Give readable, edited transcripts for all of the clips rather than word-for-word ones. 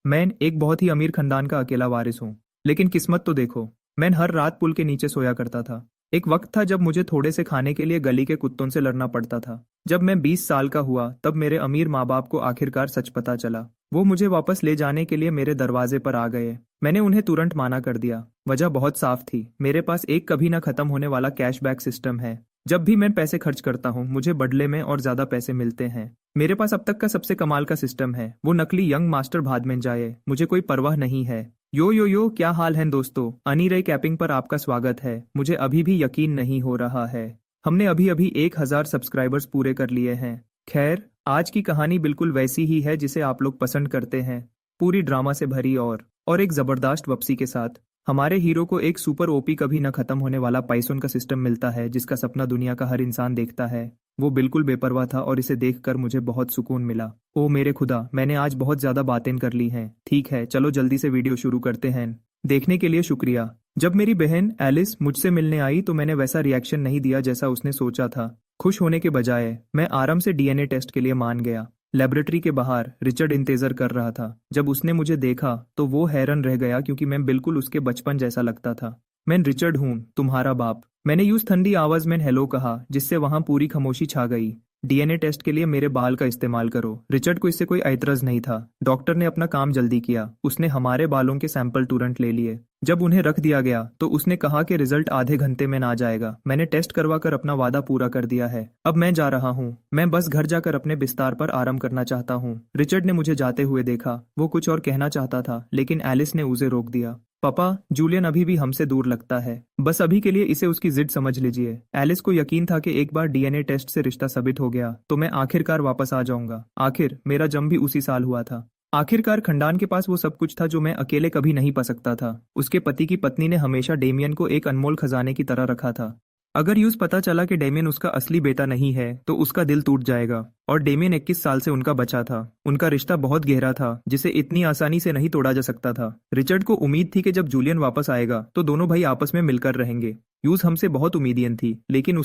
मैं एक बहुत ही अमीर खानदान का अकेला वारिस हूँ। लेकिन किस्मत तो देखो, मैं हर रात पुल के नीचे सोया करता था। एक वक्त था जब मुझे थोड़े से खाने के लिए गली के कुत्तों से लड़ना पड़ता था। जब मैं 20 साल का हुआ तब मेरे अमीर माँ बाप को आखिरकार सच पता चला। वो मुझे वापस ले जाने के लिए मेरे दरवाजे पर आ गए। मैंने उन्हें तुरंत माना कर दिया। वजह बहुत साफ थी, मेरे पास एक कभी ना खत्म होने वाला कैशबैक सिस्टम है। जब भी मैं पैसे खर्च करता हूँ मुझे बदले में और ज्यादा पैसे मिलते हैं। मेरे पास अब तक का सबसे कमाल का सिस्टम है, वो नकली यंग मास्टर भाद में जाए, मुझे कोई परवाह नहीं है। यो, क्या हाल है दोस्तों, अनी रे कैपिंग पर आपका स्वागत है। मुझे अभी भी यकीन नहीं हो रहा है, हमने अभी अभी 1,000 सब्सक्राइबर्स पूरे कर लिए हैं। खैर, आज की कहानी बिल्कुल वैसी ही है जिसे आप लोग पसंद करते हैं, पूरी ड्रामा से भरी और एक जबरदस्त वापसी के साथ। हमारे हीरो को एक सुपर ओपी कभी न खत्म होने वाला पाइथन का सिस्टम मिलता है जिसका सपना दुनिया का हर इंसान देखता है। वो बिल्कुल बेपरवाह था और इसे देखकर मुझे बहुत सुकून मिला। ओ मेरे खुदा, मैंने आज बहुत ज्यादा बातें कर ली हैं। ठीक है, चलो जल्दी से वीडियो शुरू करते हैं। देखने के लिए शुक्रिया। जब मेरी बहन एलिस मुझसे मिलने आई तो मैंने वैसा रिएक्शन नहीं दिया जैसा उसने सोचा था। खुश होने के बजाय मैं आराम से डीएनए टेस्ट के लिए मान गया। लेबोरेटरी के बाहर रिचर्ड इंतजार कर रहा था। जब उसने मुझे देखा तो वो हैरान रह गया क्योंकि मैं बिल्कुल उसके बचपन जैसा लगता था। मैं रिचर्ड हूँ, तुम्हारा बाप। मैंने यूं ठंडी आवाज में हेलो कहा जिससे वहां पूरी खामोशी छा गई। डीएनए टेस्ट के लिए मेरे बाल का इस्तेमाल करो। रिचर्ड को इससे कोई ऐतराज नहीं था। डॉक्टर ने अपना काम जल्दी किया, उसने हमारे बालों के सैंपल तुरंत ले लिए। जब उन्हें रख दिया गया तो उसने कहा कि रिजल्ट आधे घंटे में ना जाएगा। मैंने टेस्ट करवा कर अपना वादा पूरा कर दिया है। अब मैं जा रहा हूँ, मैं बस घर जाकर अपने बिस्तार पर आराम करना चाहता हूँ। रिचर्ड ने मुझे जाते हुए देखा। वो कुछ और कहना चाहता था लेकिन एलिस ने उसे रोक दिया। पापा, जूलियन अभी भी हमसे दूर लगता है, बस अभी के लिए इसे उसकी जिद समझ लीजिए। एलिस को यकीन था कि एक बार डीएनए टेस्ट से रिश्ता साबित हो गया तो मैं आखिरकार वापस आ जाऊंगा। आखिर मेरा जन्म भी उसी साल हुआ था। आखिरकार खंडान के पास वो सब कुछ था जो मैं अकेले कभी नहीं पा सकता था। उसके पति की पत्नी ने हमेशा डेमियन को एक अनमोल खजाने की तरह रखा था। अगर यूज पता चला कि डेमियन उसका असली बेटा नहीं है तो उसका दिल टूट जाएगा। और डेमियन 21 साल से उनका बचा था। उनका रिश्ता बहुत गहरा था जिसे इतनी आसानी से नहीं तोड़ा जा सकता था। रिचर्ड को उम्मीद थी कि जब जूलियन वापस आएगा तो दोनों भाई आपस में मिलकर रहेंगे। यूज हमसे बहुत उम्मीदियन थी लेकिन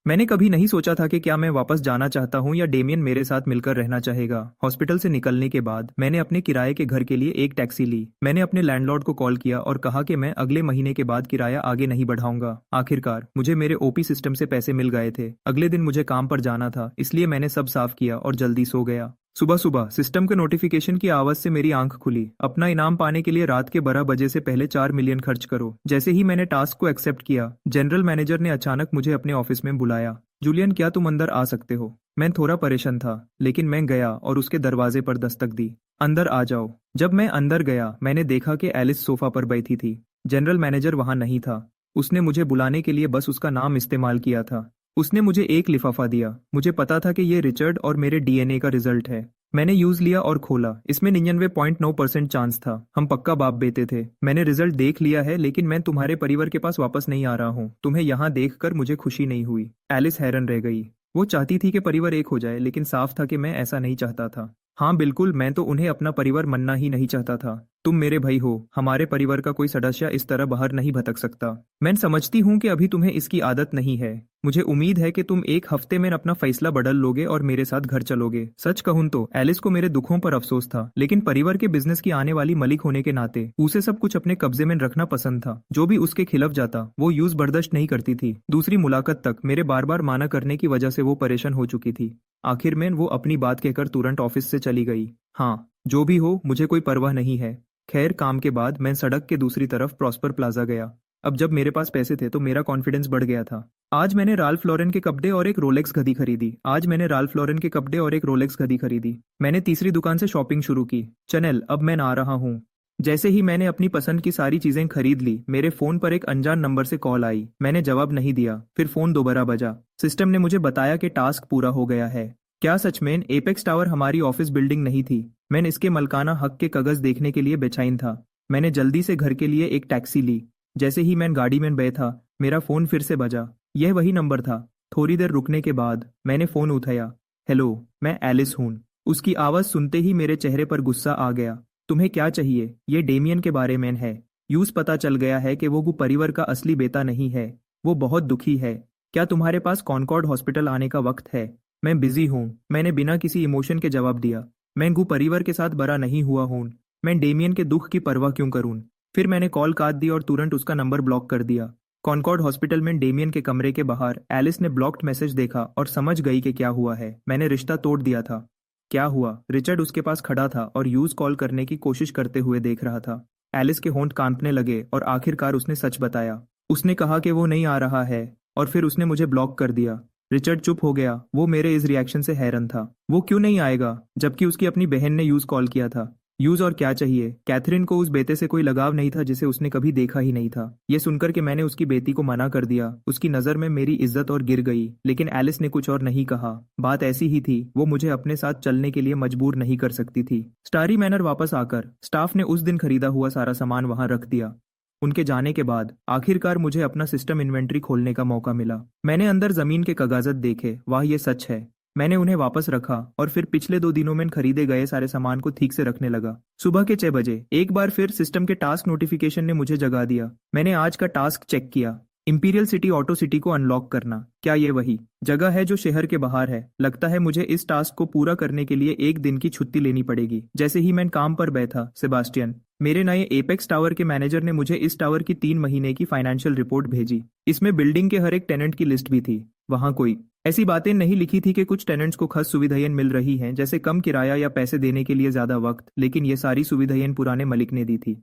मैंने कभी नहीं सोचा था कि क्या मैं वापस जाना चाहता हूँ या डेमियन मेरे साथ मिलकर रहना चाहेगा। हॉस्पिटल से निकलने के बाद मैंने अपने किराए के घर के लिए एक टैक्सी ली। मैंने अपने लैंडलॉर्ड को कॉल किया और कहा कि मैं अगले महीने के बाद किराया आगे नहीं बढ़ाऊंगा। आखिरकार मुझे मेरे ओपी सिस्टम से पैसे मिल गए थे। अगले दिन मुझे काम पर जाना था, इसलिए मैंने सब साफ किया और जल्दी सो गया। सुबह सुबह सिस्टम के नोटिफिकेशन की आवाज से मेरी आंख खुली। अपना इनाम पाने के लिए रात के 12 बजे से पहले 4 मिलियन खर्च करो। जैसे ही मैंने टास्क को एक्सेप्ट किया, जनरल मैनेजर ने अचानक मुझे अपने ऑफिस में बुलाया। जूलियन, क्या तुम अंदर आ सकते हो? मैं थोड़ा परेशान था लेकिन मैं गया और उसके दरवाजे पर दस्तक दी। अंदर आ जाओ। जब मैं अंदर गया मैंने देखा कि एलिस सोफा पर बैठी थी। जनरल मैनेजर वहां नहीं था। उसने मुझे बुलाने के लिए बस उसका नाम इस्तेमाल किया था। उसने मुझे एक लिफाफा दिया। मुझे पता था कि ये रिचर्ड और मेरे डीएनए का रिजल्ट है। मैंने यूज लिया और खोला। इसमें 99.9% चांस था। हम पक्का बाप बेटे थे। मैंने रिजल्ट देख लिया है लेकिन मैं तुम्हारे परिवार के पास वापस नहीं आ रहा हूँ। तुम्हें यहाँ देखकर मुझे खुशी नहीं हुई। एलिस हैरान रह गई। वो चाहती थी कि परिवार एक हो जाए लेकिन साफ था कि मैं ऐसा नहीं चाहता था। हाँ बिल्कुल, मैं तो उन्हें अपना परिवार मानना ही नहीं चाहता था। तुम मेरे भाई हो, हमारे परिवार का कोई सदस्य इस तरह बाहर नहीं भटक सकता। मैं समझती हूँ कि अभी तुम्हें इसकी आदत नहीं है। मुझे उम्मीद है कि तुम एक हफ्ते में अपना फैसला बदल लोगे और मेरे साथ घर चलोगे। सच कहूँ तो एलिस को मेरे दुखों पर अफसोस था लेकिन परिवार के बिजनेस की आने वाली मलिक होने के नाते उसे सब कुछ अपने कब्जे में रखना पसंद था। जो भी उसके खिलाफ जाता वो यूज बर्दाश्त नहीं करती थी। दूसरी मुलाकात तक मेरे बार बार माना करने की वजह से वो परेशान हो चुकी थी। आखिर में वो अपनी बात कहकर तुरंत ऑफिस से चली गई। हाँ, जो भी हो मुझे कोई परवाह नहीं है। खैर, काम के बाद मैं सड़क के दूसरी तरफ प्रॉस्पर प्लाजा गया। अब जब मेरे पास पैसे थे तो मेरा कॉन्फिडेंस बढ़ गया था। आज मैंने राल्फ लॉरेन के कपड़े और एक रोलेक्स घड़ी खरीदी। मैंने तीसरी दुकान से शॉपिंग शुरू की। चैनल, अब मैं आ रहा हूँ। जैसे ही मैंने अपनी पसंद की सारी चीजें खरीद ली, मेरे फोन पर एक अनजान नंबर से कॉल आई। मैंने जवाब नहीं दिया। फिर फोन दोबारा बजा। सिस्टम ने मुझे बताया कि टास्क पूरा हो गया है। क्या सच में एपेक्स टावर हमारी ऑफिस बिल्डिंग नहीं थी? मैंने इसके मलकाना हक के कागज देखने के लिए बेचैन था। मैंने जल्दी से घर के लिए एक टैक्सी ली। जैसे ही मैं गाड़ी में बैठा मेरा फोन फिर से बजा। यह वही नंबर था। थोड़ी देर रुकने के बाद मैंने फोन उठाया। हेलो, मैं एलिस हूँ। उसकी आवाज सुनते ही मेरे चेहरे पर गुस्सा आ गया। तुम्हें क्या चाहिए? ये डेमियन के बारे में है। यूज पता चल गया है कि वो परिवार का असली बेटा नहीं है। वो बहुत दुखी है। क्या तुम्हारे पास कॉनकॉर्ड हॉस्पिटल आने का वक्त है? मैं बिजी हूँ, मैंने बिना किसी इमोशन के जवाब दिया। मैं परिवार के साथ बड़ा नहीं हुआ हूँ। मैं डेमियन के दुख की परवाह क्यों करूं? फिर मैंने कॉल काट दी और तुरंत उसका नंबर ब्लॉक कर दिया। कॉनकॉर्ड हॉस्पिटल में डेमियन के कमरे के बाहर एलिस ने ब्लॉक्ड मैसेज देखा और समझ गई कि क्या हुआ है। मैंने रिश्ता तोड़ दिया था। क्या हुआ? रिचर्ड उसके पास खड़ा था और यूज कॉल करने की कोशिश करते हुए देख रहा था। एलिस के होंठ कांपने लगे और आखिरकार उसने सच बताया। उसने कहा कि वो नहीं आ रहा है और फिर उसने मुझे ब्लॉक कर दिया। रिचर्ड चुप हो गया। वो मेरे इस रिएक्शन से हैरान था। वो क्यों नहीं आएगा जबकि उसकी अपनी बहन ने यूज कॉल किया था? यूज और क्या चाहिए? कैथरीन को उस बेटे से कोई लगाव नहीं था जिसे उसने कभी देखा ही नहीं था। ये सुनकर कि मैंने उसकी बेटी को मना कर दिया, उसकी नजर में मेरी इज्जत और गिर गई। लेकिन एलिस ने कुछ और नहीं कहा। बात ऐसी ही थी, वो मुझे अपने साथ चलने के लिए मजबूर नहीं कर सकती थी। स्टारी मैनर वापस आकर स्टाफ ने उस दिन खरीदा हुआ सारा सामान वहां रख दिया। उनके जाने के बाद आखिरकार मुझे अपना सिस्टम इन्वेंट्री खोलने का मौका मिला। मैंने अंदर जमीन के कागजात देखे। वाह, ये सच है। मैंने उन्हें वापस रखा और फिर पिछले 2 दिनों में खरीदे गए सारे सामान को ठीक से रखने लगा। सुबह के 6 बजे एक बार फिर सिस्टम के टास्क नोटिफिकेशन ने मुझे जगा दिया। मैंने आज का टास्क चेक किया। इंपीरियल सिटी ऑटो सिटी को अनलॉक करना। क्या ये वही जगह है जो शहर के बाहर है? लगता है मुझे इस टास्क को पूरा करने के लिए 1 दिन की छुट्टी लेनी पड़ेगी। जैसे ही मैं काम पर बैठा, सेबास्टियन, मेरे नए एपेक्स टावर के मैनेजर ने मुझे इस टावर की 3 महीने की फाइनेंशियल रिपोर्ट भेजी। इसमें बिल्डिंग के हर एक टेनेंट की लिस्ट भी थी। वहां कोई ऐसी बातें नहीं लिखी थी कि कुछ टेनेंट्स को खास सुविधाएं मिल रही हैं, जैसे कम किराया या पैसे देने के लिए ज्यादा वक्त, लेकिन ये सारी सुविधाएं पुराने मलिक ने दी थी।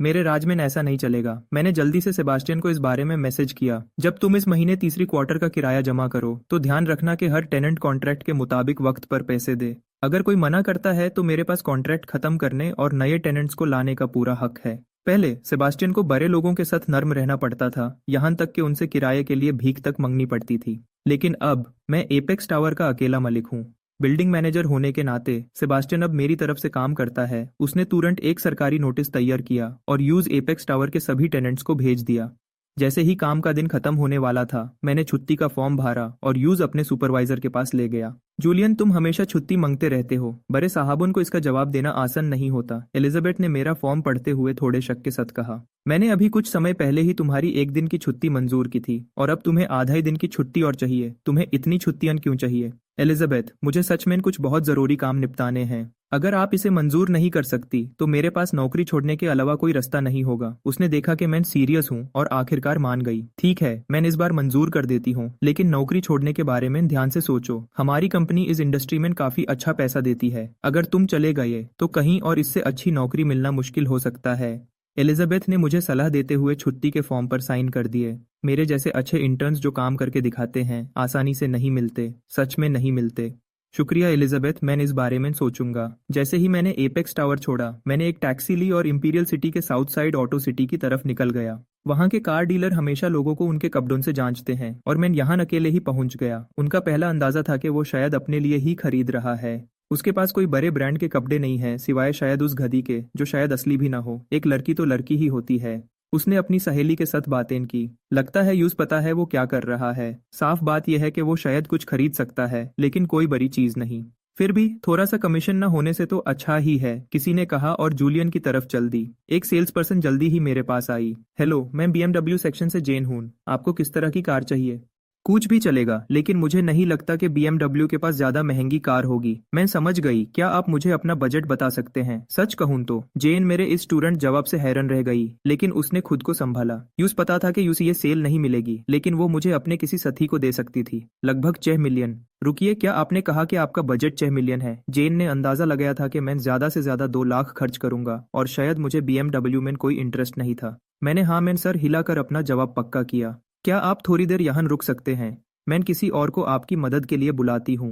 मेरे राज में ऐसा नहीं चलेगा। मैंने जल्दी से सेबास्टियन को इस बारे में मैसेज किया। जब तुम इस महीने तीसरी क्वार्टर का किराया जमा करो तो ध्यान रखना कि हर टेनेंट कॉन्ट्रैक्ट के मुताबिक वक्त पर पैसे दे। अगर कोई मना करता है तो मेरे पास कॉन्ट्रैक्ट खत्म करने और नए टेनेंट्स को लाने का पूरा हक है। पहले सेबास्टियन को बड़े लोगों के साथ नर्म रहना पड़ता था, यहाँ तक कि उनसे किराए के लिए भीख तक मांगनी पड़ती थी। लेकिन अब मैं एपेक्स टावर का अकेला मालिक हूँ। बिल्डिंग मैनेजर होने के नाते सेबास्टियन अब मेरी तरफ से काम करता है। उसने तुरंत एक सरकारी नोटिस तैयार किया और यूज एपेक्स टावर के सभी टेनेंट्स को भेज दिया। जैसे ही काम का दिन खत्म होने वाला था, मैंने छुट्टी का फॉर्म भरा और यूज अपने सुपरवाइजर के पास ले गया। जूलियन, तुम हमेशा छुट्टी मांगते रहते हो। बड़े साहबुन को इसका जवाब देना आसान नहीं होता। एलिजाबेथ ने मेरा फॉर्म पढ़ते हुए थोड़े शक के साथ कहा। मैंने अभी कुछ समय पहले ही तुम्हारी 1 दिन की छुट्टी मंजूर की थी और अब तुम्हें आधा ही दिन की छुट्टी और चाहिए। तुम्हें इतनी छुट्टियां क्यों चाहिए? एलिजाबेथ, मुझे सच में कुछ बहुत जरूरी काम निपटाने हैं। अगर आप इसे मंजूर नहीं कर सकती तो मेरे पास नौकरी छोड़ने के अलावा कोई रास्ता नहीं होगा। उसने देखा कि मैं सीरियस हूँ और आखिरकार मान गई। ठीक है, मैं इस बार मंजूर कर देती हूँ, लेकिन नौकरी छोड़ने के बारे में ध्यान से सोचो। हमारी कंपनी इस इंडस्ट्री में काफी अच्छा पैसा देती है। अगर तुम चले गए तो कहीं और इससे अच्छी नौकरी मिलना मुश्किल हो सकता है। एलिजाबेथ ने मुझे सलाह देते हुए छुट्टी के फॉर्म पर साइन कर दिए। मेरे जैसे अच्छे इंटर्न्स जो काम करके दिखाते हैं आसानी से नहीं मिलते, सच में नहीं मिलते। शुक्रिया एलिजाबेथ, मैं इस बारे में सोचूंगा। जैसे ही मैंने एपेक्स टावर छोड़ा, मैंने एक टैक्सी ली और इंपीरियल सिटी के साउथ साइड ऑटो सिटी की तरफ निकल गया। वहां के कार डीलर हमेशा लोगों को उनके कपड़ों से जांचते हैं और मैं यहाँ अकेले ही पहुंच गया। उनका पहला अंदाजा था कि वो शायद अपने लिए ही खरीद रहा है। उसके पास कोई बड़े ब्रांड के कपड़े नहीं हैं, सिवाय शायद उस गधी के जो शायद असली भी ना हो। एक लड़की तो लड़की ही होती है। उसने अपनी सहेली के साथ बातें की। लगता है यूज पता है वो क्या कर रहा है। साफ बात यह है कि वो शायद कुछ खरीद सकता है, लेकिन कोई बड़ी चीज नहीं। फिर भी थोड़ा सा कमीशन न होने से तो अच्छा ही है, किसी ने कहा और जूलियन की तरफ चल दी। एक सेल्स पर्सन जल्दी ही मेरे पास आई। हेलो, मैं BMW सेक्शन से जेन हूँ। आपको किस तरह की कार चाहिए? कुछ भी चलेगा, लेकिन मुझे नहीं लगता कि BMW के पास ज्यादा महंगी कार होगी। मैं समझ गई। क्या आप मुझे अपना बजट बता सकते हैं? सच कहूं तो जेन मेरे इस स्टूडेंट जवाब से हैरान रह गई, लेकिन उसने खुद को संभाला। यूज पता था कि यूसी ये सेल नहीं मिलेगी, लेकिन वो मुझे अपने किसी साथी को दे सकती थी। लगभग 6 मिलियन। रुकिए, क्या आपने कहा कि आपका बजट 6 मिलियन है? जेन ने अंदाजा लगाया था कि मैं ज्यादा से ज्यादा 2 लाख खर्च करूंगा और शायद मुझे BMW में कोई इंटरेस्ट नहीं था। मैंने हाँ में सर हिलाकर अपना जवाब पक्का किया। क्या आप थोड़ी देर यहाँ रुक सकते हैं? मैं किसी और को आपकी मदद के लिए बुलाती हूँ।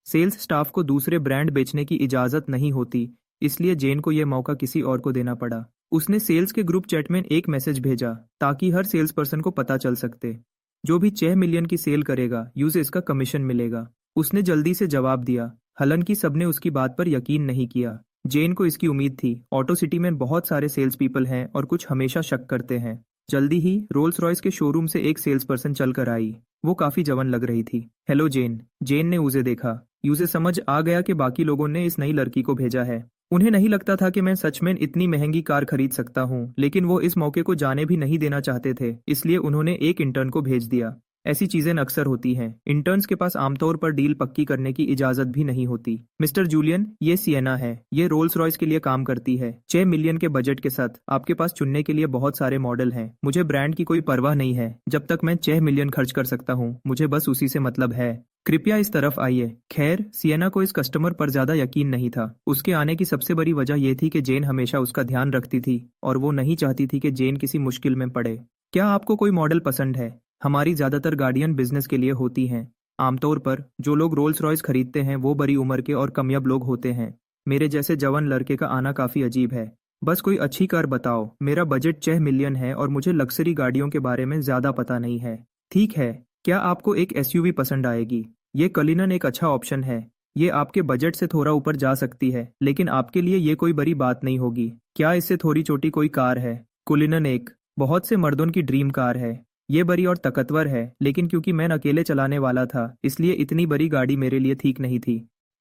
सेल्स स्टाफ को दूसरे ब्रांड बेचने की इजाजत नहीं होती, इसलिए जेन को यह मौका किसी और को देना पड़ा। उसने सेल्स के ग्रुप चैट में एक मैसेज भेजा ताकि हर सेल्स पर्सन को पता चल सकते। जो भी 6 मिलियन की सेल करेगा, यूज इसका कमीशन मिलेगा। उसने जल्दी से जवाब दिया। हालांकि सबने उसकी बात पर यकीन नहीं किया। जेन को इसकी उम्मीद थी। ऑटो सिटी में बहुत सारे सेल्स पीपल हैं और कुछ हमेशा शक करते हैं। जल्दी ही रोल्स रॉयस के शोरूम से एक सेल्स पर्सन चलकर आई। वो काफी जवान लग रही थी। हेलो जेन। जेन ने उसे देखा। उसे समझ आ गया कि बाकी लोगों ने इस नई लड़की को भेजा है। उन्हें नहीं लगता था कि मैं सच में इतनी महंगी कार खरीद सकता हूँ, लेकिन वो इस मौके को जाने भी नहीं देना चाहते थे, इसलिए उन्होंने एक इंटर्न को भेज दिया। ऐसी चीजें अक्सर होती हैं। इंटर्न्स के पास आमतौर पर डील पक्की करने की इजाजत भी नहीं होती। मिस्टर जूलियन, ये सिएना है। ये रोल्स रॉयस के लिए काम करती है। 6 मिलियन के बजट के साथ आपके पास चुनने के लिए बहुत सारे मॉडल हैं। मुझे ब्रांड की कोई परवाह नहीं है। जब तक मैं 6 मिलियन खर्च कर सकता हूँ, मुझे बस उसी से मतलब है। कृपया इस तरफ आइए। खैर, सिएना को इस कस्टमर पर ज्यादा यकीन नहीं था। उसके आने की सबसे बड़ी वजह यह थी कि जेन हमेशा उसका ध्यान रखती थी और वो नहीं चाहती थी कि जेन किसी मुश्किल में पड़े। क्या आपको कोई मॉडल पसंद है? हमारी ज्यादातर गाड़ियां बिजनेस के लिए होती हैं। आमतौर पर जो लोग रोल्स रॉयस खरीदते हैं वो बड़ी उम्र के और कामयाब लोग होते हैं। मेरे जैसे जवान लड़के का आना काफी अजीब है। बस कोई अच्छी कार बताओ। मेरा बजट 6 मिलियन है और मुझे लग्जरी गाड़ियों के बारे में ज्यादा पता नहीं है। ठीक है, क्या आपको एक एसयूवी पसंद आएगी? ये कलिनन एक अच्छा ऑप्शन है। ये आपके बजट से थोड़ा ऊपर जा सकती है, लेकिन आपके लिए ये कोई बड़ी बात नहीं होगी। क्या इससे थोड़ी छोटी कोई कार है? कुलिनन एक बहुत से मर्दों की ड्रीम कार है। ये बड़ी और ताकतवर है, लेकिन क्योंकि मैं अकेले चलाने वाला था, इसलिए इतनी बड़ी गाड़ी मेरे लिए ठीक नहीं थी।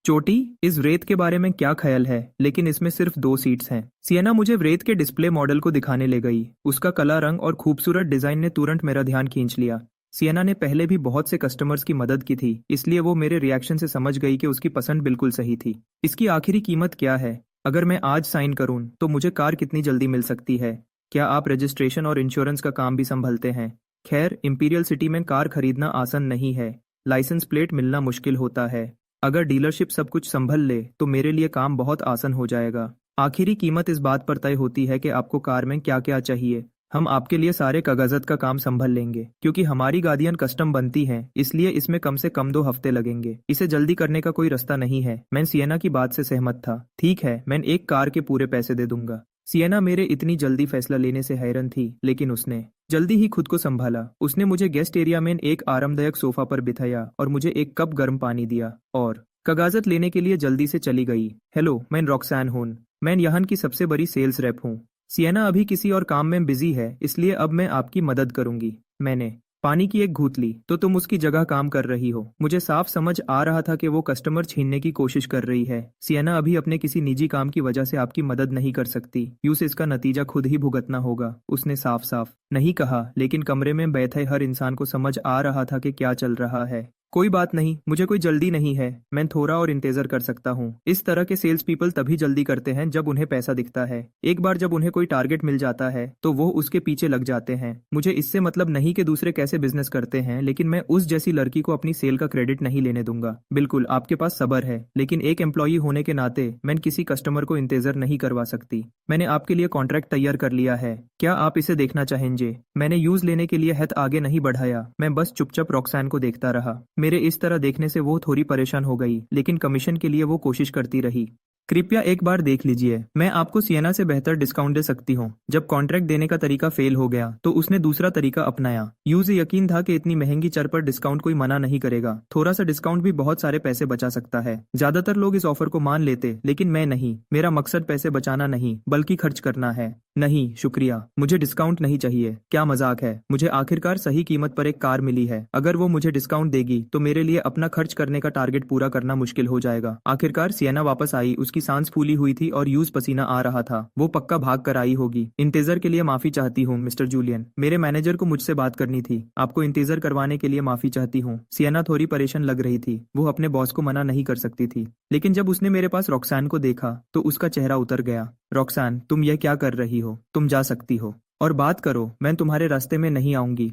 चोटी, इस व्रेथ के बारे में क्या ख्याल है? लेकिन इसमें सिर्फ 2 सीट्स हैं। सिएना मुझे व्रेथ के डिस्प्ले मॉडल को दिखाने ले गई। उसका काला रंग और खूबसूरत डिजाइन ने तुरंत मेरा ध्यान खींच लिया। सिएना ने पहले भी बहुत से कस्टमर्स की मदद की थी, इसलिए वो मेरे रिएक्शन से समझ गई कि उसकी पसंद बिल्कुल सही थी। इसकी आखिरी कीमत क्या है? अगर मैं आज साइन करूं तो मुझे कार कितनी जल्दी मिल सकती है? क्या आप रजिस्ट्रेशन और इंश्योरेंस का काम भी संभलते हैं? खैर, इंपीरियल सिटी में कार खरीदना आसान नहीं है। लाइसेंस प्लेट मिलना मुश्किल होता है। अगर डीलरशिप सब कुछ संभल ले तो मेरे लिए काम बहुत आसान हो जाएगा। आखिरी कीमत इस बात पर तय होती है कि आपको कार में क्या क्या चाहिए। हम आपके लिए सारे कागजात का काम संभल लेंगे। क्योंकि हमारी गाड़ियां कस्टम बनती हैं, इसलिए इसमें कम से कम 2 हफ्ते लगेंगे। इसे जल्दी करने का कोई रास्ता नहीं है। मैं सिएना की बात से सहमत था। ठीक है, मैं एक कार के पूरे पैसे दे दूंगा। सिएना मेरे इतनी जल्दी फैसला लेने से हैरान थी, लेकिन उसने जल्दी ही खुद को संभाला। उसने मुझे गेस्ट एरिया में एक आरामदायक सोफा पर बिठाया और मुझे एक कप गर्म पानी दिया और कागजात लेने के लिए जल्दी से चली गई। हेलो, मैं रॉक्सान हूँ। मैं यहाँ की सबसे बड़ी सेल्स रेप हूँ। सिएना अभी किसी और काम में बिजी है, इसलिए अब मैं आपकी मदद करूंगी। मैंने पानी की एक घूंट ली। तो तुम उसकी जगह काम कर रही हो। मुझे साफ समझ आ रहा था कि वो कस्टमर छीनने की कोशिश कर रही है। सिएना अभी अपने किसी निजी काम की वजह से आपकी मदद नहीं कर सकती। यूस इसका नतीजा खुद ही भुगतना होगा। उसने साफ साफ नहीं कहा, लेकिन कमरे में बैठे हर इंसान को समझ आ रहा था कि क्या चल रहा है। कोई बात नहीं, मुझे कोई जल्दी नहीं है। मैं थोड़ा और इंतजार कर सकता हूँ। इस तरह के सेल्स पीपल तभी जल्दी करते हैं जब उन्हें पैसा दिखता है। एक बार जब उन्हें कोई टारगेट मिल जाता है तो वो उसके पीछे लग जाते हैं। मुझे इससे मतलब नहीं कि दूसरे कैसे बिजनेस करते हैं, लेकिन मैं उस जैसी लड़की को अपनी सेल का क्रेडिट नहीं लेने दूंगा। बिल्कुल, आपके पास सब्र है, लेकिन एक एम्प्लॉई होने के नाते मैं किसी कस्टमर को इंतजार नहीं करवा सकती। मैंने आपके लिए कॉन्ट्रैक्ट तैयार कर लिया है। क्या आप इसे देखना चाहेंगे? मैंने यूज लेने के लिए हाथ आगे नहीं बढ़ाया। मैं बस चुपचाप रॉक्सान को देखता रहा। मेरे इस तरह देखने से वो थोड़ी परेशान हो गई, लेकिन कमीशन के लिए वो कोशिश करती रही। कृपया एक बार देख लीजिए, मैं आपको सिएना से बेहतर डिस्काउंट दे सकती हूँ। जब कॉन्ट्रैक्ट देने का तरीका फेल हो गया तो उसने दूसरा तरीका अपनाया। यूं यकीन था कि इतनी महंगी चर पर डिस्काउंट कोई मना नहीं करेगा। थोड़ा सा डिस्काउंट भी बहुत सारे पैसे बचा सकता है। ज्यादातर लोग इस ऑफर को मान लेते, लेकिन मैं नहीं। मेरा मकसद पैसे बचाना नहीं, बल्कि खर्च करना है। नहीं शुक्रिया, मुझे डिस्काउंट नहीं चाहिए। क्या मजाक है? मुझे आखिरकार सही कीमत पर एक कार मिली है। अगर वो मुझे डिस्काउंट देगी तो मेरे लिए अपना खर्च करने का टारगेट पूरा करना मुश्किल हो जाएगा। आखिरकार सिएना वापस आई। उसकी सांस फूली हुई थी और यूज पसीना आ रहा था। वो पक्का भाग कर आई होगी। इंतजार के लिए माफी चाहती हूँ मिस्टर जूलियन। मेरे मैनेजर को मुझसे बात करनी थी। आपको इंतजार करवाने के लिए माफी चाहती हूँ। सिएना थोड़ी परेशान लग रही थी। वो अपने बॉस को मना नहीं कर सकती थी, लेकिन जब उसने मेरे पास रॉक्सान को देखा तो उसका चेहरा उतर गया। रॉक्सान, तुम यह क्या कर रही हो? तुम जा सकती हो और बात करो। मैं तुम्हारे रास्ते में नहीं आऊंगी।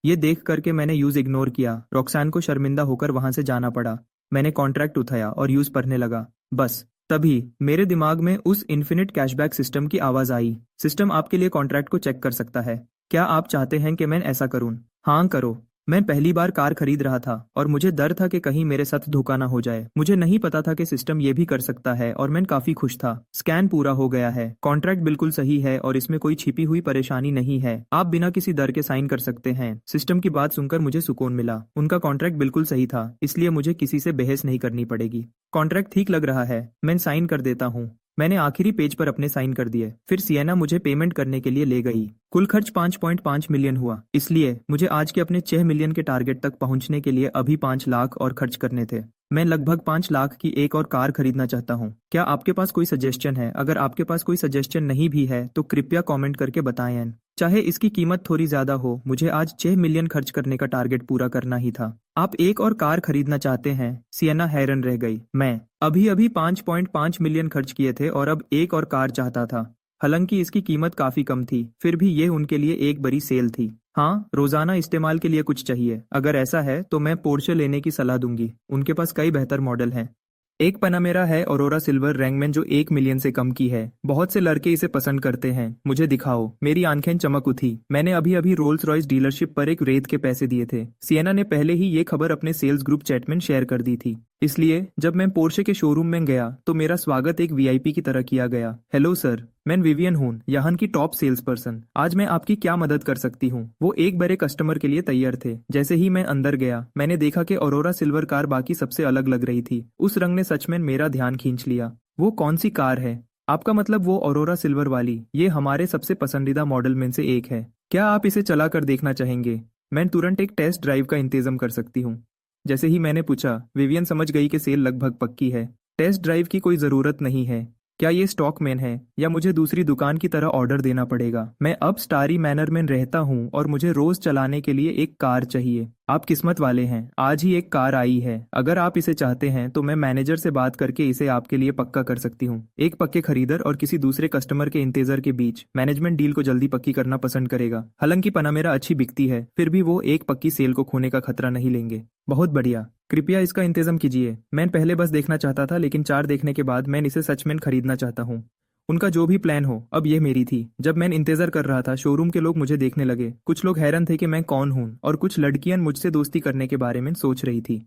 ये देख करके मैंने यूज इग्नोर किया। रॉक्सान को शर्मिंदा होकर वहां से जाना पड़ा। मैंने कॉन्ट्रैक्ट उठाया और यूज पढ़ने लगा। बस तभी मेरे दिमाग में उस इन्फिनिट कैशबैक सिस्टम की आवाज आई। सिस्टम आपके लिए कॉन्ट्रैक्ट को चेक कर सकता है। क्या आप चाहते हैं कि मैं ऐसा करूं? हाँ करो। मैं पहली बार कार खरीद रहा था और मुझे डर था कि कहीं मेरे साथ धोखा ना हो जाए। मुझे नहीं पता था कि सिस्टम ये भी कर सकता है और मैं काफी खुश था। स्कैन पूरा हो गया है। कॉन्ट्रैक्ट बिल्कुल सही है और इसमें कोई छिपी हुई परेशानी नहीं है। आप बिना किसी डर के साइन कर सकते हैं। सिस्टम की बात सुनकर मुझे सुकून मिला। उनका कॉन्ट्रैक्ट बिल्कुल सही था, इसलिए मुझे किसी से बहस नहीं करनी पड़ेगी। कॉन्ट्रैक्ट ठीक लग रहा है, मैं साइन कर देता हूँ। मैंने आखिरी पेज पर अपने साइन कर दिए। फिर सिएना मुझे पेमेंट करने के लिए ले गई। कुल खर्च 5.5 मिलियन हुआ, इसलिए मुझे आज के अपने 6 मिलियन के टारगेट तक पहुंचने के लिए अभी 5 लाख और खर्च करने थे। मैं लगभग 5 लाख की एक और कार खरीदना चाहता हूँ। क्या आपके पास कोई सजेशन है? अगर आपके पास कोई सजेशन नहीं भी है तो कृपया कमेंट करके बताएं। चाहे इसकी कीमत थोड़ी ज्यादा हो, मुझे आज 6 मिलियन खर्च करने का टारगेट पूरा करना ही था। आप एक और कार खरीदना चाहते हैं? सियना हैरान रह गई। मैं अभी अभी 5.5 मिलियन खर्च किए थे और अब एक और कार चाहता था। हालांकि इसकी कीमत काफी कम थी, फिर भी ये उनके लिए एक बड़ी सेल थी। हाँ, रोजाना इस्तेमाल के लिए कुछ चाहिए। अगर ऐसा है तो मैं पोर्शे लेने की सलाह दूंगी। उनके पास कई बेहतर मॉडल हैं। एक पनामेरा है ऑरोरा सिल्वर रैंगमैन जो 1 मिलियन से कम की है। बहुत से लड़के इसे पसंद करते हैं। मुझे दिखाओ। मेरी आंखें चमक उठी। मैंने अभी अभी रोल्स रॉयस डीलरशिप पर एक रेत के पैसे दिए थे। सियना ने पहले ही ये खबर अपने सेल्स ग्रुप चैट में शेयर कर दी थी। इसलिए जब मैं पोर्शे के शोरूम में गया तो मेरा स्वागत एक वीआईपी की तरह किया गया। हेलो सर, मैं विवियन हूँ, यहाँ की टॉप सेल्स पर्सन। आज मैं आपकी क्या मदद कर सकती हूँ? वो एक बड़े कस्टमर के लिए तैयार थे। जैसे ही मैं अंदर गया, मैंने देखा कि ऑरोरा सिल्वर कार बाकी सबसे अलग लग रही थी। उस रंग ने सच में मेरा ध्यान खींच लिया। वो कौन सी कार है? आपका मतलब वो ऑरोरा सिल्वर वाली? ये हमारे सबसे पसंदीदा मॉडल में से एक है। क्या आप इसे चला कर देखना चाहेंगे? मैं तुरंत एक टेस्ट ड्राइव का इंतजाम कर सकती हूँ। जैसे ही मैंने पूछा, विवियन समझ गई कि सेल लगभग पक्की है। टेस्ट ड्राइव की कोई ज़रूरत नहीं है। क्या ये स्टॉक मैन है या मुझे दूसरी दुकान की तरह ऑर्डर देना पड़ेगा? मैं अब स्टारी मैनर में रहता हूँ और मुझे रोज चलाने के लिए एक कार चाहिए। आप किस्मत वाले हैं, आज ही एक कार आई है। अगर आप इसे चाहते हैं तो मैं मैनेजर से बात करके इसे आपके लिए पक्का कर सकती हूँ। एक पक्के खरीदर और किसी दूसरे कस्टमर के इंतजार के बीच मैनेजमेंट डील को जल्दी पक्की करना पसंद करेगा। हालांकि पनामेरा अच्छी बिकती है, फिर भी वो एक पक्की सेल को खोने का खतरा नहीं लेंगे। बहुत बढ़िया, कृपया इसका इंतजाम कीजिए। मैं पहले बस देखना चाहता था, लेकिन 4 देखने के बाद मैं इसे सच में खरीदना चाहता हूँ। उनका जो भी प्लान हो, अब ये मेरी थी। जब मैं इंतजार कर रहा था, शोरूम के लोग मुझे देखने लगे। कुछ लोग हैरान थे कि मैं कौन हूँ और कुछ लड़कियां मुझसे दोस्ती करने के बारे में सोच रही थी।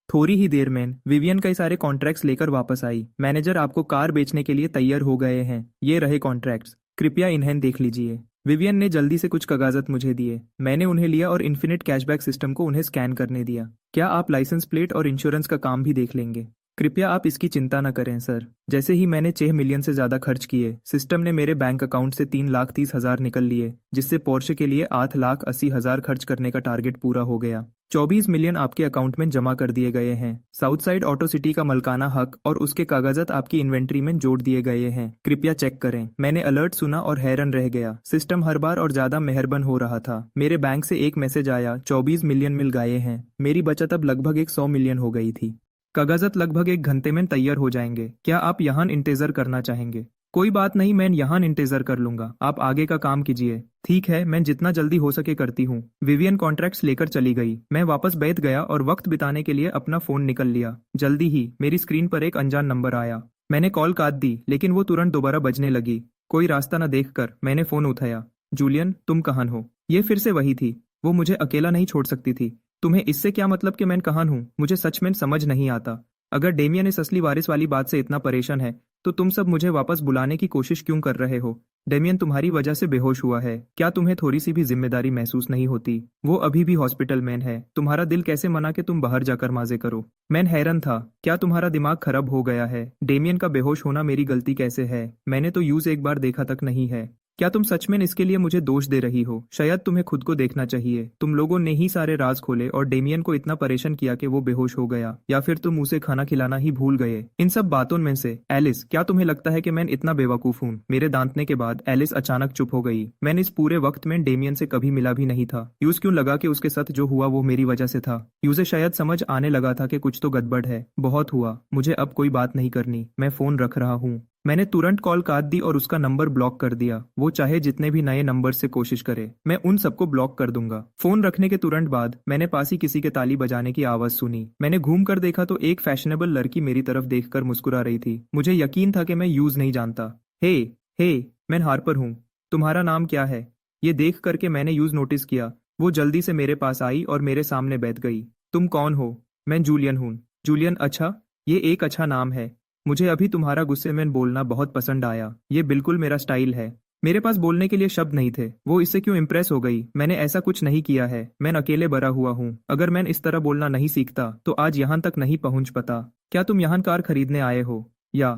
थोड़ी ही देर में विवियन कई सारे कॉन्ट्रैक्ट्स लेकर वापस आई। मैनेजर, आपको कार बेचने के लिए तैयार हो गए हैं। ये रहे कॉन्ट्रैक्ट्स, कृपया इन्हें देख लीजिए। विवियन ने जल्दी से कुछ कागजात मुझे दिए। मैंने उन्हें लिया और इन्फिनिट कैशबैक सिस्टम को उन्हें स्कैन करने दिया। क्या आप लाइसेंस प्लेट और इंश्योरेंस का काम भी देख लेंगे? कृपया आप इसकी चिंता न करें सर। जैसे ही मैंने 6 मिलियन से ज्यादा खर्च किए, सिस्टम ने मेरे बैंक अकाउंट से 3,30,000 निकल लिए, जिससे पोर्शे के लिए 8,80,000 खर्च करने का टारगेट पूरा हो गया। 24 मिलियन आपके अकाउंट में जमा कर दिए गए हैं। साउथ साइड ऑटो सिटी का मलकाना हक और उसके कागजात आपकी इन्वेंट्री में जोड़ दिए गए हैं। कृपया चेक करें। मैंने अलर्ट सुना और हैरान रह गया। सिस्टम हर बार और ज्यादा मेहरबान हो रहा था। मेरे बैंक से एक मैसेज आया, 24 मिलियन मिल गए हैं। मेरी बचत अब लगभग 100 मिलियन हो गई थी। कागजात लगभग 1 घंटे में तैयार हो जाएंगे। क्या आप यहाँ इंतजार करना चाहेंगे? कोई बात नहीं, मैं यहाँ इंतजार कर लूंगा। आप आगे का काम कीजिए। ठीक है, मैं जितना जल्दी हो सके करती हूँ। विवियन कॉन्ट्रैक्ट्स लेकर चली गई। मैं वापस बैठ गया और वक्त बिताने के लिए अपना फोन निकल लिया। जल्दी ही मेरी स्क्रीन पर एक अनजान नंबर आया। मैंने कॉल काट दी, लेकिन वो तुरंत दोबारा बजने लगी। कोई रास्ता न देखकर मैंने फोन उठाया। जूलियन, तुम कहाँ हो? ये फिर से वही थी। वो मुझे अकेला नहीं छोड़ सकती थी। तुम्हें इससे क्या मतलब कि मैं कहाँ हूँ? मुझे सच में समझ नहीं आता। अगर डेमियन इस असली वारिस वाली बात से इतना परेशान है, तो तुम सब मुझे वापस बुलाने की कोशिश क्यों कर रहे हो? डेमियन तुम्हारी वजह से बेहोश हुआ है। क्या तुम्हें थोड़ी सी भी जिम्मेदारी महसूस नहीं होती? वो अभी भी हॉस्पिटल में है। तुम्हारा दिल कैसे मना कि तुम बाहर जाकर मजे करो? मैं हैरान था। क्या तुम्हारा दिमाग खराब हो गया है? डेमियन का बेहोश होना मेरी गलती कैसे है? मैंने तो यूज एक बार देखा तक नहीं है। क्या तुम सच में इसके लिए मुझे दोष दे रही हो? शायद तुम्हें खुद को देखना चाहिए। तुम लोगों ने ही सारे राज खोले और डेमियन को इतना परेशान किया कि वो बेहोश हो गया, या फिर तुम उसे खाना खिलाना ही भूल गए। इन सब बातों में से एलिस, क्या तुम्हें लगता है कि मैं इतना बेवकूफ हूँ? मेरे दांतने के बाद एलिस अचानक चुप हो गई। मैंने इस पूरे वक्त में डेमियन से कभी मिला भी नहीं था। यूज क्यों लगा कि उसके साथ जो हुआ वो मेरी वजह से था? यूजे शायद समझ आने लगा था कि कुछ तो गड़बड़ है। बहुत हुआ, मुझे अब कोई बात नहीं करनी। मैं फोन रख रहा हूँ। मैंने तुरंत कॉल काट दी और उसका नंबर ब्लॉक कर दिया। वो चाहे जितने भी नए नंबर से कोशिश करे, मैं उन सबको ब्लॉक कर दूंगा। फोन रखने के तुरंत बाद मैंने पास ही किसी के ताली बजाने की आवाज सुनी। मैंने घूम कर देखा तो एक फैशनेबल लड़की मेरी तरफ देखकर मुस्कुरा रही थी। मुझे यकीन था कि मैं यूज नहीं जानता। हे हे, मैं हार्पर हूँ। तुम्हारा नाम क्या है? ये देख करके मैंने यूज नोटिस किया। वो जल्दी से मेरे पास आई और मेरे सामने बैठ गई। तुम कौन हो? मैं जूलियन हूँ। जूलियन, अच्छा, ये एक अच्छा नाम है। मुझे अभी तुम्हारा गुस्से में बोलना बहुत पसंद आया। ये बिल्कुल मेरा स्टाइल है। मेरे पास बोलने के लिए शब्द नहीं थे। वो इससे क्यों इम्प्रेस हो गई? मैंने ऐसा कुछ नहीं किया है। मैं अकेले बड़ा हुआ हूँ। अगर मैं इस तरह बोलना नहीं सीखता तो आज यहाँ तक नहीं पहुँच पाता। क्या तुम यहाँ कार खरीदने आए हो या?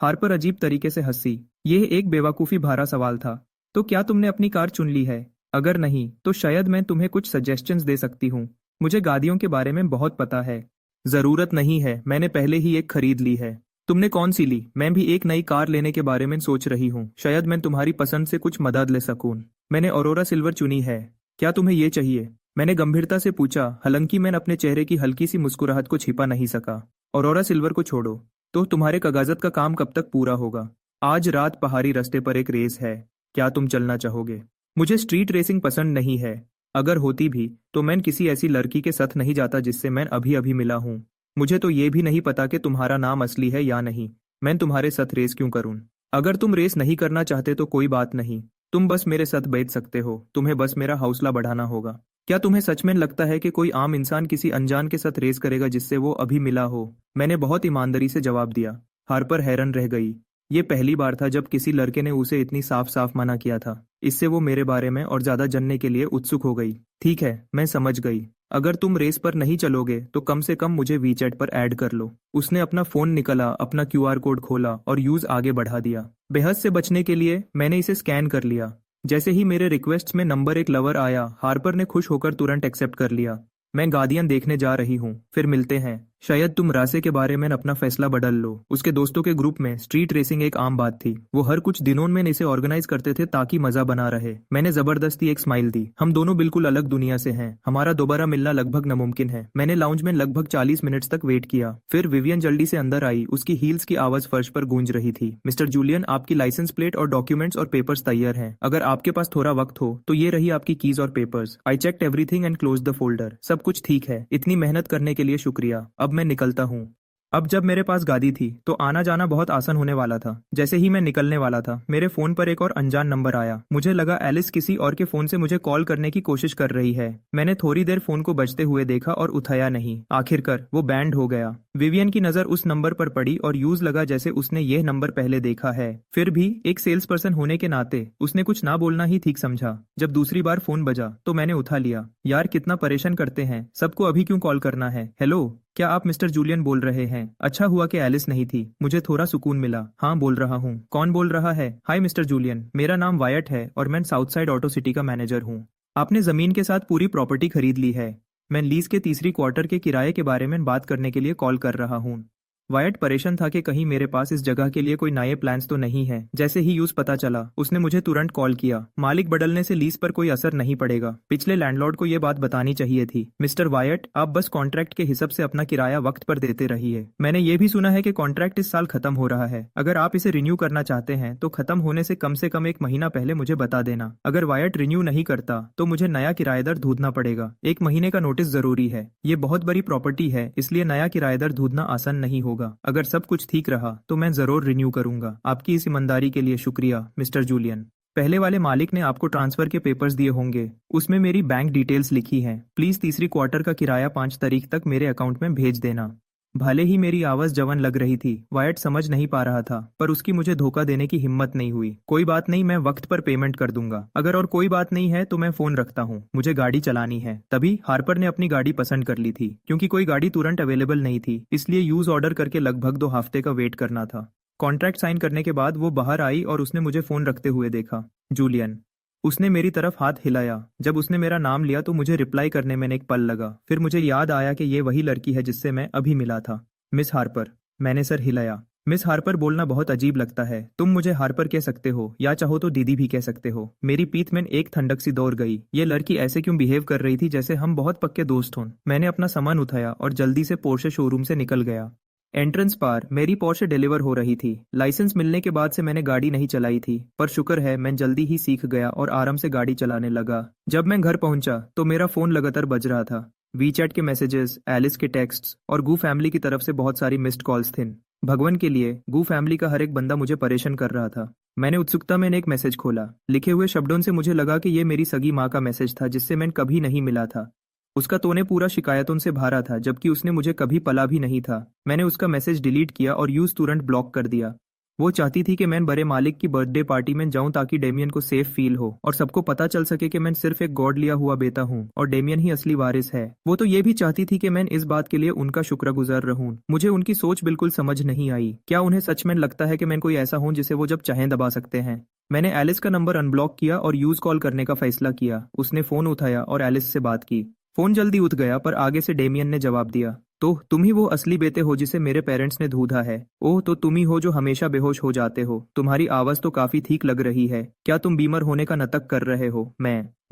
हार्पर अजीब तरीके से हंसी। यह एक बेवकूफ़ी भरा सवाल था। तो क्या तुमने अपनी कार चुन ली है? अगर नहीं तो शायद मैं तुम्हें कुछ सजेशंस दे सकती हूँ। मुझे गाड़ियों के बारे में बहुत पता है। जरूरत नहीं है, मैंने पहले ही एक खरीद ली है। तुमने कौन सी ली? मैं भी एक नई कार लेने के बारे में सोच रही हूँ। शायद मैं तुम्हारी पसंद से कुछ मदद ले सकूं। मैंने ऑरोरा सिल्वर चुनी है। क्या तुम्हें ये चाहिए? मैंने गंभीरता से पूछा, हालांकि मैं अपने चेहरे की हल्की सी मुस्कुराहट को छिपा नहीं सका। ऑरोरा सिल्वर को छोड़ो, तो तुम्हारे कागजात का काम कब तक पूरा होगा? आज रात पहाड़ी रास्ते पर एक रेस है, क्या तुम चलना चाहोगे? मुझे स्ट्रीट रेसिंग पसंद नहीं है। अगर होती भी तो मैं किसी ऐसी लड़की के साथ नहीं जाता जिससे मैं अभी अभी मिला हूँ। मुझे तो ये भी नहीं पता कि तुम्हारा नाम असली है या नहीं। मैं तुम्हारे साथ रेस क्यों करूं? अगर तुम रेस नहीं करना चाहते तो कोई बात नहीं, तुम बस मेरे साथ बैठ सकते हो। तुम्हें बस मेरा हौसला बढ़ाना होगा। क्या तुम्हें सच में लगता है कि कोई आम इंसान किसी अनजान के साथ रेस करेगा जिससे वो अभी मिला हो? मैंने बहुत ईमानदारी से जवाब दिया। हार्पर हैरान रह गई। ये पहली बार था जब किसी लड़के ने उसे इतनी साफ साफ मना किया था। इससे वो मेरे बारे में और ज्यादा जानने के लिए उत्सुक हो गई। ठीक है, मैं समझ गई। अगर तुम रेस पर नहीं चलोगे तो कम से कम मुझे वीचैट पर ऐड कर लो। उसने अपना फोन निकाला, अपना क्यूआर कोड खोला और यूज आगे बढ़ा दिया। बेहद से बचने के लिए मैंने इसे स्कैन कर लिया। जैसे ही मेरे रिक्वेस्ट्स में नंबर एक लवर आया, हार्पर ने खुश होकर तुरंत एक्सेप्ट कर लिया। मैं गार्डियन देखने जा रही हूँ, फिर मिलते हैं। शायद तुम रास्ते के बारे में अपना फैसला बदल लो। उसके दोस्तों के ग्रुप में स्ट्रीट रेसिंग एक आम बात थी। वो हर कुछ दिनों में इसे ऑर्गेनाइज करते थे ताकि मजा बना रहे। मैंने जबरदस्ती एक स्माइल दी। हम दोनों बिल्कुल अलग दुनिया से हैं। हमारा दोबारा मिलना लगभग नामुमकिन है। मैंने लाउंज में लगभग 40 मिनट तक वेट किया। फिर विवियन जल्दी से अंदर आई। उसकी हील्स की आवाज फर्श पर गूंज रही थी। मिस्टर जूलियन, आपकी लाइसेंस प्लेट और डॉक्यूमेंट्स और पेपर्स तैयार हैं। अगर आपके पास थोड़ा वक्त हो तो ये रही आपकी कीज और papers. I checked everything and close the folder. सब कुछ ठीक है। इतनी मेहनत करने के लिए शुक्रिया। अब मैं निकलता हूँ। अब जब मेरे पास गाड़ी थी तो आना जाना बहुत आसान होने वाला था। जैसे ही मैं निकलने वाला था, मेरे फोन पर एक और अनजान नंबर आया। मुझे लगा एलिस किसी और के फोन से मुझे कॉल करने की कोशिश कर रही है। मैंने थोड़ी देर फोन को बजते हुए देखा और उठाया नहीं। आखिरकार वो बैंड हो गया। विवियन की नजर उस नंबर पर पड़ी और यूज लगा जैसे उसने यह नंबर पहले देखा है। फिर भी एक सेल्स पर्सन होने के नाते उसने कुछ ना बोलना ही ठीक समझा। जब दूसरी बार फोन बजा तो मैंने उठा लिया। यार, कितना परेशान करते हैं, सबको अभी क्यों कॉल करना है? हेलो, क्या आप मिस्टर जूलियन बोल रहे हैं? अच्छा हुआ कि एलिस नहीं थी। मुझे थोड़ा सुकून मिला। हाँ, बोल रहा हूँ। कौन बोल रहा है? हाय मिस्टर जूलियन, मेरा नाम वायट है और मैं साउथ साइड ऑटो सिटी का मैनेजर हूँ। आपने जमीन के साथ पूरी प्रॉपर्टी खरीद ली है। मैं लीज के तीसरी क्वार्टर के किराए के बारे में बात करने के लिए कॉल कर रहा हूँ। वायट परेशान था कि कहीं मेरे पास इस जगह के लिए कोई नए प्लान्स तो नहीं है। जैसे ही यूज पता चला, उसने मुझे तुरंत कॉल किया। मालिक बदलने से लीज पर कोई असर नहीं पड़ेगा। पिछले लैंडलॉर्ड को यह बात बतानी चाहिए थी। मिस्टर वायट, आप बस कॉन्ट्रैक्ट के हिसाब से अपना किराया वक्त पर देते रहिए। मैंने ये भी सुना है कि कॉन्ट्रैक्ट इस साल खत्म हो रहा है। अगर आप इसे रिन्यू करना चाहते हैं तो खत्म होने से कम 1 महीना पहले मुझे बता देना। अगर वायट रिन्यू नहीं करता तो मुझे नया किराएदार ढूंढना पड़ेगा। 1 महीने का नोटिस जरूरी है। ये बहुत बड़ी प्रॉपर्टी है, इसलिए नया किराएदार ढूंढना आसान नहीं होगा। अगर सब कुछ ठीक रहा तो मैं जरूर रिन्यू करूंगा। आपकी इस ईमानदारी के लिए शुक्रिया मिस्टर जूलियन। पहले वाले मालिक ने आपको ट्रांसफर के पेपर्स दिए होंगे। उसमें मेरी बैंक डिटेल्स लिखी हैं। प्लीज तीसरी क्वार्टर का किराया 5 तारीख तक मेरे अकाउंट में भेज देना। भले ही मेरी आवाज जवान लग रही थी, वायट समझ नहीं पा रहा था, पर उसकी मुझे धोखा देने की हिम्मत नहीं हुई। कोई बात नहीं, मैं वक्त पर पेमेंट कर दूंगा। अगर और कोई बात नहीं है तो मैं फोन रखता हूँ, मुझे गाड़ी चलानी है। तभी हार्पर ने अपनी गाड़ी पसंद कर ली थी। क्योंकि कोई गाड़ी तुरंत अवेलेबल नहीं थी, इसलिए यूज ऑर्डर करके लगभग 2 हफ्ते का वेट करना था। कॉन्ट्रैक्ट साइन करने के बाद वो बाहर आई और उसने मुझे फोन रखते हुए देखा। जूलियन। उसने मेरी तरफ हाथ हिलाया। जब उसने मेरा नाम लिया तो मुझे रिप्लाई करने में एक पल लगा। फिर मुझे याद आया कि ये वही लड़की है जिससे मैं अभी मिला था। Miss Harper. मैंने सर हिलाया। मिस हार्पर बोलना बहुत अजीब लगता है। तुम मुझे हार्पर कह सकते हो या चाहो तो दीदी भी कह सकते हो। मेरी पीठ में एक ठंडक सी दौड़ गई। ये लड़की ऐसे क्यों बिहेव कर रही थी जैसे हम बहुत पक्के दोस्त हों। मैंने अपना सामान उठाया और जल्दी से पोर्शे शोरूम से निकल गया। एंट्रेंस पार मेरी पोर्शे डिलीवर हो रही थी। लाइसेंस मिलने के बाद से मैंने गाड़ी नहीं चलाई थी, पर शुक्र है मैं जल्दी ही सीख गया और आराम से गाड़ी चलाने लगा। जब मैं घर पहुंचा तो मेरा फोन लगातार बज रहा था। वीचैट के मैसेजेस, एलिस के टेक्स्ट्स और गू फैमिली की तरफ से बहुत सारी मिस्ड कॉल्स थी। भगवान के लिए गू फैमिली का हर एक बंदा मुझे परेशान कर रहा था। मैंने उत्सुकता में एक मैसेज खोला। लिखे हुए शब्दों से मुझे लगा कि ये मेरी सगी माँ का मैसेज था जिससे मैं कभी नहीं मिला था। उसका टोन पूरा शिकायतों से भरा था, जबकि उसने मुझे कभी पला भी नहीं था। मैंने उसका मैसेज डिलीट किया और यूज तुरंत ब्लॉक कर दिया। वो चाहती थी कि मैं बड़े मालिक की बर्थडे पार्टी में जाऊं ताकि डेमियन को सेफ फील हो और सबको पता चल सके कि मैं सिर्फ एक गॉड लिया हुआ बेटा हूं और डेमियन ही असली वारिस है। वो तो ये भी चाहती थी कि मैं इस बात के लिए उनका शुक्रगुजार रहूं। मुझे उनकी सोच बिल्कुल समझ नहीं आई। क्या उन्हें सच में लगता है कि मैं कोई ऐसा हूं जिसे वो जब चाहें दबा सकते हैं? मैंने एलिस का नंबर अनब्लॉक किया और यूज कॉल करने का फैसला किया। उसने फोन उठाया और एलिस से बात की। फोन जल्दी उठ गया, पर आगे से डेमियन ने जवाब दिया। तो तुम ही वो असली बेटे हो जिसे मेरे पेरेंट्स ने ढूंढा है। ओह, तो तुम ही हो जो हमेशा बेहोश हो जाते हो। तुम्हारी आवाज तो काफी ठीक लग रही है। क्या तुम बीमार होने का नाटक कर रहे हो?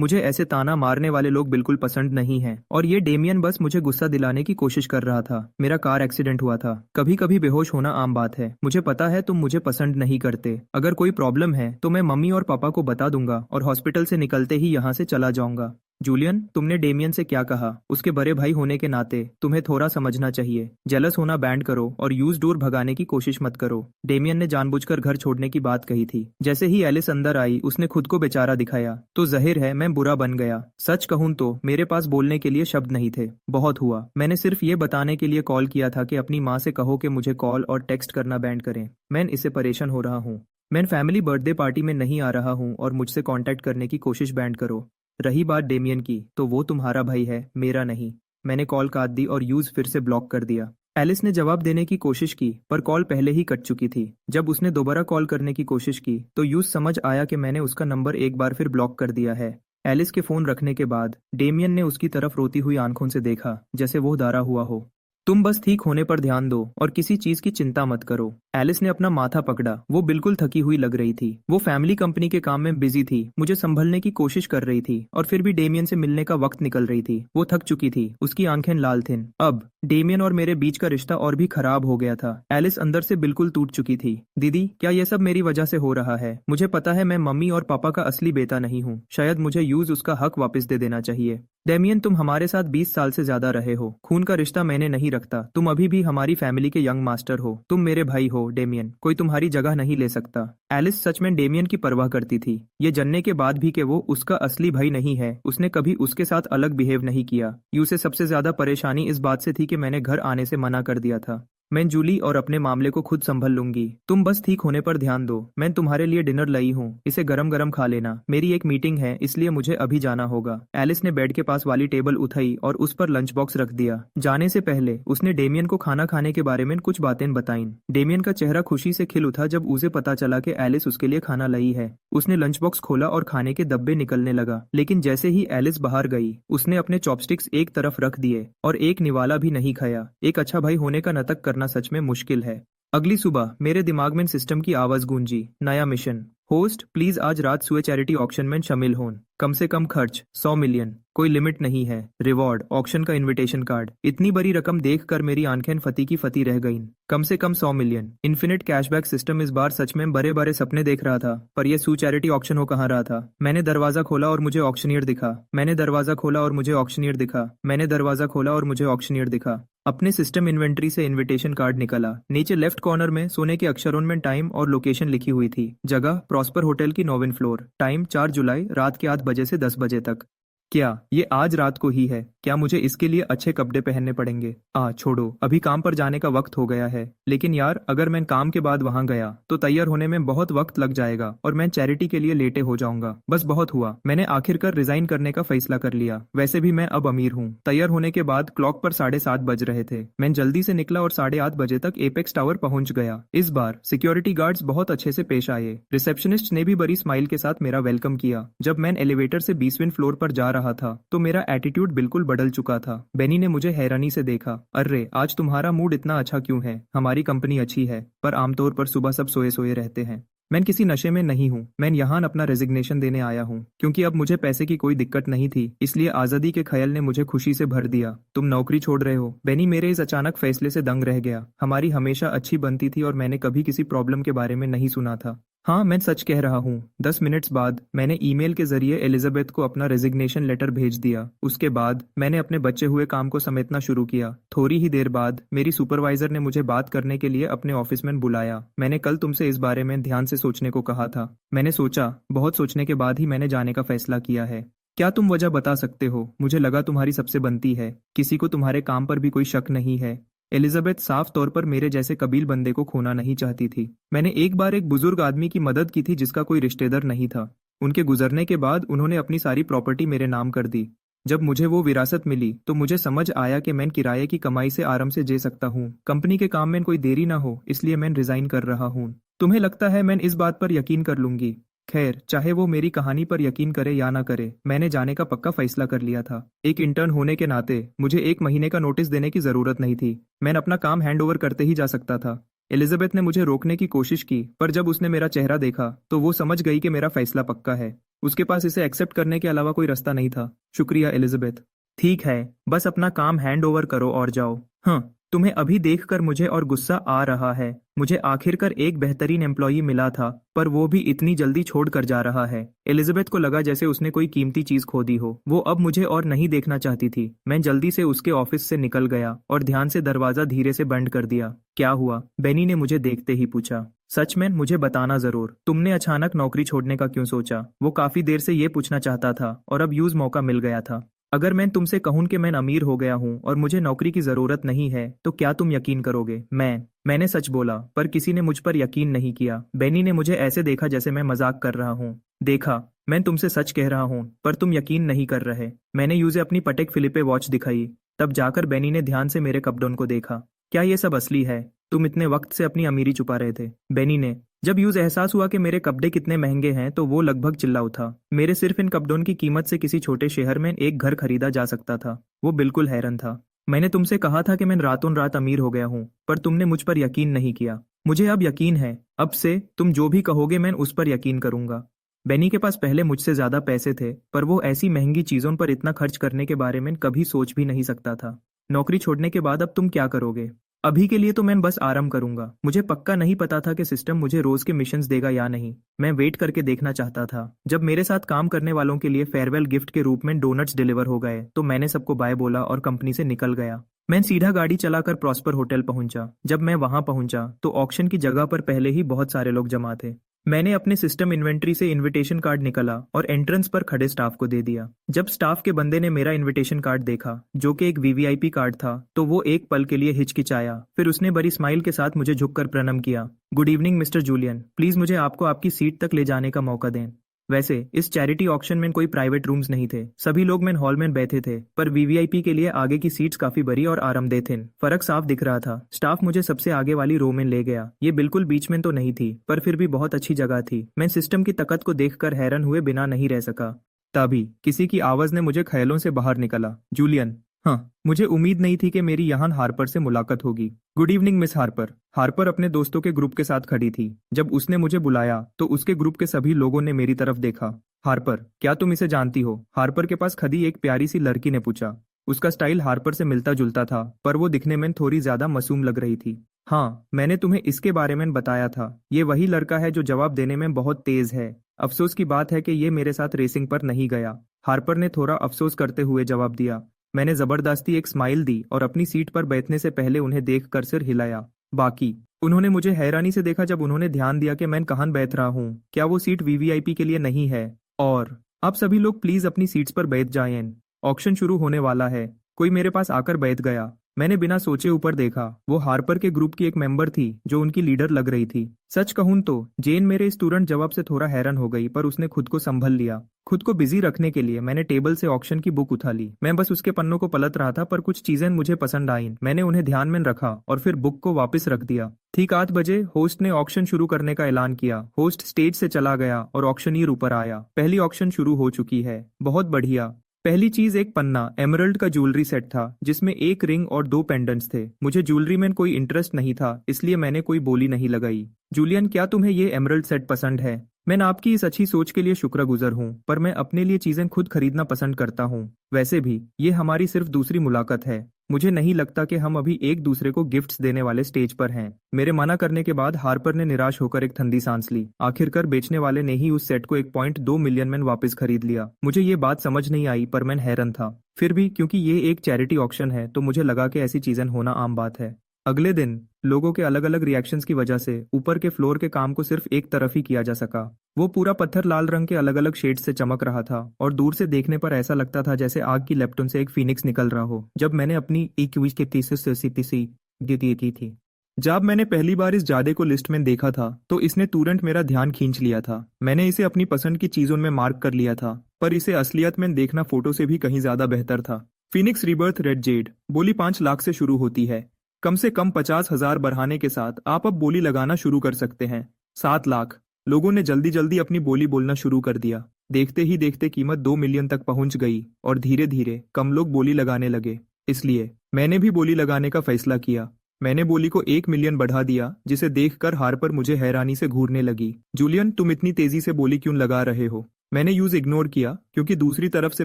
मुझे ऐसे ताना मारने वाले लोग बिल्कुल पसंद नहीं हैं। और ये डेमियन बस मुझे गुस्सा दिलाने की कोशिश कर रहा था। मेरा कार एक्सीडेंट हुआ था। कभी कभी बेहोश होना आम बात है। मुझे पता है तुम मुझे पसंद नहीं करते। अगर कोई प्रॉब्लम है तो मैं मम्मी और पापा को बता दूंगा और हॉस्पिटल से निकलते ही यहाँ से चला जाऊंगा। जूलियन, तुमने डेमियन से क्या कहा? उसके बड़े भाई होने के नाते तुम्हें थोड़ा समझना चाहिए। जेलस होना बैंड करो और यूज डोर भगाने की कोशिश मत करो। डेमियन ने जानबूझकर घर छोड़ने की बात कही थी। जैसे ही एलिस अंदर आई उसने खुद को बेचारा दिखाया तो जाहिर है मैं बुरा बन गया। सच कहूं तो मेरे पास बोलने के लिए शब्द नहीं थे। बहुत हुआ। मैंने सिर्फ ये बताने के लिए कॉल किया था कि अपनी माँ से कहो कि मुझे कॉल और टेक्स्ट करना बैंड करें। मैं इससे परेशान हो रहा हूँ। मैं फैमिली बर्थडे पार्टी में नहीं आ रहा हूँ और मुझसे कांटेक्ट करने की कोशिश बैंड करो। रही बात डेमियन की, तो वो तुम्हारा भाई है, मेरा नहीं। मैंने कॉल काट दी और यूज फिर से ब्लॉक कर दिया। एलिस ने जवाब देने की कोशिश की पर कॉल पहले ही कट चुकी थी। जब उसने दोबारा कॉल करने की कोशिश की तो यूज समझ आया कि मैंने उसका नंबर एक बार फिर ब्लॉक कर दिया है। एलिस के फोन रखने के बाद डेमियन ने उसकी तरफ रोती हुई आंखों से देखा जैसे वो डरा हुआ हो। तुम बस ठीक होने पर ध्यान दो और किसी चीज की चिंता मत करो। एलिस ने अपना माथा पकड़ा। वो बिल्कुल थकी हुई लग रही थी। वो फैमिली कंपनी के काम में बिजी थी, मुझे संभलने की कोशिश कर रही थी और फिर भी डेमियन से मिलने का वक्त निकल रही थी। वो थक चुकी थी, उसकी आंखें लाल थीं। अब डेमियन और मेरे बीच का रिश्ता और भी खराब हो गया था। एलिस अंदर से बिल्कुल टूट चुकी थी। दीदी, क्या ये सब मेरी वजह से हो रहा है? मुझे पता है मैं मम्मी और पापा का असली बेटा नहीं हूँ। शायद मुझे यूज उसका हक वापस दे देना चाहिए। डेमियन, तुम हमारे साथ 20 साल से ज्यादा रहे हो। खून का रिश्ता मैंने नहीं रखता। तुम अभी भी हमारी फैमिली के यंग मास्टर हो। तुम मेरे भाई हो डेमियन। कोई तुम्हारी जगह नहीं ले सकता। एलिस सच में डेमियन की परवाह करती थी, ये जानने के बाद भी कि वो उसका असली भाई नहीं है। उसने कभी उसके साथ अलग बिहेव नहीं किया। यू से सबसे ज्यादा परेशानी इस बात से थी कि मैंने घर आने से मना कर दिया था। मैं जूली और अपने मामले को खुद संभल लूंगी। तुम बस ठीक होने पर ध्यान दो। मैं तुम्हारे लिए डिनर लाई हूँ, इसे गरम गरम खा लेना। मेरी एक मीटिंग है इसलिए मुझे अभी जाना होगा। एलिस ने बेड के पास वाली टेबल उठाई और उस पर लंच बॉक्स रख दिया। जाने से पहले उसने डेमियन को खाना खाने के बारे में कुछ बातें बताईं। डेमियन का चेहरा खुशी से खिल उठा जब उसे पता चला कि एलिस उसके लिए खाना लाई है। उसने लंच बॉक्स खोला और खाने के डब्बे निकलने लगा, लेकिन जैसे ही एलिस बाहर गई उसने अपने चॉपस्टिक्स एक तरफ रख दिए और एक निवाला भी नहीं खाया। एक अच्छा भाई होने का नाटक करना सच में मुश्किल है। अगली सुबह मेरे दिमाग में सिस्टम की आवाज गूंजी। नया मिशन। होस्ट, प्लीज आज रात सुबह चैरिटी ऑक्शन में शामिल हों। कम से कम खर्च 100 मिलियन। कोई लिमिट नहीं है। रिवॉर्ड, ऑक्शन का इनविटेशन कार्ड। इतनी बड़ी रकम देखकर मेरी आंखें फटी की फटी रह गईं। कम से कम 100 मिलियन। Infinite cashback system. इस बार सच में बड़े बड़े सपने देख रहा था, पर यह सू चैरिटी ऑक्शन हो कहाँ रहा था। मैंने दरवाजा खोला और मुझे ऑक्शनियर दिखा। मैंने दरवाजा खोला और मुझे ऑक्शनियर दिखा। मैंने दरवाजा खोला और मुझे ऑक्शनियर दिखा। अपने सिस्टम इन्वेंटरी से इनविटेशन कार्ड निकाला। नीचे लेफ्ट कॉर्नर में सोने के अक्षरों में टाइम और लोकेशन लिखी हुई थी। जगह प्रॉस्पर होटल की 9वीं फ्लोर। टाइम 4 जुलाई रात के 8 बजे से 10 बजे तक। क्या ये आज रात को ही है? क्या मुझे इसके लिए अच्छे कपड़े पहनने पड़ेंगे? छोड़ो, अभी काम पर जाने का वक्त हो गया है। लेकिन यार, अगर मैं काम के बाद वहां गया तो तैयार होने में बहुत वक्त लग जाएगा और मैं चैरिटी के लिए लेटे हो जाऊंगा। बस बहुत हुआ, मैंने आखिरकार रिजाइन करने का फैसला कर लिया। वैसे भी मैं अब अमीर हूँ। तैयार होने के बाद क्लॉक पर 7:30 बज रहे थे। मैं जल्दी से निकला और 8:30 बजे तक एपेक्स टावर पहुंच गया। इस बार सिक्योरिटी गार्ड्स बहुत अच्छे से पेश आए। रिसेप्शनिस्ट ने भी बड़ी स्माइल के साथ मेरा वेलकम किया। जब मैं एलिवेटर से 20वीं फ्लोर पर जा रहा था तो मेरा एटीट्यूड बिल्कुल बदल चुका था। बेनी ने मुझे हैरानी से देखा। अरे, आज तुम्हारा मूड इतना अच्छा क्यों है? हमारी कंपनी अच्छी है, पर आमतौर पर सुबह सब सोए सोए रहते हैं। मैं किसी नशे में नहीं हूँ। मैं यहाँ अपना रेजिग्नेशन देने आया हूँ क्योंकि अब मुझे पैसे की कोई दिक्कत नहीं थी। इसलिए आजादी के ख्याल ने मुझे खुशी से भर दिया। तुम नौकरी छोड़ रहे हो? बेनी मेरे इस अचानक फैसले से दंग रह गया। हमारी हमेशा अच्छी बनती थी और मैंने कभी किसी प्रॉब्लम के बारे में नहीं सुना था। हाँ, मैं सच कह रहा हूँ। 10 मिनट्स बाद मैंने ईमेल के जरिए एलिजाबेथ को अपना रेजिग्नेशन लेटर भेज दिया। उसके बाद मैंने अपने बचे हुए काम को समेटना शुरू किया। थोड़ी ही देर बाद मेरी सुपरवाइजर ने मुझे बात करने के लिए अपने ऑफिस में बुलाया। मैंने कल तुमसे इस बारे में ध्यान से सोचने को कहा था। मैंने सोचा, बहुत सोचने के बाद ही मैंने जाने का फैसला किया है। क्या तुम वजह बता सकते हो? मुझे लगा तुम्हारी सबसे बनती है। किसी को तुम्हारे काम पर भी कोई शक नहीं है। एलिजाबेथ साफ तौर पर मेरे जैसे कबील बंदे को खोना नहीं चाहती थी। मैंने एक बार एक बुजुर्ग आदमी की मदद की थी जिसका कोई रिश्तेदार नहीं था। उनके गुजरने के बाद उन्होंने अपनी सारी प्रॉपर्टी मेरे नाम कर दी। जब मुझे वो विरासत मिली तो मुझे समझ आया कि मैं किराए की कमाई से आराम से जी सकता हूँ। कंपनी के काम में कोई देरी ना हो, इसलिए मैं रिजाइन कर रहा हूँ। तुम्हें लगता है मैं इस बात पर यकीन कर लूंगी? खैर, चाहे वो मेरी कहानी पर यकीन करे या ना करे, मैंने जाने का पक्का फैसला कर लिया था। एक इंटर्न होने के नाते मुझे 1 महीने का नोटिस देने की जरूरत नहीं थी। मैं अपना काम हैंड ओवर करते ही जा सकता था। एलिजाबेथ ने मुझे रोकने की कोशिश की, पर जब उसने मेरा चेहरा देखा तो वो समझ गई कि मेरा फैसला पक्का है। उसके पास इसे एक्सेप्ट करने के अलावा कोई रास्ता नहीं था। शुक्रिया एलिजाबेथ। ठीक है, बस अपना काम हैंड ओवर करो और जाओ। हाँ, तुम्हें अभी देखकर मुझे और गुस्सा आ रहा है। मुझे आखिरकार एक बेहतरीन एम्प्लॉई मिला था, पर वो भी इतनी जल्दी छोड़कर जा रहा है। एलिजाबेथ को लगा जैसे उसने कोई कीमती चीज खो दी हो। वो अब मुझे और नहीं देखना चाहती थी। मैं जल्दी से उसके ऑफिस से निकल गया और ध्यान से दरवाजा धीरे से बंद कर दिया। क्या हुआ? बेनी ने मुझे देखते ही पूछा। सच में मुझे बताना जरूर, तुमने अचानक नौकरी छोड़ने का क्यों सोचा? वो काफी देर से ये पूछना चाहता था और अब यूज मौका मिल गया था। अगर मैं तुमसे कहूं कि मैं अमीर हो गया हूं और मुझे नौकरी की जरूरत नहीं है, तो क्या तुम यकीन करोगे? मैंने सच बोला, पर किसी ने मुझ पर यकीन नहीं किया। बेनी ने मुझे ऐसे देखा जैसे मैं मजाक कर रहा हूँ। देखा, मैं तुमसे सच कह रहा हूँ, पर तुम यकीन नहीं कर रहे। मैंने यूजे अपनी पटेक फिलिपे वॉच दिखाई। तब जाकर बेनी ने ध्यान से मेरे कपड़ों को देखा। क्या ये सब असली है? तुम इतने वक्त से अपनी अमीरी छुपा रहे थे। बेनी ने। जब यूज एहसास हुआ कि मेरे कपड़े कितने महंगे हैं, तो वो लगभग चिल्ला उठा। मेरे सिर्फ इन कपड़ों की कीमत से किसी छोटे शहर में एक घर खरीदा जा सकता था। वो बिल्कुल हैरान था। मैंने तुमसे कहा था कि मैं रातों रात अमीर हो गया हूँ, पर तुमने मुझ पर यकीन नहीं किया। मुझे अब यकीन है। अब से तुम जो भी कहोगे मैं उस पर यकीन करूंगा। बेनी के पास पहले मुझसे ज्यादा पैसे थे, पर वो ऐसी महंगी चीजों पर इतना खर्च करने के बारे में कभी सोच भी नहीं सकता था। नौकरी छोड़ने के बाद अब तुम क्या करोगे? अभी के लिए तो मैं बस आराम करूंगा। मुझे पक्का नहीं पता था कि सिस्टम मुझे रोज के मिशंस देगा या नहीं। मैं वेट करके देखना चाहता था। जब मेरे साथ काम करने वालों के लिए फेयरवेल गिफ्ट के रूप में डोनट्स डिलीवर हो गए, तो मैंने सबको बाय बोला और कंपनी से निकल गया। मैं सीधा गाड़ी चलाकर प्रॉस्पर होटल पहुंचा। जब मैं वहां पहुंचा तो ऑक्शन की जगह पर पहले ही बहुत सारे लोग जमा थे। मैंने अपने सिस्टम इन्वेंट्री से इनविटेशन कार्ड निकाला और एंट्रेंस पर खड़े स्टाफ को दे दिया। जब स्टाफ के बंदे ने मेरा इनविटेशन कार्ड देखा, जो कि एक वीवीआईपी कार्ड था, तो वो एक पल के लिए हिचकिचाया। फिर उसने बड़ी स्माइल के साथ मुझे झुककर प्रणाम किया। Good evening mister Julian, please मुझे आपको आपकी सीट तक ले जाने का मौका दें। वैसे इस चैरिटी ऑक्शन में कोई प्राइवेट रूम्स नहीं थे। सभी लोग मेन हॉल में बैठे थे, पर वीवीआईपी के लिए आगे की सीट्स काफी बड़ी और आरामदेह थीं। फर्क साफ दिख रहा था। स्टाफ मुझे सबसे आगे वाली रो में ले गया। ये बिल्कुल बीच में तो नहीं थी, पर फिर भी बहुत अच्छी जगह थी। मैं सिस्टम की ताकत को देखकर हैरान हुए बिना नहीं रह सका। तभी किसी की आवाज ने मुझे ख्यालों से बाहर निकाला। जूलियन। हाँ, मुझे उम्मीद नहीं थी कि मेरी यहाँ हार्पर से मुलाकात होगी। Good evening miss Harper. Harper अपने दोस्तों के ग्रुप के साथ खड़ी थी। जब उसने मुझे बुलाया तो उसके ग्रुप के सभी लोगों ने मेरी तरफ देखा। हार्पर, क्या तुम इसे जानती हो? हार्पर के पास खड़ी एक प्यारी सी लड़की ने पूछा। उसका स्टाइल हार्पर से मिलता जुलता था, पर वो दिखने में थोड़ी ज्यादा मासूम लग रही थी। हाँ, मैंने तुम्हें इसके बारे में बताया था। ये वही लड़का है जो जवाब देने में बहुत तेज है। अफसोस की बात है कि ये मेरे साथ रेसिंग पर नहीं गया। हार्पर ने थोड़ा अफसोस करते हुए जवाब दिया। मैंने जबरदस्ती एक स्माइल दी और अपनी सीट पर बैठने से पहले उन्हें देखकर सिर हिलाया। बाकी उन्होंने मुझे हैरानी से देखा जब उन्होंने ध्यान दिया कि मैं कहाँ बैठ रहा हूँ। क्या वो सीट वीवीआईपी के लिए नहीं है? और अब सभी लोग प्लीज अपनी सीट्स पर बैठ जाएं। ऑक्शन शुरू होने वाला है। कोई मेरे पास आकर बैठ गया। मैंने बिना सोचे ऊपर देखा। वो हार्पर के ग्रुप की एक मेंबर थी जो उनकी लीडर लग रही थी। सच कहूं तो जेन मेरे इस तुरंत जवाब से थोड़ा हैरान हो गई, पर उसने खुद को संभल लिया। खुद को बिजी रखने के लिए मैंने टेबल से ऑक्शन की बुक उठा ली। मैं बस उसके पन्नों को पलट रहा था, पर कुछ चीजें मुझे पसंद आईं। मैंने उन्हें ध्यान में रखा और फिर बुक को वापस रख दिया। ठीक 8 बजे होस्ट ने ऑक्शन शुरू करने का ऐलान किया। होस्ट स्टेज से चला गया और ऑक्शनियर ऊपर आया। पहली ऑक्शन शुरू हो चुकी है। बहुत बढ़िया। पहली चीज एक पन्ना एमरल्ड का ज्वेलरी सेट था, जिसमें एक रिंग और 2 पेंडेंट्स थे। मुझे ज्वेलरी में कोई इंटरेस्ट नहीं था, इसलिए मैंने कोई बोली नहीं लगाई। जूलियन, क्या तुम्हें ये एमरल्ड सेट पसंद है? मैं आपकी इस अच्छी सोच के लिए शुक्रगुजार हूँ, पर मैं अपने लिए चीजें खुद खरीदना पसंद करता हूँ। वैसे भी ये हमारी सिर्फ दूसरी मुलाकात है। मुझे नहीं लगता कि हम अभी एक दूसरे को गिफ्ट्स देने वाले स्टेज पर हैं। मेरे मना करने के बाद हार्पर ने निराश होकर एक ठंडी सांस ली। आखिरकार बेचने वाले ने ही उस सेट को 1.2 मिलियन में वापस खरीद लिया। मुझे ये बात समझ नहीं आई, पर मैं हैरान था। फिर भी क्योंकि ये एक चैरिटी ऑक्शन है, तो मुझे लगा कि ऐसी चीजें होना आम बात है। अगले दिन लोगों के अलग अलग रिएक्शंस की वजह से ऊपर के फ्लोर के काम को सिर्फ एक तरफ ही किया जा सका। वो पूरा पत्थर लाल रंग के अलग अलग शेड से चमक रहा था और दूर से देखने पर ऐसा लगता था जैसे आग की लेप्टन से एक फीनिक्स निकल रहा हो। जब मैंने अपनी इक्विज की तीसरी दी थी। जब मैंने पहली बार इस जादे को लिस्ट में देखा था, तो इसने तुरंत मेरा ध्यान खींच लिया था। मैंने इसे अपनी पसंद की चीजों में मार्क कर लिया था, पर इसे असलियत में देखना फोटो से भी कहीं ज्यादा बेहतर था। फिनिक्स रिबर्थ रेड जेड बोली 5 लाख से शुरू होती है। कम से कम 50,000 बढ़ाने के साथ आप अब बोली लगाना शुरू कर सकते हैं। 7 लाख, लोगों ने जल्दी जल्दी अपनी बोली बोलना शुरू कर दिया। देखते ही देखते कीमत 2 मिलियन तक पहुंच गई और धीरे धीरे कम लोग बोली लगाने लगे। इसलिए मैंने भी बोली लगाने का फैसला किया। मैंने बोली को 1 मिलियन बढ़ा दिया, जिसे देखकर हार्पर मुझे हैरानी से घूरने लगी। जूलियन, तुम इतनी तेजी से बोली क्यों लगा रहे हो? मैंने यूज इग्नोर किया क्योंकि दूसरी तरफ से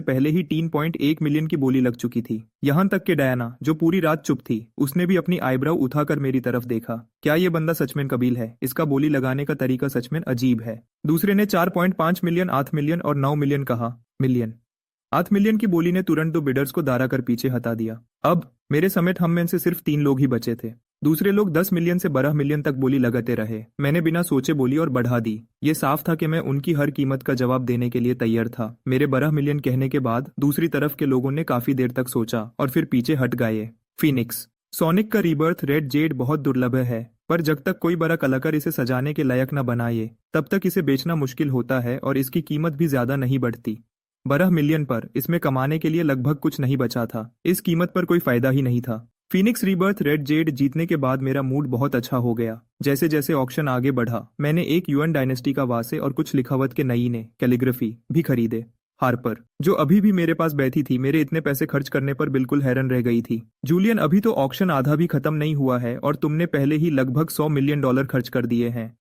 पहले ही 3.1 मिलियन की बोली लग चुकी थी। यहां तक कि डायना, जो पूरी रात चुप थी, उसने भी अपनी आईब्राउ उठाकर मेरी तरफ देखा। क्या ये बंदा सच में कबील है? इसका बोली लगाने का तरीका सच में अजीब है। दूसरे ने 4.5 मिलियन, 8 मिलियन और 9 मिलियन कहा। मिलियन 8 मिलियन की बोली ने तुरंत दो बिडर्स को दारा कर पीछे हटा दिया। अब मेरे समेत हम में से सिर्फ 3 लोग ही बचे थे। दूसरे लोग 10 मिलियन से 12 मिलियन तक बोली लगाते रहे। मैंने बिना सोचे बोली और बढ़ा दी। ये साफ था कि मैं उनकी हर कीमत का जवाब देने के लिए तैयार था। मेरे 12 मिलियन कहने के बाद दूसरी तरफ के लोगों ने काफी देर तक सोचा और फिर पीछे हट गए। फिनिक्स सोनिक का रीबर्थ रेड जेड बहुत दुर्लभ है, पर जब तक कोई बड़ा कलाकार इसे सजाने के लायक न बनाए तब तक इसे बेचना मुश्किल होता है और इसकी कीमत भी ज्यादा नहीं बढ़ती। 12 मिलियन पर इसमें कमाने के लिए लगभग कुछ नहीं बचा था। इस कीमत पर कोई फायदा ही नहीं था। फिनिक्स रीबर्थ रेड जेड जीतने के बाद मेरा मूड बहुत अच्छा हो गया। जैसे जैसे ऑक्शन आगे बढ़ा, मैंने एक युआन डायनेस्टी का वासे और कुछ लिखावट के नई ने कैलीग्राफी भी खरीदे। हार्पर, जो अभी भी मेरे पास बैठी थी, मेरे इतने पैसे खर्च करने पर बिल्कुल हैरान रह गई थी। जूलियन, अभी तो ऑक्शन आधा भी खत्म नहीं हुआ है और तुमने पहले ही लगभग $100 मिलियन खर्च कर दिए हैं।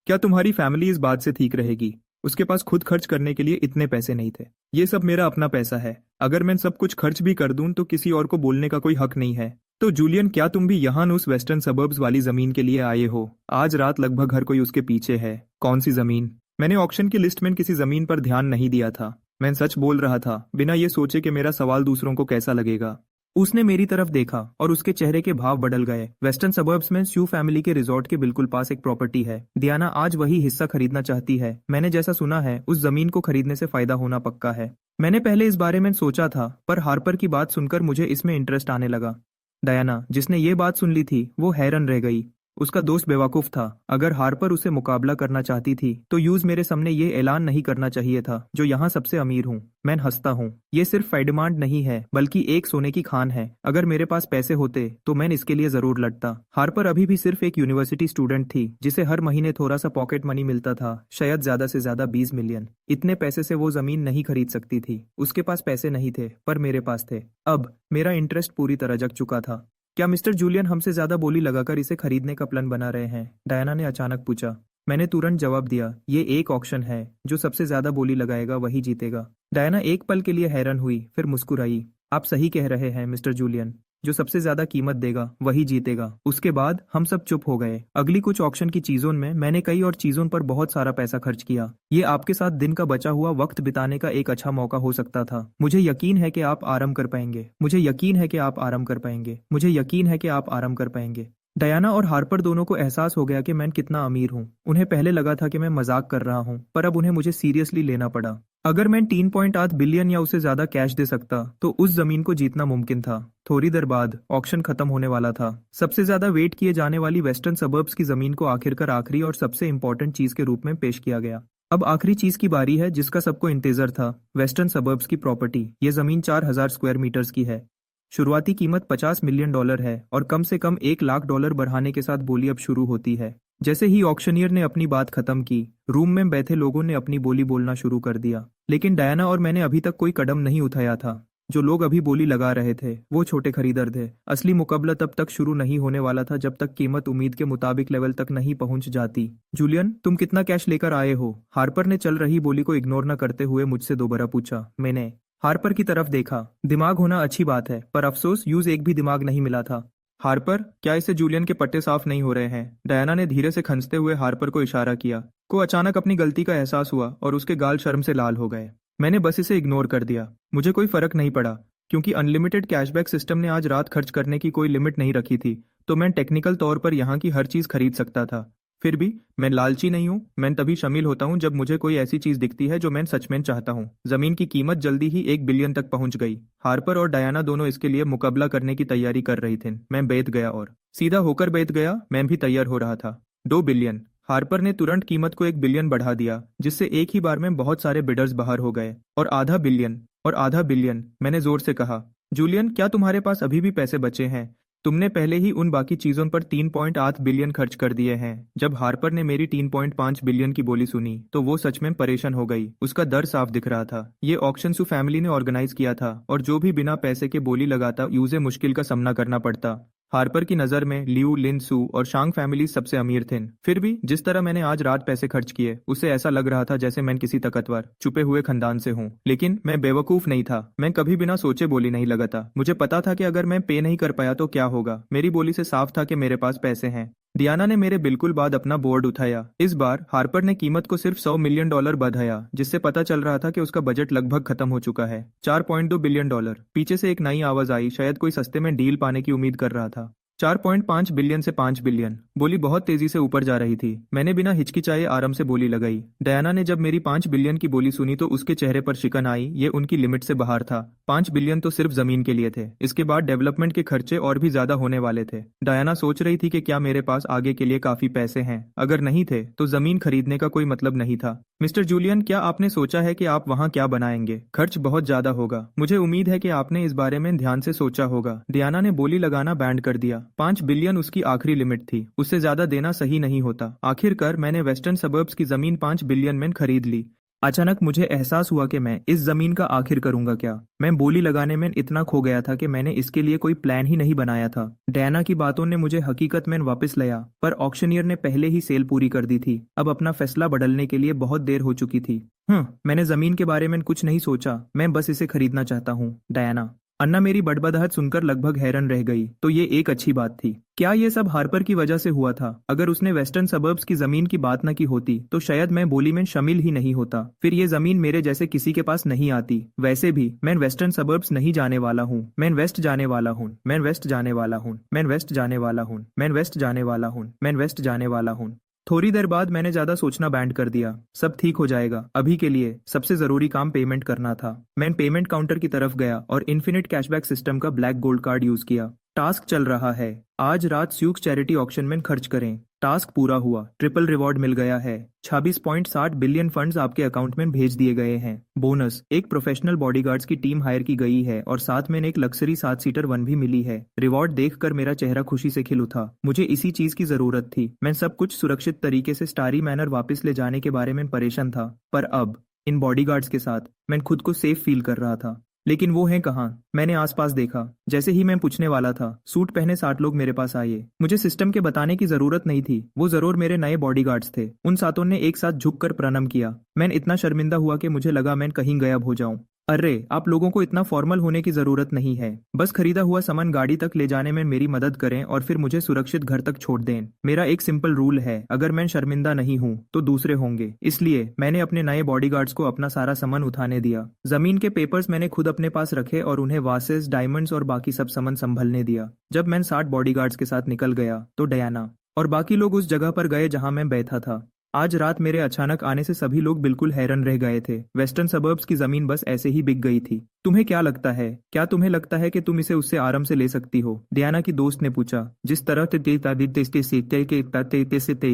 क्या तुम्हारी फैमिली इस बात से ठीक रहेगी? उसके पास खुद खर्च करने के लिए इतने पैसे नहीं थे। ये सब मेरा अपना पैसा है। अगर मैं सब कुछ खर्च भी कर दूं तो किसी और को बोलने का कोई हक नहीं है। तो जूलियन, क्या तुम भी यहाँ उस वेस्टर्न सबर्ब्स वाली जमीन के लिए आए हो? आज रात लगभग हर कोई उसके पीछे है। कौन सी जमीन? मैंने ऑक्शन की लिस्ट में किसी जमीन पर ध्यान नहीं दिया था। मैं सच बोल रहा था, बिना ये सोचे कि मेरा सवाल दूसरों को कैसा लगेगा। उसने मेरी तरफ देखा और उसके चेहरे के भाव बदल गए। वेस्टर्न सबर्ब्स में स्यू फैमिली के रिजॉर्ट के बिल्कुल पास एक प्रॉपर्टी है। डियाना आज वही हिस्सा खरीदना चाहती है। मैंने जैसा सुना है, उस जमीन को खरीदने से फायदा होना पक्का है। मैंने पहले इस बारे में सोचा था, पर हार्पर की बात सुनकर मुझे इसमें इंटरेस्ट आने लगा। डायना, जिसने ये बात सुन ली थी, वो हैरान रह गई। उसका दोस्त बेवकूफ था। अगर हार्पर उसे मुकाबला करना चाहती थी तो यूज मेरे सामने ये ऐलान नहीं करना चाहिए था, जो यहाँ सबसे अमीर हूँ। मैं हंसता हूँ। ये सिर्फ डिमांड नहीं है, बल्कि एक सोने की खान है। अगर मेरे पास पैसे होते तो मैं इसके लिए जरूर लड़ता। हार्पर अभी भी सिर्फ एक यूनिवर्सिटी स्टूडेंट थी, जिसे हर महीने थोड़ा सा पॉकेट मनी मिलता था, शायद ज्यादा से ज्यादा 20 मिलियन। इतने पैसे से वो जमीन नहीं खरीद सकती थी। उसके पास पैसे नहीं थे, पर मेरे पास थे। अब मेरा इंटरेस्ट पूरी तरह जग चुका था। क्या मिस्टर जूलियन हमसे ज्यादा बोली लगाकर इसे खरीदने का प्लान बना रहे हैं? डायना ने अचानक पूछा। मैंने तुरंत जवाब दिया, ये एक ऑक्शन है। जो सबसे ज्यादा बोली लगाएगा वही जीतेगा। डायना एक पल के लिए हैरान हुई, फिर मुस्कुराई। आप सही कह रहे हैं मिस्टर जूलियन, जो सबसे ज्यादा कीमत देगा वही जीतेगा। उसके बाद हम सब चुप हो गए। अगली कुछ ऑक्शन की चीजों में मैंने कई और चीजों पर बहुत सारा पैसा खर्च किया। ये आपके साथ दिन का बचा हुआ वक्त बिताने का एक अच्छा मौका हो सकता था। मुझे यकीन है कि आप आराम कर पाएंगे। मुझे यकीन है कि आप आराम कर पाएंगे। मुझे यकीन है कि आप आराम कर पाएंगे। डायना और हार्पर दोनों को एहसास हो गया कि मैं कितना अमीर हूँ। उन्हें पहले लगा था कि मैं मजाक कर रहा हूँ, पर अब उन्हें मुझे सीरियसली लेना पड़ा। अगर मैं 3.8 बिलियन या उससे ज्यादा कैश दे सकता तो उस जमीन को जीतना मुमकिन था। थोड़ी देर बाद ऑक्शन खत्म होने वाला था। सबसे ज्यादा वेट किए जाने वाली वेस्टर्न सबर्ब्स की जमीन को आखिरकार आखिरी और सबसे इंपॉर्टेंट चीज के रूप में पेश किया गया। अब आखिरी चीज की बारी है, जिसका सबको इंतजार था। वेस्टर्न सबर्ब्स की प्रॉपर्टी। ये जमीन 4000 स्क्वायर मीटर्स की है। शुरुआती कीमत $50 मिलियन है और कम से कम $1 लाख बढ़ाने के साथ बोली अब शुरू होती है। जैसे ही ऑक्शनियर ने अपनी बात खत्म की, रूम में बैठे लोगों ने अपनी बोली बोलना शुरू कर दिया। लेकिन डायना और मैंने अभी तक कोई कदम नहीं उठाया था। जो लोग अभी बोली लगा रहे थे वो छोटे खरीदार थे। असली मुकाबला तब तक शुरू नहीं होने वाला था जब तक कीमत उम्मीद के मुताबिक लेवल तक नहीं पहुंच जाती। जूलियन, तुम कितना कैश लेकर आए हो? हार्पर ने चल रही बोली को इग्नोर न करते हुए मुझसे दोबारा पूछा। मैंने हार्पर की तरफ देखा। दिमाग होना अच्छी बात है, पर अफसोस यूज एक भी दिमाग नहीं मिला था। हार्पर, क्या इसे जूलियन के पट्टे साफ नहीं हो रहे हैं? डायना ने धीरे से खंजते हुए हार्पर को इशारा किया। को अचानक अपनी गलती का एहसास हुआ और उसके गाल शर्म से लाल हो गए। मैंने बस इसे इग्नोर कर दिया। मुझे कोई फर्क नहीं पड़ा, क्योंकि अनलिमिटेड कैशबैक सिस्टम ने आज रात खर्च करने की कोई लिमिट नहीं रखी थी, तो मैं टेक्निकल तौर पर यहाँ की हर चीज खरीद सकता था। फिर भी मैं लालची नहीं हूँ। मैं तभी शामिल होता हूँ जब मुझे कोई ऐसी चीज दिखती है जो मैं सच में चाहता हूँ। जमीन की कीमत जल्दी ही 1 बिलियन तक पहुंच गई। हार्पर और डायना दोनों इसके लिए मुकाबला करने की तैयारी कर रही थी। मैं बैठ गया और सीधा होकर बैठ गया। मैं भी तैयार हो रहा था। 2 बिलियन। हार्पर ने तुरंत कीमत को 1 बिलियन बढ़ा दिया, जिससे एक ही बार में बहुत सारे बिडर्स बाहर हो गए। और आधा बिलियन और आधा बिलियन, मैंने जोर से कहा। जूलियन, क्या तुम्हारे पास अभी भी पैसे बचे हैं? तुमने पहले ही उन बाकी चीजों पर 3.8 बिलियन खर्च कर दिए हैं। जब हार्पर ने मेरी 3.5 बिलियन की बोली सुनी तो वो सच में परेशान हो गई। उसका डर साफ दिख रहा था। ये ऑक्शन सु फैमिली ने ऑर्गेनाइज किया था और जो भी बिना पैसे के बोली लगाता यूजे मुश्किल का सामना करना पड़ता। हार्पर की नज़र में लियू, लिन, सू और शांग फैमिली सबसे अमीर थे। फिर भी जिस तरह मैंने आज रात पैसे खर्च किए उससे ऐसा लग रहा था जैसे मैं किसी ताकतवर छुपे हुए खानदान से हूँ। लेकिन मैं बेवकूफ नहीं था। मैं कभी बिना सोचे बोली नहीं लगाता। मुझे पता था कि अगर मैं पे नहीं कर पाया तो क्या होगा। मेरी बोली से साफ था कि मेरे पास पैसे हैं। डियाना ने मेरे बिल्कुल बाद अपना बोर्ड उठाया। इस बार हार्पर ने कीमत को सिर्फ $100 मिलियन बढ़ाया, जिससे पता चल रहा था कि उसका बजट लगभग खत्म हो चुका है। $4.2 बिलियन। पीछे से एक नई आवाज आई। शायद कोई सस्ते में डील पाने की उम्मीद कर रहा था। 4.5 बिलियन से 5 बिलियन। बोली बहुत तेजी से ऊपर जा रही थी। मैंने बिना हिचकिचाए आराम से बोली लगाई। डयाना ने जब मेरी 5 बिलियन की बोली सुनी तो उसके चेहरे पर शिकन आई। ये उनकी लिमिट से बाहर था। 5 बिलियन तो सिर्फ जमीन के लिए थे। इसके बाद डेवलपमेंट के खर्चे और भी ज्यादा होने वाले थे। डयाना सोच रही थी कि क्या मेरे पास आगे के लिए काफी पैसे हैं। अगर नहीं थे तो जमीन खरीदने का कोई मतलब नहीं था। मिस्टर जूलियन, क्या आपने सोचा है कि आप वहाँ क्या बनाएंगे? खर्च बहुत ज्यादा होगा। मुझे उम्मीद है कि आपने इस बारे में ध्यान से सोचा होगा। डियाना ने बोली लगाना बैंड कर दिया। 5 बिलियन उसकी आखिरी लिमिट थी। उससे ज्यादा देना सही नहीं होता। आखिरकार मैंने वेस्टर्न सबर्ब्स की जमीन 5 बिलियन में खरीद ली। अचानक मुझे एहसास हुआ कि मैं इस जमीन का आखिर करूंगा क्या। मैं बोली लगाने में इतना खो गया था कि मैंने इसके लिए कोई प्लान ही नहीं बनाया था। डैना की बातों ने मुझे हकीकत में वापस लाया, पर ऑक्शनियर ने पहले ही सेल पूरी कर दी थी। अब अपना फैसला बदलने के लिए बहुत देर हो चुकी थी। मैंने जमीन के बारे में कुछ नहीं सोचा। मैं बस इसे खरीदना चाहता हूँ। डयाना। अन्ना मेरी बड़बड़ाहट सुनकर लगभग हैरान रह गई। तो ये एक अच्छी बात थी। क्या ये सब हार्पर की वजह से हुआ था? अगर उसने वेस्टर्न सबर्ब्स की जमीन की बात न की होती तो शायद मैं बोली में शामिल ही नहीं होता। फिर ये जमीन मेरे जैसे किसी के पास नहीं आती। वैसे भी मैं वेस्टर्न सबर्ब्स नहीं जाने वाला हूँ। मैं वेस्ट जाने वाला हूँ। मैं वेस्ट जाने वाला हूँ। मैं वेस्ट जाने वाला हूँ। मैं वेस्ट जाने वाला हूँ। मैं वेस्ट जाने वाला हूँ। थोड़ी देर बाद मैंने ज्यादा सोचना बैंड कर दिया। सब ठीक हो जाएगा। अभी के लिए सबसे जरूरी काम पेमेंट करना था। मैं पेमेंट काउंटर की तरफ गया और इन्फिनिट कैशबैक सिस्टम का ब्लैक गोल्ड कार्ड यूज किया। टास्क चल रहा है। आज रात स्यूक्स चैरिटी ऑक्शन में खर्च करें। टास्क पूरा हुआ। ट्रिपल रिवॉर्ड मिल गया है। 26.60 बिलियन फंड्स आपके अकाउंट में भेज दिए गए हैं। बोनस, एक प्रोफेशनल बॉडीगार्ड्स की टीम हायर की गई है और साथ में एक लग्जरी 7 सीटर वन भी मिली है। रिवॉर्ड देखकर मेरा चेहरा खुशी से खिल उठा। मुझे इसी चीज की जरूरत थी। मैं सब कुछ सुरक्षित तरीके से स्टारी मैनर वापस ले जाने के बारे में परेशान था, पर अब इन बॉडीगार्ड्स के साथ मैं खुद को सेफ फील कर रहा था। लेकिन वो हैं कहाँ? मैंने आसपास देखा। जैसे ही मैं पूछने वाला था, सूट पहने 60 लोग मेरे पास आए। मुझे सिस्टम के बताने की जरूरत नहीं थी। वो जरूर मेरे नए बॉडीगार्ड्स थे। उन सातों ने एक साथ झुककर प्रणाम किया। मैं इतना शर्मिंदा हुआ कि मुझे लगा मैं कहीं गायब हो जाऊं। अरे, आप लोगों को इतना फॉर्मल होने की जरूरत नहीं है। बस खरीदा हुआ सामान गाड़ी तक ले जाने में मेरी मदद करें और फिर मुझे सुरक्षित घर तक छोड़ दें। मेरा एक सिंपल रूल है, अगर मैं शर्मिंदा नहीं हूँ तो दूसरे होंगे। इसलिए मैंने अपने नए बॉडीगार्ड्स को अपना सारा सामान उठाने दिया। जमीन के पेपर्स मैंने खुद अपने पास रखे और उन्हें वासेस, डायमंड्स और बाकी सब सामान संभलने दिया। जब मैं 60 बॉडीगार्ड्स के साथ निकल गया तो डयाना और बाकी लोग उस जगह पर गए जहां मैं बैठा था। आज रात मेरे अचानक आने से सभी लोग बिल्कुल हैरान रह गए थे। वेस्टर्न सबर्ब्स की जमीन बस ऐसे ही बिक गई थी। तुम्हें क्या लगता है? क्या तुम्हें लगता है कि तुम इसे उससे आराम से ले सकती हो? डियाना की दोस्त ने पूछा। जिस तरह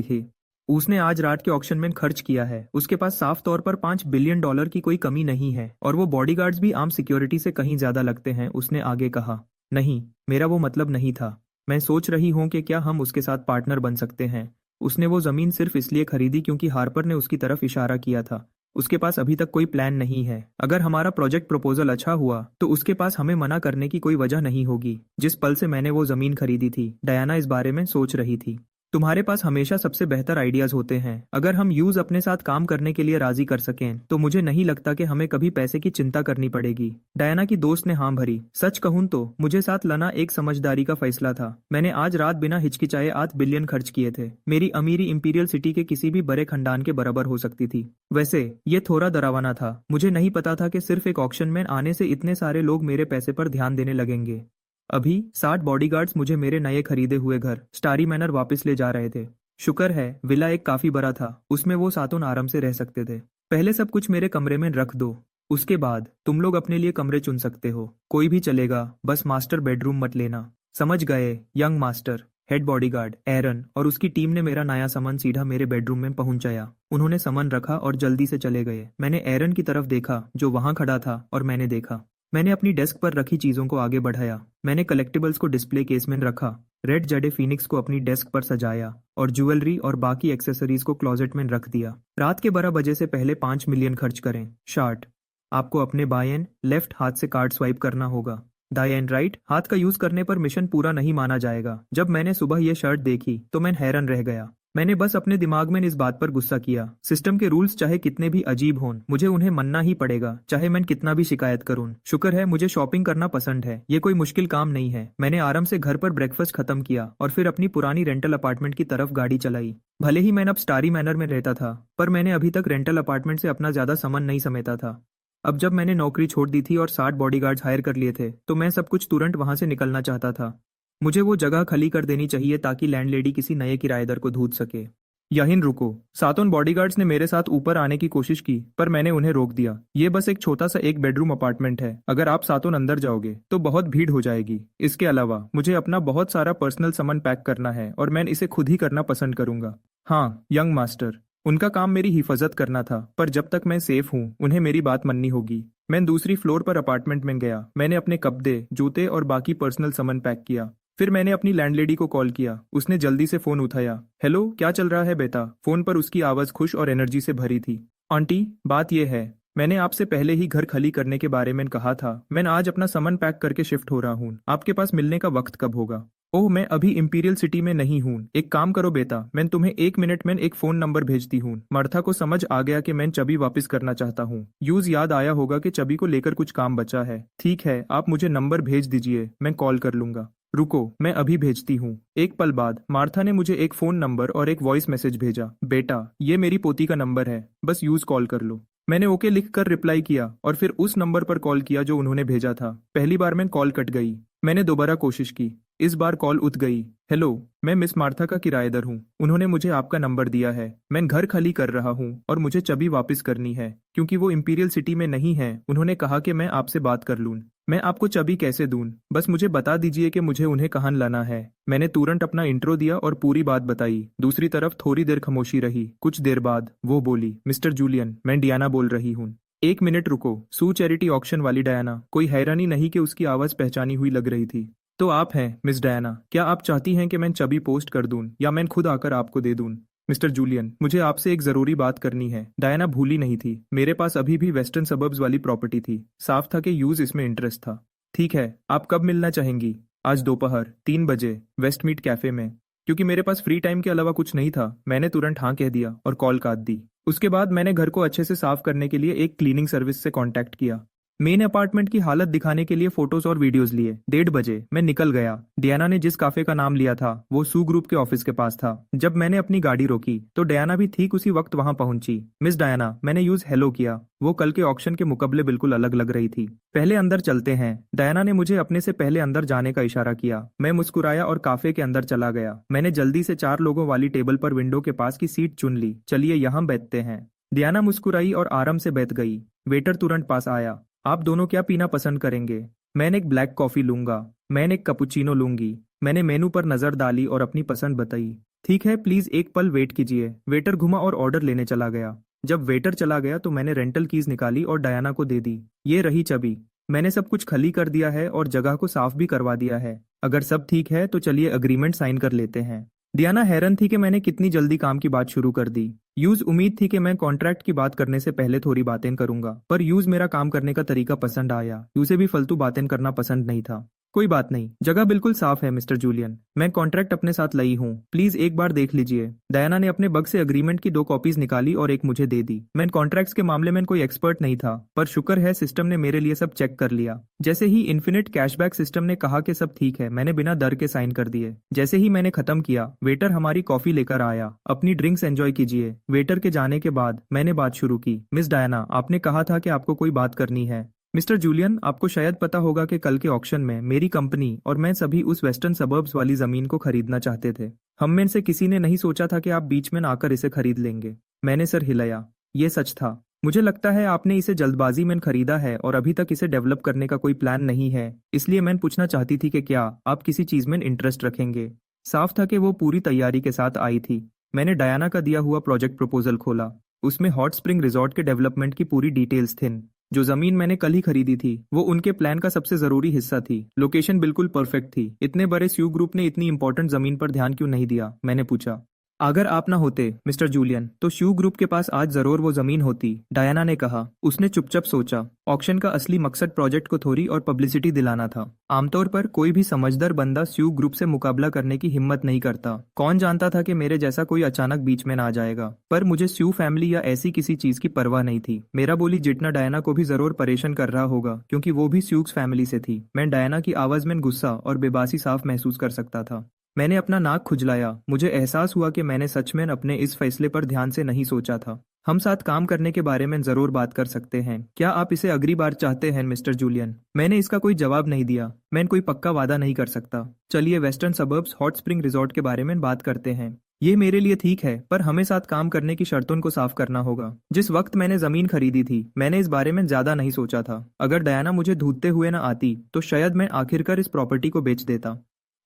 थे उसने आज रात के ऑक्शन में खर्च किया है, उसके पास साफ तौर पर $5 बिलियन की कोई कमी नहीं है और वो बॉडीगार्ड्स भी आम सिक्योरिटी से कहीं ज्यादा लगते हैं। उसने आगे कहा। नहीं, मेरा वो मतलब नहीं था। मैं सोच रही हूँ कि क्या हम उसके साथ पार्टनर बन सकते हैं। उसने वो जमीन सिर्फ इसलिए खरीदी क्योंकि हार्पर ने उसकी तरफ इशारा किया था। उसके पास अभी तक कोई प्लान नहीं है। अगर हमारा प्रोजेक्ट प्रपोजल अच्छा हुआ तो उसके पास हमें मना करने की कोई वजह नहीं होगी। जिस पल से मैंने वो जमीन खरीदी थी, डयाना इस बारे में सोच रही थी। तुम्हारे पास हमेशा सबसे बेहतर आइडियाज होते हैं। अगर हम यूज अपने साथ काम करने के लिए राजी कर सकें तो मुझे नहीं लगता कि हमें कभी पैसे की चिंता करनी पड़ेगी। डयाना की दोस्त ने हाँ भरी। सच कहूं तो मुझे साथ लाना एक समझदारी का फैसला था। मैंने आज रात बिना हिचकिचाए 8 बिलियन खर्च किए थे। मेरी अमीरी इंपीरियल सिटी के किसी भी बड़े खंडान के बराबर हो सकती थी। वैसे ये थोड़ा डरावना था। मुझे नहीं पता था कि सिर्फ एक ऑक्शन में आने से इतने सारे लोग मेरे पैसे पर ध्यान देने लगेंगे। अभी 60 बॉडीगार्ड्स मुझे मेरे नए खरीदे हुए घर स्टारी मैनर वापस ले जा रहे थे। शुक्र है विला एक काफी बड़ा था। उसमें वो सातों आराम से रह सकते थे। पहले सब कुछ मेरे कमरे में रख दो, उसके बाद तुम लोग अपने लिए कमरे चुन सकते हो। कोई भी चलेगा, बस मास्टर बेडरूम मत लेना। समझ गए यंग मास्टर? हेड बॉडीगार्ड एरन और उसकी टीम ने मेरा नया सामान सीधा मेरे बेडरूम में पहुंचाया। उन्होंने सामान रखा और जल्दी से चले गए। मैंने एरन की तरफ देखा जो वहां खड़ा था और मैंने देखा मैंने अपनी डेस्क पर रखी चीजों को आगे बढ़ाया। मैंने कलेक्टिबल्स को डिस्प्ले केस में रखा, रेड जडे फिनिक्स को अपनी डेस्क पर सजाया और ज्वेलरी और बाकी एक्सेसरीज को क्लोजेट में रख दिया। रात के 12 बजे से पहले 5 मिलियन खर्च करें। शार्ट, आपको अपने बाएं एंड लेफ्ट हाथ से कार्ड स्वाइप करना होगा। दाएं एंड राइट हाथ का यूज करने पर मिशन पूरा नहीं माना जाएगा। जब मैंने सुबह यह शर्ट देखी तो मैं हैरान रह गया। मैंने बस अपने दिमाग में इस बात पर गुस्सा किया। सिस्टम के रूल्स चाहे कितने भी अजीब हों, मुझे उन्हें मानना ही पड़ेगा, चाहे मैं कितना भी शिकायत करूं। शुक्र है मुझे शॉपिंग करना पसंद है, ये कोई मुश्किल काम नहीं है। मैंने आराम से घर पर ब्रेकफास्ट खत्म किया और फिर अपनी पुरानी रेंटल अपार्टमेंट की तरफ गाड़ी चलाई। भले ही मैं अब स्टारी मैनर में रहता था, पर मैंने अभी तक रेंटल अपार्टमेंट से अपना ज्यादा सामान नहीं समेटा था। अब जब मैंने नौकरी छोड़ दी थी और 60 बॉडीगार्ड्स हायर कर लिए थे, तो मैं सब कुछ तुरंत वहां से निकलना चाहता था। मुझे वो जगह खाली कर देनी चाहिए ताकि लैंडलेडी किसी नए किराएदार को ढूंढ सके। यहीं रुको। सातों बॉडीगार्ड्स ने मेरे साथ ऊपर आने की कोशिश की, पर मैंने उन्हें रोक दिया। ये बस एक छोटा सा एक बेडरूम अपार्टमेंट है। अगर आप सातों अंदर जाओगे तो बहुत भीड़ हो जाएगी। इसके अलावा मुझे अपना बहुत सारा पर्सनल सामान पैक करना है और मैं इसे खुद ही करना पसंद करूंगा। हाँ, यंग मास्टर, उनका काम मेरी हिफाजत करना था, पर जब तक मैं सेफ हूँ उन्हें मेरी बात माननी होगी। मैं दूसरी फ्लोर पर अपार्टमेंट में गया। मैंने अपने कपड़े, जूते और बाकी पर्सनल सामान पैक किया। फिर मैंने अपनी लैंडलेडी को कॉल किया। उसने जल्दी से फोन उठाया। हेलो, क्या चल रहा है बेटा? फोन पर उसकी आवाज खुश और एनर्जी से भरी थी। आंटी, बात यह है, मैंने आपसे पहले ही घर खाली करने के बारे में कहा था। मैं आज अपना सामान पैक करके शिफ्ट हो रहा हूँ। आपके पास मिलने का वक्त कब होगा? ओह, मैं अभी इंपीरियल सिटी में नहीं हूँ। एक काम करो बेटा, मैं तुम्हें 1 मिनट में एक फोन नंबर भेजती हूँ। मार्था को समझ आ गया कि मैं चाबी वापस करना चाहता हूँ। यूज याद आया होगा कि चाबी को लेकर कुछ काम बचा है। ठीक है, आप मुझे नंबर भेज दीजिए, मैं कॉल कर लूंगा। रुको, मैं अभी भेजती हूँ। एक पल बाद मार्था ने मुझे एक फोन नंबर और एक वॉइस मैसेज भेजा। बेटा, ये मेरी पोती का नंबर है, बस यूज कॉल कर लो। मैंने ओके लिखकर रिप्लाई किया और फिर उस नंबर पर कॉल किया जो उन्होंने भेजा था। पहली बार में कॉल कट गई। मैंने दोबारा कोशिश की। इस बार कॉल उठ गई। हेलो, मैं मिस मार्था का किराएदार हूँ। उन्होंने मुझे आपका नंबर दिया है। मैं घर खाली कर रहा हूँ और मुझे चाबी वापस करनी है क्योंकि वो इंपीरियल सिटी में नहीं है। उन्होंने कहा कि मैं आपसे बात कर लूँ। मैं आपको चाबी कैसे दूं? बस मुझे बता दीजिए कि मुझे उन्हें कहाँ लाना है। मैंने तुरंत अपना इंट्रो दिया और पूरी बात बताई। दूसरी तरफ थोड़ी देर खामोशी रही। कुछ देर बाद वो बोली, मिस्टर जूलियन, मैं डियाना बोल रही हूँ। 1 मिनट रुको। सू चैरिटी ऑक्शन वाली डायना। कोई हैरानी नहीं कि उसकी आवाज पहचानी हुई लग रही थी। तो आप हैं मिस डायना। क्या आप चाहती हैं कि मैं चाबी पोस्ट कर दूं या मैं खुद आकर आपको दे दूं? मिस्टर जूलियन, मुझे आपसे एक जरूरी बात करनी है। डायना भूली नहीं थी। मेरे पास अभी भी वेस्टर्न सबर्ब्स वाली प्रॉपर्टी थी। साफ था कि यूज इसमें इंटरेस्ट था। ठीक है, आप कब मिलना चाहेंगी? आज दोपहर 3 बजे वेस्टमीट कैफे में। क्योंकि मेरे पास फ्री टाइम के अलावा कुछ नहीं था, मैंने तुरंत हाँ कह दिया और कॉल काट दी। उसके बाद मैंने घर को अच्छे से साफ करने के लिए एक क्लीनिंग सर्विस से कांटेक्ट किया। मेन अपार्टमेंट की हालत दिखाने के लिए फोटोज और वीडियोस लिए। 1:30 बजे मैं निकल गया। डियाना ने जिस काफे का नाम लिया था वो सू ग्रुप के ऑफिस के पास था। जब मैंने अपनी गाड़ी रोकी तो डियाना भी ठीक उसी वक्त वहां पहुंची। मिस डायना, मैंने यूज हेलो किया। वो कल के ऑक्शन के मुकाबले बिल्कुल अलग लग रही थी। पहले अंदर चलते हैं। डायना ने मुझे अपने से पहले अंदर जाने का इशारा किया। मैं मुस्कुराया और काफे के अंदर चला गया। मैंने जल्दी से 4 लोगों वाली टेबल पर विंडो के पास की सीट चुन ली। चलिए यहाँ बैठते हैं। डियाना मुस्कुराई और आराम से बैठ गई। वेटर तुरंत पास आया। आप दोनों क्या पीना पसंद करेंगे? मैंने एक ब्लैक कॉफी लूंगा। मैंने एक कैपुचिनो लूंगी। मैंने मेनू पर नजर डाली और अपनी पसंद बताई। ठीक है, प्लीज एक पल वेट कीजिए। वेटर घुमा और ऑर्डर लेने चला गया। जब वेटर चला गया तो मैंने रेंटल कीज निकाली और डायना को दे दी। ये रही चाबी। मैंने सब कुछ खाली कर दिया है और जगह को साफ भी करवा दिया है। अगर सब ठीक है तो चलिए अग्रीमेंट साइन कर लेते हैं। डियाना हैरान थी कि मैंने कितनी जल्दी काम की बात शुरू कर दी। यूज उम्मीद थी कि मैं कॉन्ट्रैक्ट की बात करने से पहले थोड़ी बातें करूंगा, पर यूज मेरा काम करने का तरीका पसंद आया। यूसे भी फालतू बातें करना पसंद नहीं था। कोई बात नहीं, जगह बिल्कुल साफ है मिस्टर जूलियन। मैं कॉन्ट्रैक्ट अपने साथ लाई हूँ, प्लीज एक बार देख लीजिए। डायना ने अपने बग से अग्रीमेंट की 2 कॉपीज निकाली और एक मुझे दे दी। मैं कॉन्ट्रैक्ट्स के मामले में कोई एक्सपर्ट नहीं था, पर शुक्र है सिस्टम ने मेरे लिए सब चेक कर लिया। जैसे ही इन्फिनिट कैशबैक सिस्टम ने कहा कि सब ठीक है, मैंने बिना डर के साइन कर दिए। जैसे ही मैंने खत्म किया, वेटर हमारी कॉफी लेकर आया। अपनी ड्रिंक्स एंजॉय कीजिए। वेटर के जाने के बाद मैंने बात शुरू की। मिस डायना, आपने कहा था कि आपको कोई बात करनी है। मिस्टर जूलियन, आपको शायद पता होगा कि कल के ऑक्शन में मेरी कंपनी और मैं सभी उस वेस्टर्न सबर्ब्स वाली जमीन को खरीदना चाहते थे। हम में से किसी ने नहीं सोचा था कि आप बीच में आकर इसे खरीद लेंगे। मैंने सर हिलाया। ये सच था। मुझे लगता है आपने इसे जल्दबाजी में खरीदा है और अभी तक इसे डेवलप करने का कोई प्लान नहीं है। इसलिए मैं पूछना चाहती थी कि क्या आप किसी चीज में इंटरेस्ट रखेंगे। साफ था कि वो पूरी तैयारी के साथ आई थी। मैंने डायना का दिया हुआ प्रोजेक्ट प्रपोजल खोला। उसमें हॉट स्प्रिंग रिजॉर्ट के डेवलपमेंट की पूरी डिटेल्स थी। जो जमीन मैंने कल ही खरीदी थी वो उनके प्लान का सबसे जरूरी हिस्सा थी। लोकेशन बिल्कुल परफेक्ट थी। इतने बड़े स्यू ग्रुप ने इतनी इंपॉर्टेंट जमीन पर ध्यान क्यों नहीं दिया, मैंने पूछा। अगर आप ना होते मिस्टर जूलियन तो श्यू ग्रुप के पास आज जरूर वो जमीन होती, डायना ने कहा। उसने चुपचाप सोचा। ऑक्शन का असली मकसद प्रोजेक्ट को थोड़ी और पब्लिसिटी दिलाना था। आमतौर पर कोई भी समझदार बंदा श्यू ग्रुप से मुकाबला करने की हिम्मत नहीं करता। कौन जानता था कि मेरे जैसा कोई अचानक बीच में ना आ जाएगा। पर मुझे श्यू फैमिली या ऐसी किसी चीज की परवाह नहीं थी। मेरा बोली जितना डायना को भी जरूर परेशान कर रहा होगा क्योंकि वो भी स्यूक्स फैमिली से थी। मैं डायना की आवाज में गुस्सा और बेबासी साफ महसूस कर सकता था। मैंने अपना नाक खुजलाया। मुझे एहसास हुआ कि मैंने सच में अपने इस फैसले पर ध्यान से नहीं सोचा था। हम साथ काम करने के बारे में जरूर बात कर सकते हैं। क्या आप इसे अगली बार चाहते हैं मिस्टर जूलियन? मैंने इसका कोई जवाब नहीं दिया। मैं कोई पक्का वादा नहीं कर सकता। चलिए western suburbs hot spring resort के बारे में बात करते हैं। ये मेरे लिए ठीक है, पर हमें साथ काम करने की शर्तों को साफ करना होगा। जिस वक्त मैंने जमीन खरीदी थी मैंने इस बारे में ज्यादा नहीं सोचा था। अगर डयाना मुझे ढूंढते हुए ना आती तो शायद मैं आखिरकार इस प्रॉपर्टी को बेच देता।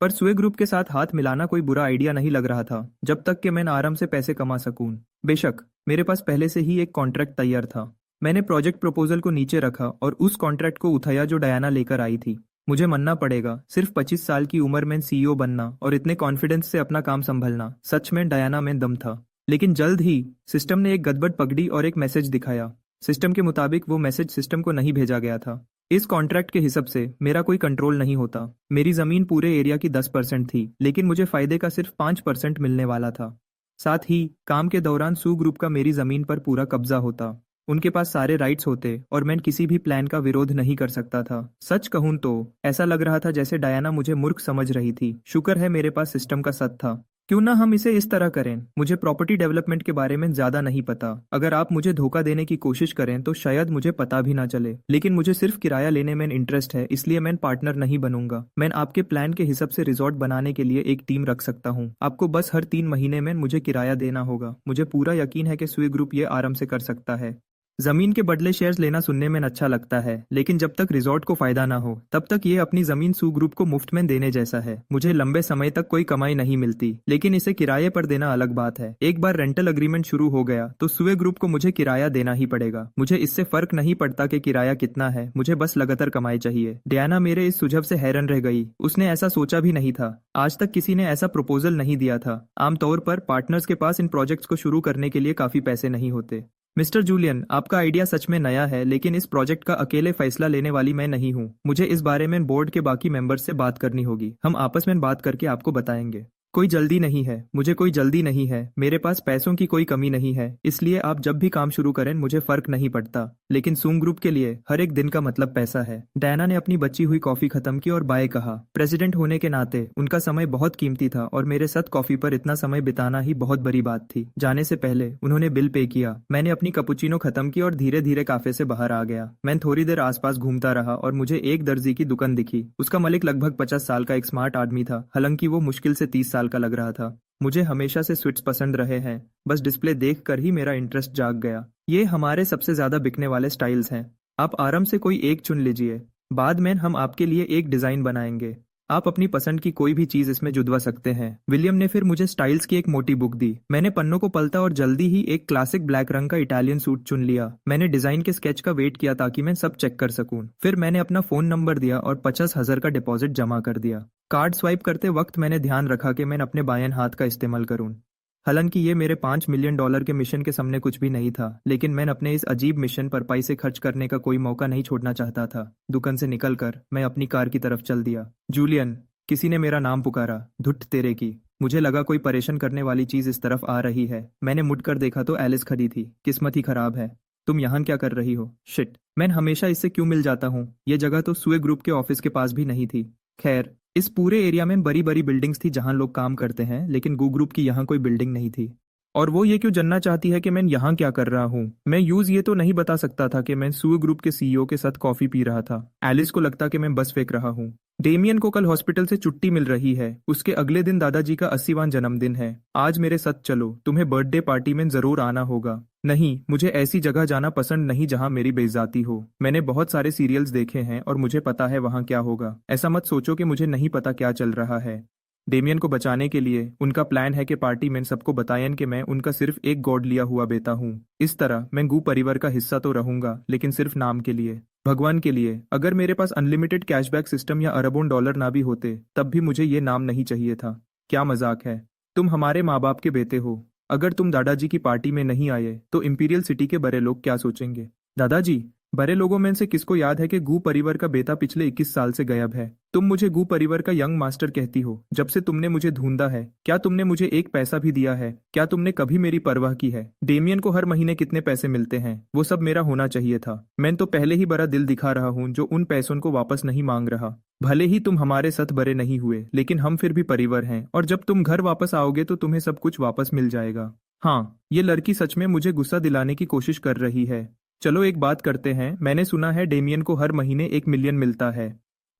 पर स्वे ग्रुप के साथ हाथ मिलाना कोई बुरा आइडिया नहीं लग रहा था, जब तक कि मैं आराम से पैसे कमा सकूं। बेशक मेरे पास पहले से ही एक कॉन्ट्रैक्ट तैयार था। मैंने प्रोजेक्ट प्रपोजल को नीचे रखा और उस कॉन्ट्रैक्ट को उठाया जो डयाना लेकर आई थी। मुझे मानना पड़ेगा, सिर्फ 25 साल की उम्र में सीईओ बनना और इतने कॉन्फिडेंस से अपना काम संभलना, सच में डयाना में दम था। लेकिन जल्द ही सिस्टम ने एक गड़बड़ पकड़ी और एक मैसेज दिखाया। सिस्टम के मुताबिक वो मैसेज सिस्टम को नहीं भेजा गया था। इस कॉन्ट्रैक्ट के हिसाब से मेरा कोई कंट्रोल नहीं होता। मेरी जमीन पूरे एरिया की 10% थी, लेकिन मुझे फायदे का सिर्फ 5% मिलने वाला था। साथ ही काम के दौरान सू ग्रुप का मेरी जमीन पर पूरा कब्जा होता। उनके पास सारे राइट्स होते और मैं किसी भी प्लान का विरोध नहीं कर सकता था। सच कहूं तो ऐसा लग रहा था जैसे डायना मुझे मूर्ख समझ रही थी। शुक्र है मेरे पास सिस्टम का साथ था। क्यों ना हम इसे इस तरह करें। मुझे प्रॉपर्टी डेवलपमेंट के बारे में ज्यादा नहीं पता। अगर आप मुझे धोखा देने की कोशिश करें तो शायद मुझे पता भी ना चले। लेकिन मुझे सिर्फ किराया लेने में इंटरेस्ट है, इसलिए मैं पार्टनर नहीं बनूंगा। मैं आपके प्लान के हिसाब से रिजॉर्ट बनाने के लिए एक टीम रख सकता हूँ। आपको बस हर 3 महीने में मुझे किराया देना होगा। मुझे पूरा यकीन है कि स्वी ग्रुप ये आराम से कर सकता है। जमीन के बदले शेयर्स लेना सुनने में अच्छा लगता है, लेकिन जब तक रिजॉर्ट को फायदा ना हो तब तक ये अपनी जमीन सू ग्रुप को मुफ्त में देने जैसा है। मुझे लंबे समय तक कोई कमाई नहीं मिलती, लेकिन इसे किराए पर देना अलग बात है। एक बार रेंटल अग्रीमेंट शुरू हो गया तो सुवे ग्रुप को मुझे किराया देना ही पड़ेगा। मुझे इससे फर्क नहीं पड़ता कि किराया कितना है, मुझे बस लगातार कमाई चाहिए। डियाना मेरे इस सुझाव से हैरान रह गई। उसने ऐसा सोचा भी नहीं था। आज तक किसी ने ऐसा प्रपोजल नहीं दिया था। आमतौर पर पार्टनर्स के पास इन प्रोजेक्ट्स को शुरू करने के लिए काफी पैसे नहीं होते। मिस्टर जूलियन, आपका आइडिया सच में नया है, लेकिन इस प्रोजेक्ट का अकेले फैसला लेने वाली मैं नहीं हूँ। मुझे इस बारे में बोर्ड के बाकी मेंबर्स से बात करनी होगी। हम आपस में बात करके आपको बताएंगे। कोई जल्दी नहीं है। मुझे कोई जल्दी नहीं है। मेरे पास पैसों की कोई कमी नहीं है, इसलिए आप जब भी काम शुरू करें मुझे फर्क नहीं पड़ता। लेकिन सूंग ग्रुप के लिए हर एक दिन का मतलब पैसा है। डायना ने अपनी बची हुई कॉफी खत्म की और बाय कहा। प्रेसिडेंट होने के नाते उनका समय बहुत कीमती था और मेरे साथ कॉफी पर इतना समय बिताना ही बहुत बड़ी बात थी। जाने से पहले उन्होंने बिल पे किया। मैंने अपनी कपुचिनो खत्म की और धीरे धीरे काफे से बाहर आ गया। मैं थोड़ी देर आसपास घूमता रहा और मुझे एक दर्जी की दुकान दिखी। उसका मालिक लगभग 50 साल का एक स्मार्ट आदमी था, हालांकि वो मुश्किल से 30 साल का लग रहा था। मुझे हमेशा से स्वीट्स पसंद रहे हैं, बस डिस्प्ले देखकर ही मेरा इंटरेस्ट जाग गया। ये हमारे सबसे ज्यादा बिकने वाले स्टाइल्स हैं। आप आराम से कोई एक चुन लीजिए। बाद में हम आपके लिए एक डिजाइन बनाएंगे। आप अपनी पसंद की कोई भी चीज इसमें जुड़वा सकते हैं। विलियम ने फिर मुझे स्टाइल्स की एक मोटी बुक दी। मैंने पन्नों को पलटा और जल्दी ही एक क्लासिक ब्लैक रंग का इटालियन सूट चुन लिया। मैंने डिजाइन के स्केच का वेट किया ताकि मैं सब चेक कर सकूं। फिर मैंने अपना फोन नंबर दिया और 50,000 का डिपॉजिट जमा कर दिया। कार्ड स्वाइप करते वक्त मैंने ध्यान रखा कि मैं अपने बाएं हाथ का इस्तेमाल करूं। हालांकि ये मेरे $5 मिलियन के मिशन के सामने कुछ भी नहीं था, लेकिन मैं अपने इस अजीब मिशन पर पैसे खर्च करने का कोई मौका नहीं छोड़ना चाहता था। दुकान से निकलकर मैं अपनी कार की तरफ चल दिया। जूलियन, किसी ने मेरा नाम पुकारा। धुत तेरे की। मुझे लगा कोई परेशान करने वाली चीज इस तरफ आ रही है। मैंने मुड़कर देखा तो एलिस खड़ी थी। किस्मत ही खराब है। तुम यहाँ क्या कर रही हो? शिट, मैं हमेशा इससे क्यों मिल जाता हूँ। ये जगह तो सुए ग्रुप के ऑफिस के पास भी नहीं थी। खैर, इस पूरे एरिया में बड़ी बड़ी बिल्डिंग्स थी जहां लोग काम करते हैं, लेकिन गू ग्रुप की यहाँ कोई बिल्डिंग नहीं थी। और वो ये क्यों जानना चाहती है कि मैं यहाँ क्या कर रहा हूँ? मैं यूज ये तो नहीं बता सकता था कि मैं सुए ग्रुप के सीईओ के साथ कॉफी पी रहा था। एलिस को लगता कि मैं बस फेंक रहा हूँ। डेमियन को कल हॉस्पिटल से छुट्टी मिल रही है। उसके अगले दिन दादाजी का 80वां जन्मदिन है। आज मेरे साथ चलो, तुम्हें बर्थडे पार्टी में जरूर आना होगा। नहीं, मुझे ऐसी जगह जाना पसंद नहीं जहां मेरी बेइज्जती हो। मैंने बहुत सारे सीरियल्स देखे हैं और मुझे पता है वहां क्या होगा। ऐसा मत सोचो कि मुझे नहीं पता क्या चल रहा है। डेमियन को बचाने के लिए उनका प्लान है कि पार्टी में सबको बतायन कि मैं उनका सिर्फ एक गॉड लिया हुआ बेटा हूँ। इस तरह मैं गू परिवार का हिस्सा तो रहूंगा, लेकिन सिर्फ नाम के लिए, भगवान के लिए। अगर मेरे पास अनलिमिटेड कैशबैक सिस्टम या अरबों डॉलर ना भी होते तब भी मुझे ये नाम नहीं चाहिए था। क्या मजाक है। तुम हमारे माँ बाप के बेटे हो। अगर तुम दादाजी की पार्टी में नहीं आए तो इंपीरियल सिटी के बड़े लोग क्या सोचेंगे। दादाजी, बड़े लोगों में से किसको याद है कि गू परिवार का बेटा पिछले 21 साल से गायब है। तुम मुझे गू परिवार का यंग मास्टर कहती हो। जब से तुमने मुझे ढूंढा है, क्या तुमने मुझे एक पैसा भी दिया है? क्या तुमने कभी मेरी परवाह की है? डेमियन को हर महीने कितने पैसे मिलते हैं, वो सब मेरा होना चाहिए था। मैं तो पहले ही बड़ा दिल दिखा रहा हूँ जो उन पैसों को वापस नहीं मांग रहा। भले ही तुम हमारे साथ बड़े नहीं हुए, लेकिन हम फिर भी परिवार हैं, और जब तुम घर वापस आओगे तो तुम्हें सब कुछ वापस मिल जाएगा। हाँ, ये लड़की सच में मुझे गुस्सा दिलाने की कोशिश कर रही है। चलो एक बात करते हैं, मैंने सुना है डेमियन को हर महीने 1 मिलियन मिलता है।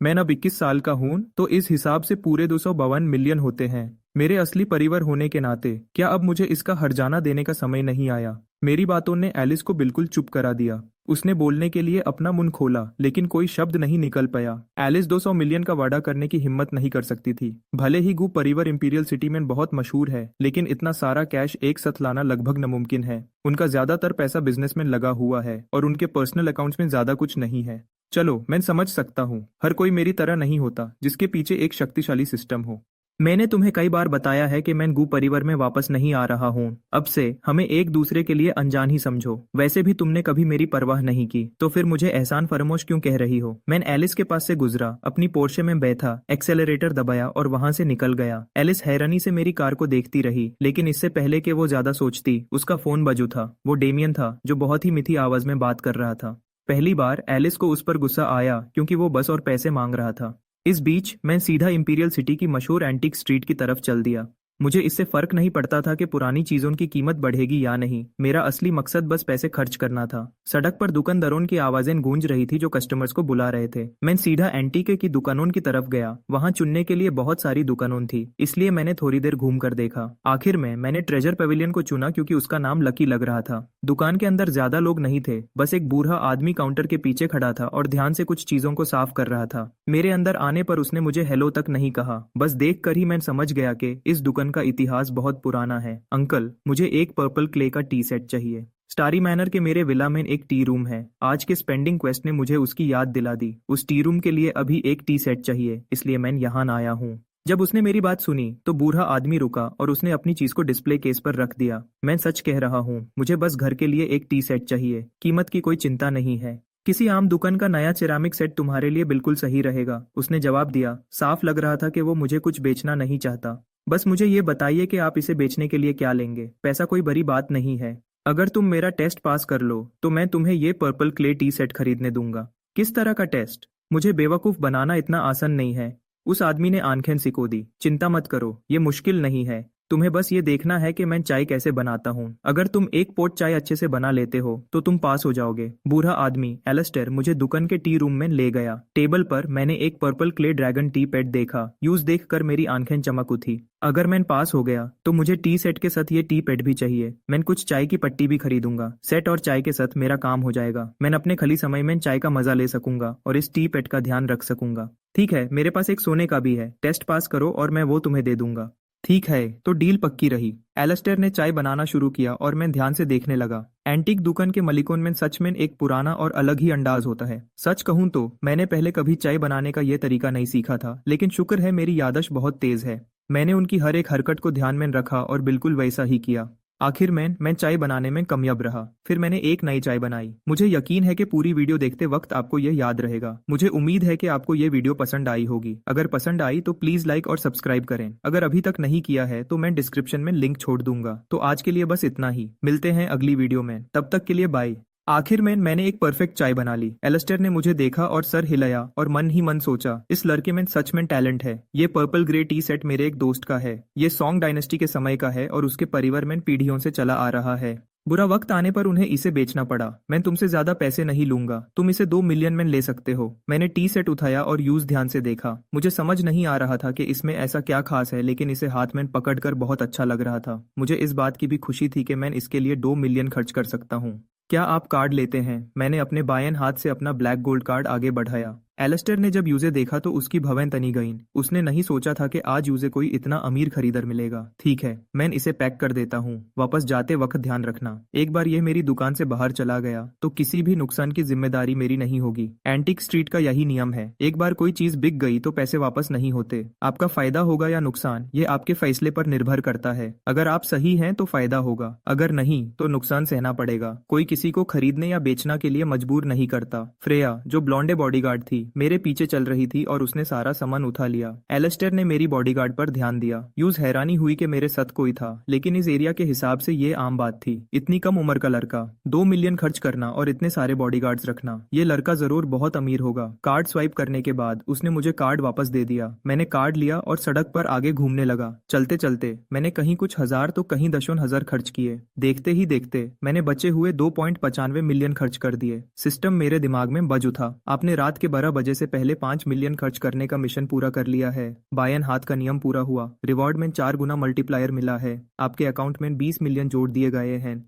मैं अब 21 साल का हूं, तो इस हिसाब से पूरे 252 मिलियन होते हैं। मेरे असली परिवार होने के नाते क्या अब मुझे इसका हर्जाना देने का समय नहीं आया? मेरी बातों ने एलिस को बिल्कुल चुप करा दिया। उसने बोलने के लिए अपना मुंह खोला, लेकिन कोई शब्द नहीं निकल पाया। एलिस 200 मिलियन का वादा करने की हिम्मत नहीं कर सकती थी। भले ही गू परिवार इंपीरियल सिटी में बहुत मशहूर है, लेकिन इतना सारा कैश एक साथ लाना लगभग नामुमकिन है। उनका ज्यादातर पैसा बिजनेस में लगा हुआ है और उनके पर्सनल अकाउंट्स में ज्यादा कुछ नहीं है। चलो, मैं समझ सकता हूँ, हर कोई मेरी तरह नहीं होता जिसके पीछे एक शक्तिशाली सिस्टम हो। मैंने तुम्हें कई बार बताया है कि मैं गू परिवार में वापस नहीं आ रहा हूँ। अब से हमें एक दूसरे के लिए अनजान ही समझो। वैसे भी तुमने कभी मेरी परवाह नहीं की, तो फिर मुझे एहसान फरामोश क्यों कह रही हो? मैं एलिस के पास से गुजरा, अपनी पोर्शे में बैठा, एक्सेलरेटर दबाया और वहां से निकल गया। एलिस हैरानी से मेरी कार को देखती रही, लेकिन इससे पहले कि वो ज्यादा सोचती, उसका फोन बजू था। वो डेमियन था, जो बहुत ही मीठी आवाज में बात कर रहा था। पहली बार एलिस को उस पर गुस्सा आया, क्योंकि वो बस और पैसे मांग रहा था। इस बीच मैं सीधा इंपीरियल सिटी की मशहूर एंटीक स्ट्रीट की तरफ चल दिया। मुझे इससे फर्क नहीं पड़ता था कि पुरानी चीजों की कीमत बढ़ेगी या नहीं। मेरा असली मकसद बस पैसे खर्च करना था। सड़क पर दुकानदारों की आवाजें गूंज रही थी जो कस्टमर्स को बुला रहे थे। मैं सीधा एंटीके की दुकानों की तरफ गया। वहां चुनने के लिए बहुत सारी दुकानों थी, इसलिए मैंने थोड़ी देर घूम कर देखा। आखिर में मैंने ट्रेजर पेविलियन को चुना, क्योंकि उसका नाम लकी लग रहा था। दुकान के अंदर ज्यादा लोग नहीं थे, बस एक बूढ़ा आदमी काउंटर के पीछे खड़ा था और ध्यान से कुछ चीजों को साफ कर रहा था। मेरे अंदर आने पर उसने मुझे हेलो तक नहीं कहा। बस देख कर ही मैं समझ गया कि इस दुकान का इतिहास बहुत पुराना है। अंकल, मुझे एक पर्पल क्ले का टी सेट चाहिए। स्टारी मैनर के मेरे विला में एक टी रूम है। आज के स्पेंडिंग क्वेस्ट ने मुझे उसकी याद दिला दी। उस टी रूम के लिए अभी एक टी सेट चाहिए, इसलिए मैं यहाँ आया हूँ। जब उसने मेरी बात सुनी तो बूढ़ा आदमी रुका और उसने अपनी चीज को डिस्प्ले केस पर रख दिया। मैं सच कह रहा हूँ, मुझे बस घर के लिए एक टी सेट चाहिए। कीमत की कोई चिंता नहीं है। किसी आम दुकान का नया सिरामिक सेट तुम्हारे लिए बिल्कुल सही रहेगा, उसने जवाब दिया। साफ लग रहा था कि वो मुझे कुछ बेचना नहीं चाहता। बस मुझे ये बताइए कि आप इसे बेचने के लिए क्या लेंगे। पैसा कोई बड़ी बात नहीं है। अगर तुम मेरा टेस्ट पास कर लो तो मैं तुम्हें ये पर्पल क्ले टी सेट खरीदने दूंगा। किस तरह का टेस्ट? मुझे बेवकूफ बनाना इतना आसान नहीं है। उस आदमी ने आंखें सिको दी। चिंता मत करो, ये मुश्किल नहीं है। तुम्हें बस ये देखना है कि मैं चाय कैसे बनाता हूँ। अगर तुम एक पोट चाय अच्छे से बना लेते हो तो तुम पास हो जाओगे। बूढ़ा आदमी एलिस्टर मुझे दुकान के टी रूम में ले गया। टेबल पर मैंने एक purple clay dragon T pad देखा। यूज देखकर मेरी आंखें चमक उठी। अगर मैं पास हो गया तो मुझे टी सेट के साथ ये टी पैड भी चाहिए। मैं कुछ चाय की पट्टी भी खरीदूंगा। सेट और चाय के साथ मेरा काम हो जाएगा। मैं अपने खाली समय में चाय का मजा ले सकूंगा और इस टी पैड का ध्यान रख सकूंगा। ठीक है, मेरे पास एक सोने का भी है। टेस्ट पास करो और मैं वो तुम्हें दे दूंगा। ठीक है, तो डील पक्की रही। एलिस्टर ने चाय बनाना शुरू किया और मैं ध्यान से देखने लगा। एंटीक दुकान के मलिकों में सच में एक पुराना और अलग ही अंदाज होता है। सच कहूं तो मैंने पहले कभी चाय बनाने का ये तरीका नहीं सीखा था, लेकिन शुक्र है मेरी याददाश्त बहुत तेज है। मैंने उनकी हर एक हरकत को ध्यान में रखा और बिल्कुल वैसा ही किया। आखिर में मैं चाय बनाने में कामयाब रहा। फिर मैंने एक नई चाय बनाई। मुझे यकीन है कि पूरी वीडियो देखते वक्त आपको यह याद रहेगा। मुझे उम्मीद है कि आपको ये वीडियो पसंद आई होगी। अगर पसंद आई तो प्लीज लाइक और सब्सक्राइब करें। अगर अभी तक नहीं किया है तो मैं डिस्क्रिप्शन में लिंक छोड़ दूंगा। तो आज के लिए बस इतना ही। मिलते हैं अगली वीडियो में, तब तक के लिए बाय। आखिर में मैंने एक परफेक्ट चाय बना ली। एलिस्टर ने मुझे देखा और सर हिलाया और मन ही मन सोचा, इस लड़के में सच में टैलेंट है। ये पर्पल ग्रे टी सेट मेरे एक दोस्त का है। ये सॉन्ग डायनेस्टी के समय का है और उसके परिवार में पीढ़ियों से चला आ रहा है। बुरा वक्त आने पर उन्हें इसे बेचना पड़ा। मैं तुमसे ज्यादा पैसे नहीं लूंगा। तुम इसे 2 मिलियन में ले सकते हो। मैंने टी सेट उठाया और यूज ध्यान से देखा। मुझे समझ नहीं आ रहा था कि इसमें ऐसा क्या खास है, लेकिन इसे हाथ में पकड़कर बहुत अच्छा लग रहा था। मुझे इस बात की भी खुशी थी कि मैं इसके लिए 2 मिलियन खर्च कर सकता हूँ। क्या आप कार्ड लेते हैं? मैंने अपने बाएं हाथ से अपना ब्लैक गोल्ड कार्ड आगे बढ़ाया। एलिस्टर ने जब यूजे देखा तो उसकी भवें तनी गईं। उसने नहीं सोचा था कि आज यूजे कोई इतना अमीर खरीदार मिलेगा। ठीक है, मैं इसे पैक कर देता हूँ। वापस जाते वक्त ध्यान रखना, एक बार यह मेरी दुकान से बाहर चला गया तो किसी भी नुकसान की जिम्मेदारी मेरी नहीं होगी। एंटीक स्ट्रीट का यही नियम है, एक बार कोई चीज बिक गई तो पैसे वापस नहीं होते। आपका फायदा होगा या नुकसान, ये आपके फैसले पर निर्भर करता है। अगर आप सही हैं तो फायदा होगा, अगर नहीं तो नुकसान सहना पड़ेगा। कोई किसी को खरीदने या बेचना के लिए मजबूर नहीं करता। फ्रेया, जो ब्लॉन्डे बॉडीगार्ड थी, मेरे पीछे चल रही थी और उसने सारा सामान उठा लिया। एलिस्टर ने मेरी बॉडीगार्ड पर ध्यान दिया। यूज हैरानी हुई कि मेरे साथ कोई था, लेकिन इस एरिया के हिसाब से ये आम बात थी। इतनी कम उम्र का लड़का, 2 मिलियन खर्च करना और इतने सारे बॉडीगार्ड्स रखना, ये लड़का जरूर बहुत अमीर होगा। कार्ड स्वाइप करने के बाद उसने मुझे कार्ड वापस दे दिया। मैंने कार्ड लिया और सड़क पर आगे घूमने लगा। चलते चलते मैंने कहीं कुछ हजार तो कहीं दशों हजार खर्च किए। देखते ही देखते मैंने बचे हुए 2.95 मिलियन खर्च कर दिए। सिस्टम मेरे दिमाग में बज उठा। आपने रात के 12 बजे से पहले 5 मिलियन खर्च करने का मिशन पूरा कर लिया है। बायन हाथ का नियम पूरा हुआ। रिवॉर्ड में 4 गुना मल्टीप्लायर मिला है। आपके अकाउंट में 20 मिलियन जोड़ दिए गए हैं।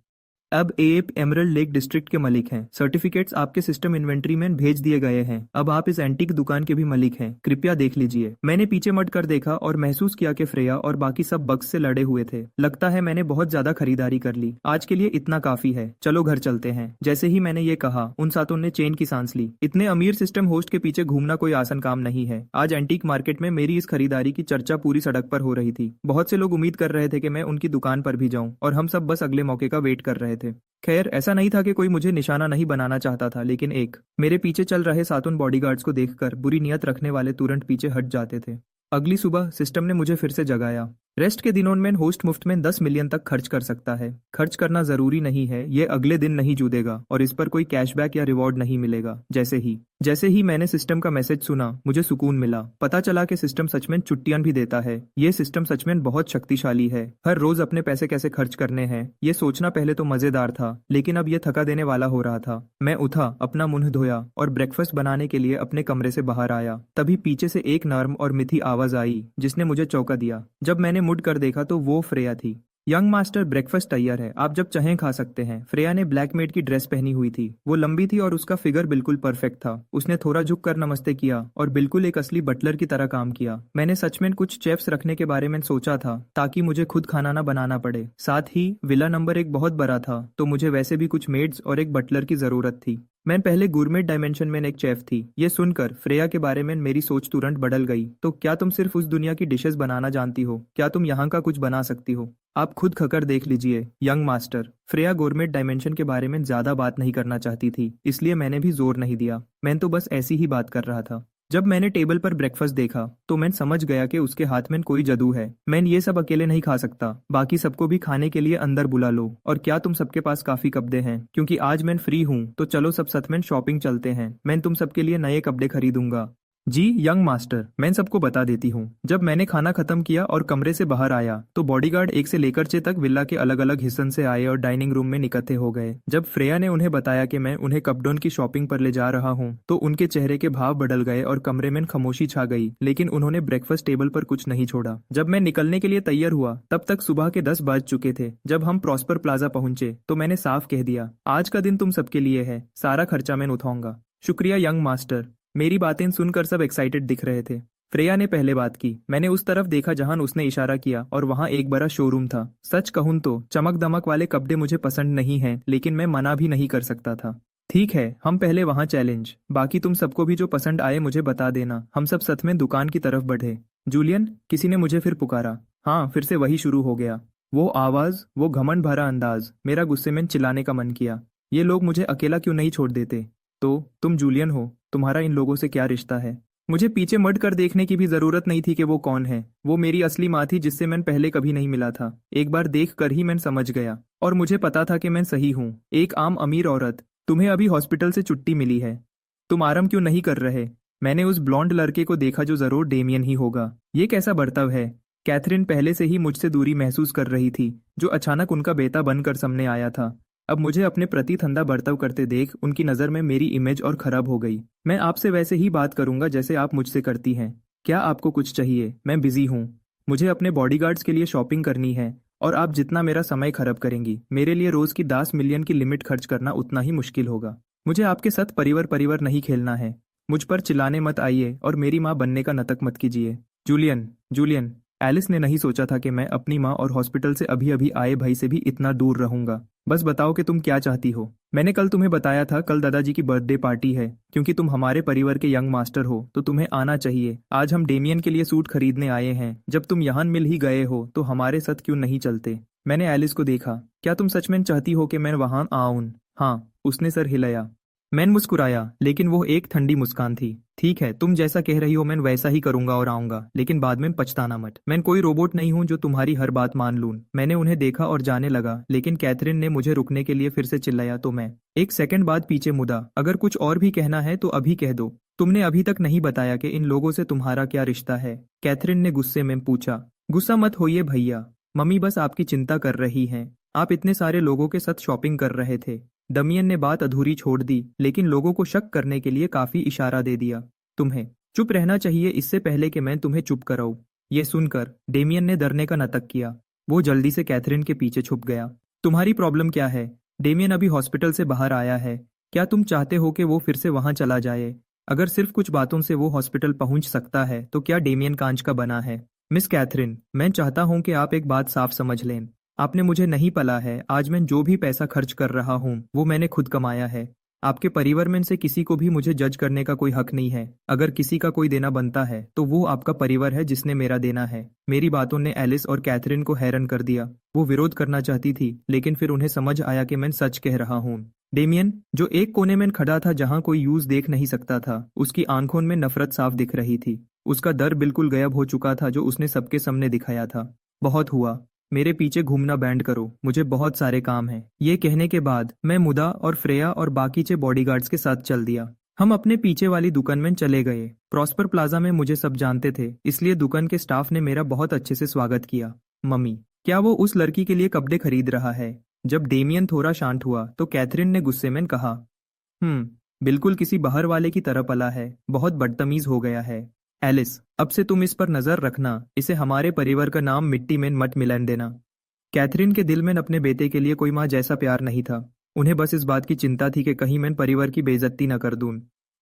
अब एप एमरल्ड लेक डिस्ट्रिक्ट के मलिक हैं। सर्टिफिकेट्स आपके सिस्टम इन्वेंट्री में भेज दिए गए हैं। अब आप इस एंटीक दुकान के भी मलिक हैं। कृपया देख लीजिए। मैंने पीछे मट कर देखा और महसूस किया कि फ्रेया और बाकी सब बग्स से लड़े हुए थे। लगता है मैंने बहुत ज्यादा खरीदारी कर ली। आज के लिए इतना काफी है, चलो घर चलते हैं। जैसे ही मैंने ये कहा उन सातों ने चेन की सांस ली। इतने अमीर सिस्टम होस्ट के पीछे घूमना कोई आसान काम नहीं है। आज एंटीक मार्केट में मेरी इस खरीदारी की चर्चा पूरी सड़क पर हो रही थी। बहुत से लोग उम्मीद कर रहे थे कि मैं उनकी दुकान पर भी जाऊं और हम सब बस अगले मौके का वेट कर रहे थे। खैर, ऐसा नहीं था कि कोई मुझे निशाना नहीं बनाना चाहता था, लेकिन मेरे पीछे चल रहे 7 बॉडीगार्ड्स को देखकर बुरी नियत रखने वाले तुरंत पीछे हट जाते थे। अगली सुबह सिस्टम ने मुझे फिर से जगाया। रेस्ट के दिनों में होस्ट मुफ्त में 10 मिलियन तक खर्च कर सकता है। खर्च करना जरूरी नहीं है, ये अगले दिन नहीं जूदेगा और इस पर कोई कैशबैक या रिवॉर्ड नहीं मिलेगा। जैसे ही मैंने सिस्टम का मैसेज सुना, मुझे सुकून मिला। पता चला कि सिस्टम सच में छुट्टियां भी देता है। ये सिस्टम सच में बहुत शक्तिशाली है। हर रोज अपने पैसे कैसे खर्च करने हैं, ये सोचना पहले तो मजेदार था, लेकिन अब ये थका देने वाला हो रहा था। मैं उठा, अपना मुंह धोया और ब्रेकफास्ट बनाने के लिए अपने कमरे से बाहर आया। तभी पीछे से एक नर्म और मीठी आवाज आई, जिसने मुझे चौंका दिया। जब मैंने मुड़ कर देखा तो वो फ्रेया थी। यंग मास्टर, ब्रेकफास्ट तैयार है, आप जब चाहें खा सकते हैं। फ्रेया ने ब्लैक मेड की ड्रेस पहनी हुई थी। वो लंबी थी और उसका फिगर बिल्कुल परफेक्ट था। उसने थोड़ा झुक कर नमस्ते किया और बिल्कुल एक असली बटलर की तरह काम किया। मैंने सच में कुछ चेफ्स रखने के बारे में सोचा था, ताकि मुझे खुद खाना ना बनाना पड़े। साथ ही विला नंबर 1 बहुत बड़ा था, तो मुझे वैसे भी कुछ मेड्स और एक बटलर की जरूरत थी। मैं पहले गुरमेट डायमेंशन में एक चेफ थी। ये सुनकर फ्रेया के बारे में मेरी सोच तुरंत बदल गई। तो क्या तुम सिर्फ उस दुनिया की डिशेस बनाना जानती हो? क्या तुम यहाँ का कुछ बना सकती हो? आप खुद खाकर देख लीजिए, young master. Freya gourmet dimension के बारे में ज्यादा बात नहीं करना चाहती थी, इसलिए मैंने भी जोर नहीं दिया। मैं तो बस ऐसी ही बात कर रहा था। जब मैंने टेबल पर ब्रेकफास्ट देखा तो मैं समझ गया कि उसके हाथ में कोई जादू है। मैं ये सब अकेले नहीं खा सकता, बाकी सबको भी खाने के लिए अंदर बुला लो। और क्या तुम सबके पास काफी कपड़े हैं? क्योंकि आज मैं फ्री हूँ, तो चलो सब साथ में शॉपिंग चलते हैं। मैं तुम सबके लिए नए कपड़े खरीदूंगा। जी यंग मास्टर, मैं सबको बता देती हूँ। जब मैंने खाना खत्म किया और कमरे से बाहर आया तो बॉडीगार्ड 1 से लेकर 6 तक विला के अलग अलग हिस्सों से आए और डाइनिंग रूम में इकट्ठे हो गए। जब फ्रेया ने उन्हें बताया कि मैं उन्हें कपड़ों की शॉपिंग पर ले जा रहा हूँ, तो उनके चेहरे के भाव बदल गए और कमरे में खामोशी छा गई। लेकिन उन्होंने ब्रेकफास्ट टेबल पर कुछ नहीं छोड़ा। जब मैं निकलने के लिए तैयार हुआ तब तक सुबह के 10 बज चुके थे। जब हम प्रॉस्पर प्लाजा पहुंचे तो मैंने साफ कह दिया, आज का दिन तुम सबके लिए है, सारा खर्चा मैं उठाऊंगा। शुक्रिया यंग मास्टर। मेरी बातें सुनकर सब एक्साइटेड दिख रहे थे। फ्रेया ने पहले बात की। मैंने उस तरफ देखा जहां उसने इशारा किया और वहां एक बड़ा शोरूम था। सच कहूं तो चमक दमक वाले कपड़े मुझे पसंद नहीं हैं, लेकिन मैं मना भी नहीं कर सकता था। ठीक है, हम पहले वहां चैलेंज, बाकी तुम सबको भी जो पसंद आए मुझे बता देना। हम सब सच में दुकान की तरफ बढ़े। जूलियन, किसी ने मुझे फिर पुकारा। हाँ, फिर से वही शुरू हो गया। वो आवाज, वो घमंड भरा अंदाज, मेरा गुस्से में चिल्लाने का मन किया। ये लोग मुझे अकेला क्यों नहीं छोड़ देते? तो तुम जूलियन हो, तुम्हारा इन लोगों से क्या रिश्ता है? मुझे पीछे मड़ कर देखने की भी जरूरत नहीं थी कि वो कौन है। वो मेरी असली माँ थी, जिससे मैं पहले कभी नहीं मिला था। एक बार देख कर ही मैं समझ गया और मुझे पता था कि मैं सही हूँ। एक आम अमीर औरत। तुम्हें अभी हॉस्पिटल से छुट्टी मिली है, तुम आराम क्यों नहीं कर रहे? मैंने उस ब्लॉन्ड लड़के को देखा जो जरूर डेमियन ही होगा। ये कैसा बर्ताव है? कैथरीन पहले से ही मुझसे दूरी महसूस कर रही थी, जो अचानक उनका बेटा बनकर सामने आया था। अब मुझे अपने प्रति ठंडा बर्ताव करते देख उनकी नज़र में मेरी इमेज और खराब हो गई। मैं आपसे वैसे ही बात करूंगा जैसे आप मुझसे करती हैं। क्या आपको कुछ चाहिए? मैं बिजी हूँ, मुझे अपने बॉडीगार्ड्स के लिए शॉपिंग करनी है और आप जितना मेरा समय खराब करेंगी, मेरे लिए रोज की 10 मिलियन की लिमिट खर्च करना उतना ही मुश्किल होगा। मुझे आपके साथ परिवार नहीं खेलना है। मुझ पर चिल्लाने मत आइए और मेरी माँ बनने का नाटक मत कीजिए। Julian, Julian. एलिस ने नहीं सोचा था कि मैं अपनी माँ और हॉस्पिटल से अभी अभी आए भाई से भी इतना दूर रहूंगा। बस बताओ कि तुम क्या चाहती हो। मैंने कल तुम्हें बताया था कल दादाजी की बर्थडे पार्टी है। क्योंकि तुम हमारे परिवार के यंग मास्टर हो तो तुम्हें आना चाहिए। आज हम डेमियन के लिए सूट खरीदने आए हैं। जब तुम यहाँ मिल ही गए हो तो हमारे साथ क्यों नहीं चलते। मैंने एलिस को देखा। क्या तुम सच में चाहती हो कि मैं वहां आऊं। हाँ, उसने सर हिलाया। मैंने मुस्कुराया, लेकिन वो एक ठंडी मुस्कान थी। ठीक है, तुम जैसा कह रही हो मैं वैसा ही करूंगा और आऊंगा, लेकिन बाद में पछताना मत। मैं कोई रोबोट नहीं हूं जो तुम्हारी हर बात मान लूं। मैंने उन्हें देखा और जाने लगा, लेकिन कैथरीन ने मुझे रुकने के लिए फिर से चिल्लाया तो मैं एक सेकंड बाद पीछे मुड़ा। अगर कुछ और भी कहना है तो अभी कह दो। तुमने अभी तक नहीं बताया कि इन लोगों से तुम्हारा क्या रिश्ता है, कैथरीन ने गुस्से में पूछा। गुस्सा मत होइए भैया, मम्मी बस आपकी चिंता कर रही हैं। आप इतने सारे लोगों के साथ शॉपिंग कर रहे थे। दमियन ने बात अधूरी छोड़ दी, लेकिन लोगों को शक करने के लिए काफी इशारा दे दिया। तुम्हें चुप रहना चाहिए इससे पहले कि मैं तुम्हें चुप कराऊं। यह सुनकर डेमियन ने डरने का नाटक किया। वो जल्दी से कैथरीन के पीछे छुप गया। तुम्हारी प्रॉब्लम क्या है। डेमियन अभी हॉस्पिटल से बाहर आया है। क्या तुम चाहते हो कि वो फिर से वहां चला जाए। अगर सिर्फ कुछ बातों से वो हॉस्पिटल पहुंच सकता है तो क्या डेमियन कांच का बना है। मिस कैथरीन, मैं चाहता हूं कि आप एक बात साफ समझ लें। आपने मुझे नहीं पला है। आज मैं जो भी पैसा खर्च कर रहा हूँ वो मैंने खुद कमाया है। आपके परिवार में से किसी को भी मुझे जज करने का कोई हक नहीं है। अगर किसी का कोई देना बनता है तो वो आपका परिवार है जिसने मेरा देना है। मेरी बातों ने एलिस और कैथरीन को हैरान कर दिया। वो विरोध करना चाहती थी, लेकिन फिर उन्हें समझ आया कि मैं सच कह रहा हूँ। डेमियन, जो एक कोने में खड़ा था जहां कोई यूज देख नहीं सकता था, उसकी आंखों में नफरत साफ दिख रही थी। उसका डर बिल्कुल गायब हो चुका था जो उसने सबके सामने दिखाया था। बहुत हुआ, मेरे पीछे घूमना बैंड करो, मुझे बहुत सारे काम हैं। ये कहने के बाद मैं मुदा और फ्रेया और बाकी के बॉडीगार्ड्स के साथ चल दिया। हम अपने पीछे वाली दुकान में चले गए। प्रॉस्पर प्लाजा में मुझे सब जानते थे, इसलिए दुकान के स्टाफ ने मेरा बहुत अच्छे से स्वागत किया। मम्मी, क्या वो उस लड़की के लिए कपड़े खरीद रहा है। जब डेमियन थोड़ा शांत हुआ तो कैथरीन ने गुस्से में कहा, बिल्कुल किसी बाहर वाले की तरह पला है, बहुत बदतमीज हो गया है। एलिस, अब से तुम इस पर नजर रखना, इसे हमारे परिवार का नाम मिट्टी में मत मिलाने देना। कैथरीन के दिल में अपने बेटे के लिए कोई माँ जैसा प्यार नहीं था। उन्हें बस इस बात की चिंता थी कि कहीं मैं परिवार की बेइज्जती न कर दूं।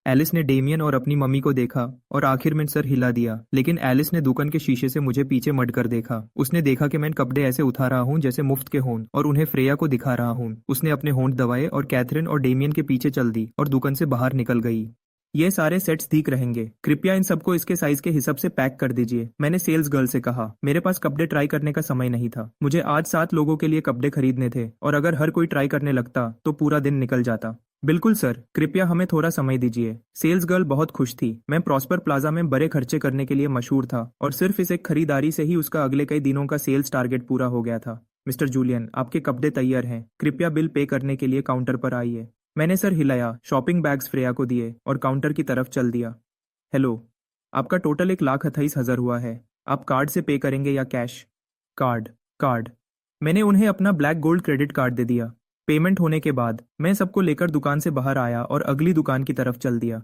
एलिस ने डेमियन और अपनी मम्मी को देखा और आखिर में सर हिला दिया, लेकिन एलिस ने दुकान के शीशे से मुझे पीछे मड़कर देखा। उसने देखा कि मैं कपड़े ऐसे उठा रहा हूँ जैसे मुफ्त के हों और उन्हें फ्रेया को दिखा रहा हूँ। उसने अपने होंठ दबाए और कैथरीन और डेमियन के पीछे चल दी और दुकान से बाहर निकल गई। ये सारे सेट्स ठीक रहेंगे, कृपया इन सबको इसके साइज के हिसाब से पैक कर दीजिए, मैंने सेल्स गर्ल से कहा। मेरे पास कपड़े ट्राई करने का समय नहीं था। मुझे आज 7 लोगों के लिए कपड़े खरीदने थे और अगर हर कोई ट्राई करने लगता तो पूरा दिन निकल जाता। बिल्कुल सर, कृपया हमें थोड़ा समय दीजिए। सेल्स गर्ल बहुत खुश थी। मैं प्रॉस्पर प्लाजा में बड़े खर्चे करने के लिए मशहूर था और सिर्फ इस एक खरीदारी से ही उसका अगले कई दिनों का सेल्स टारगेट पूरा हो गया था। मिस्टर जूलियन, आपके कपड़े तैयार हैं, कृपया बिल पे करने के लिए काउंटर पर आइए। मैंने सर हिलाया, शॉपिंग बैग्स फ्रेया को दिए और काउंटर की तरफ चल दिया। हेलो, आपका टोटल 1,28,000 हुआ है। आप कार्ड से पे करेंगे या कैश। Card, card. मैंने उन्हें अपना ब्लैक गोल्ड क्रेडिट कार्ड दे दिया। पेमेंट होने के बाद मैं सबको लेकर दुकान से बाहर आया और अगली दुकान की तरफ चल दिया।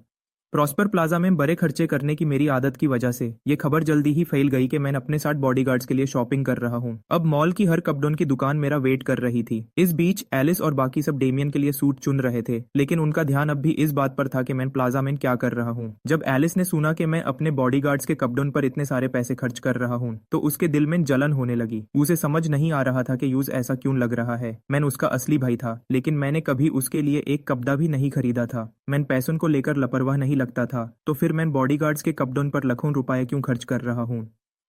प्रॉस्पर प्लाजा में बड़े खर्चे करने की मेरी आदत की वजह से ये खबर जल्दी ही फैल गई कि मैं अपने साथ बॉडीगार्ड्स के लिए शॉपिंग कर रहा हूँ। अब मॉल की हर कपड़ों की दुकान मेरा वेट कर रही थी। इस बीच एलिस और बाकी सब डेमियन के लिए सूट चुन रहे थे, लेकिन उनका ध्यान अब भी इस बात पर था कि मैं प्लाजा में क्या कर रहा हूँ। जब एलिस ने सुना कि मैं अपने बॉडीगार्ड्स के कपड़ों पर इतने सारे पैसे खर्च कर रहा हूँ तो उसके दिल में जलन होने लगी। उसे समझ नहीं आ रहा था कि यूज ऐसा क्यों लग रहा है। मैं उसका असली भाई था, लेकिन मैंने कभी उसके लिए एक कपड़ा भी नहीं खरीदा था। मैं पैसों को लेकर लापरवाह नहीं लगता था, तो फिर मैं बॉडीगार्ड्स के कपड़ों पर लाखों रुपए क्यों खर्च कर रहा हूँ।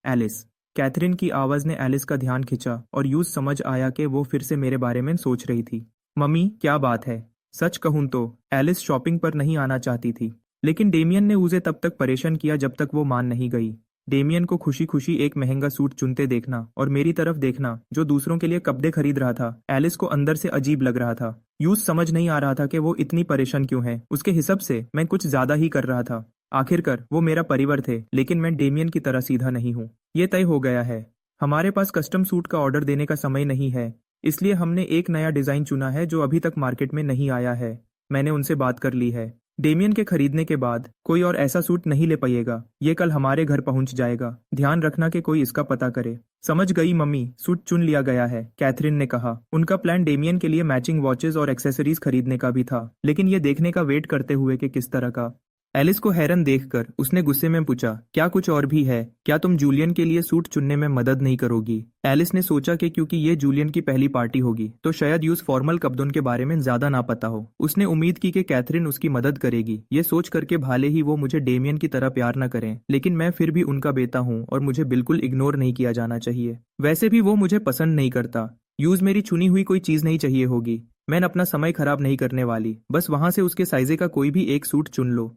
एलिस, कैथरीन की आवाज ने एलिस का ध्यान खींचा और यूं समझ आया कि वो फिर से मेरे बारे में सोच रही थी। मम्मी, क्या बात है। सच कहूं तो एलिस शॉपिंग पर नहीं आना चाहती थी, लेकिन डेमियन ने उसे तब तक परेशान किया जब तक वो मान नहीं गई। डेमियन को खुशी खुशी एक महंगा सूट चुनते देखना और मेरी तरफ देखना जो दूसरों के लिए कपड़े खरीद रहा था, एलिस को अंदर से अजीब लग रहा था। यूज समझ नहीं आ रहा था कि वो इतनी परेशान क्यों है। उसके हिसाब से मैं कुछ ज्यादा ही कर रहा था। आखिरकार वो मेरा परिवार थे, लेकिन मैं डेमियन की तरह सीधा नहीं हूँ। ये तय हो गया है, हमारे पास कस्टम सूट का ऑर्डर देने का समय नहीं है, इसलिए हमने एक नया डिजाइन चुना है जो अभी तक मार्केट में नहीं आया है। मैंने उनसे बात कर ली है। डेमियन के खरीदने के बाद कोई और ऐसा सूट नहीं ले पाएगा। ये कल हमारे घर पहुंच जाएगा। ध्यान रखना कि कोई इसका पता करे। समझ गई मम्मी, सूट चुन लिया गया है, कैथरीन ने कहा। उनका प्लान डेमियन के लिए मैचिंग वॉचेस और एक्सेसरीज खरीदने का भी था, लेकिन ये देखने का वेट करते हुए कि किस तरह का। एलिस को हैरान देखकर उसने गुस्से में पूछा, क्या कुछ और भी है? क्या तुम जूलियन के लिए सूट चुनने में मदद नहीं करोगी? एलिस ने सोचा कि क्योंकि ये जूलियन की पहली पार्टी होगी तो शायद यूज फॉर्मल कपड़ों के बारे में ज्यादा ना पता हो। उसने उम्मीद की कि कैथरीन उसकी मदद करेगी, ये सोच करके भले ही वो मुझे डेमियन की तरह प्यार न करें, लेकिन मैं फिर भी उनका बेटा हूँ और मुझे बिल्कुल इग्नोर नहीं किया जाना चाहिए। वैसे भी वो मुझे पसंद नहीं करता। यूज मेरी चुनी हुई कोई चीज नहीं चाहिए होगी। मैं अपना समय खराब नहीं करने वाली, बस वहां से उसके साइजे का कोई भी एक सूट चुन लो।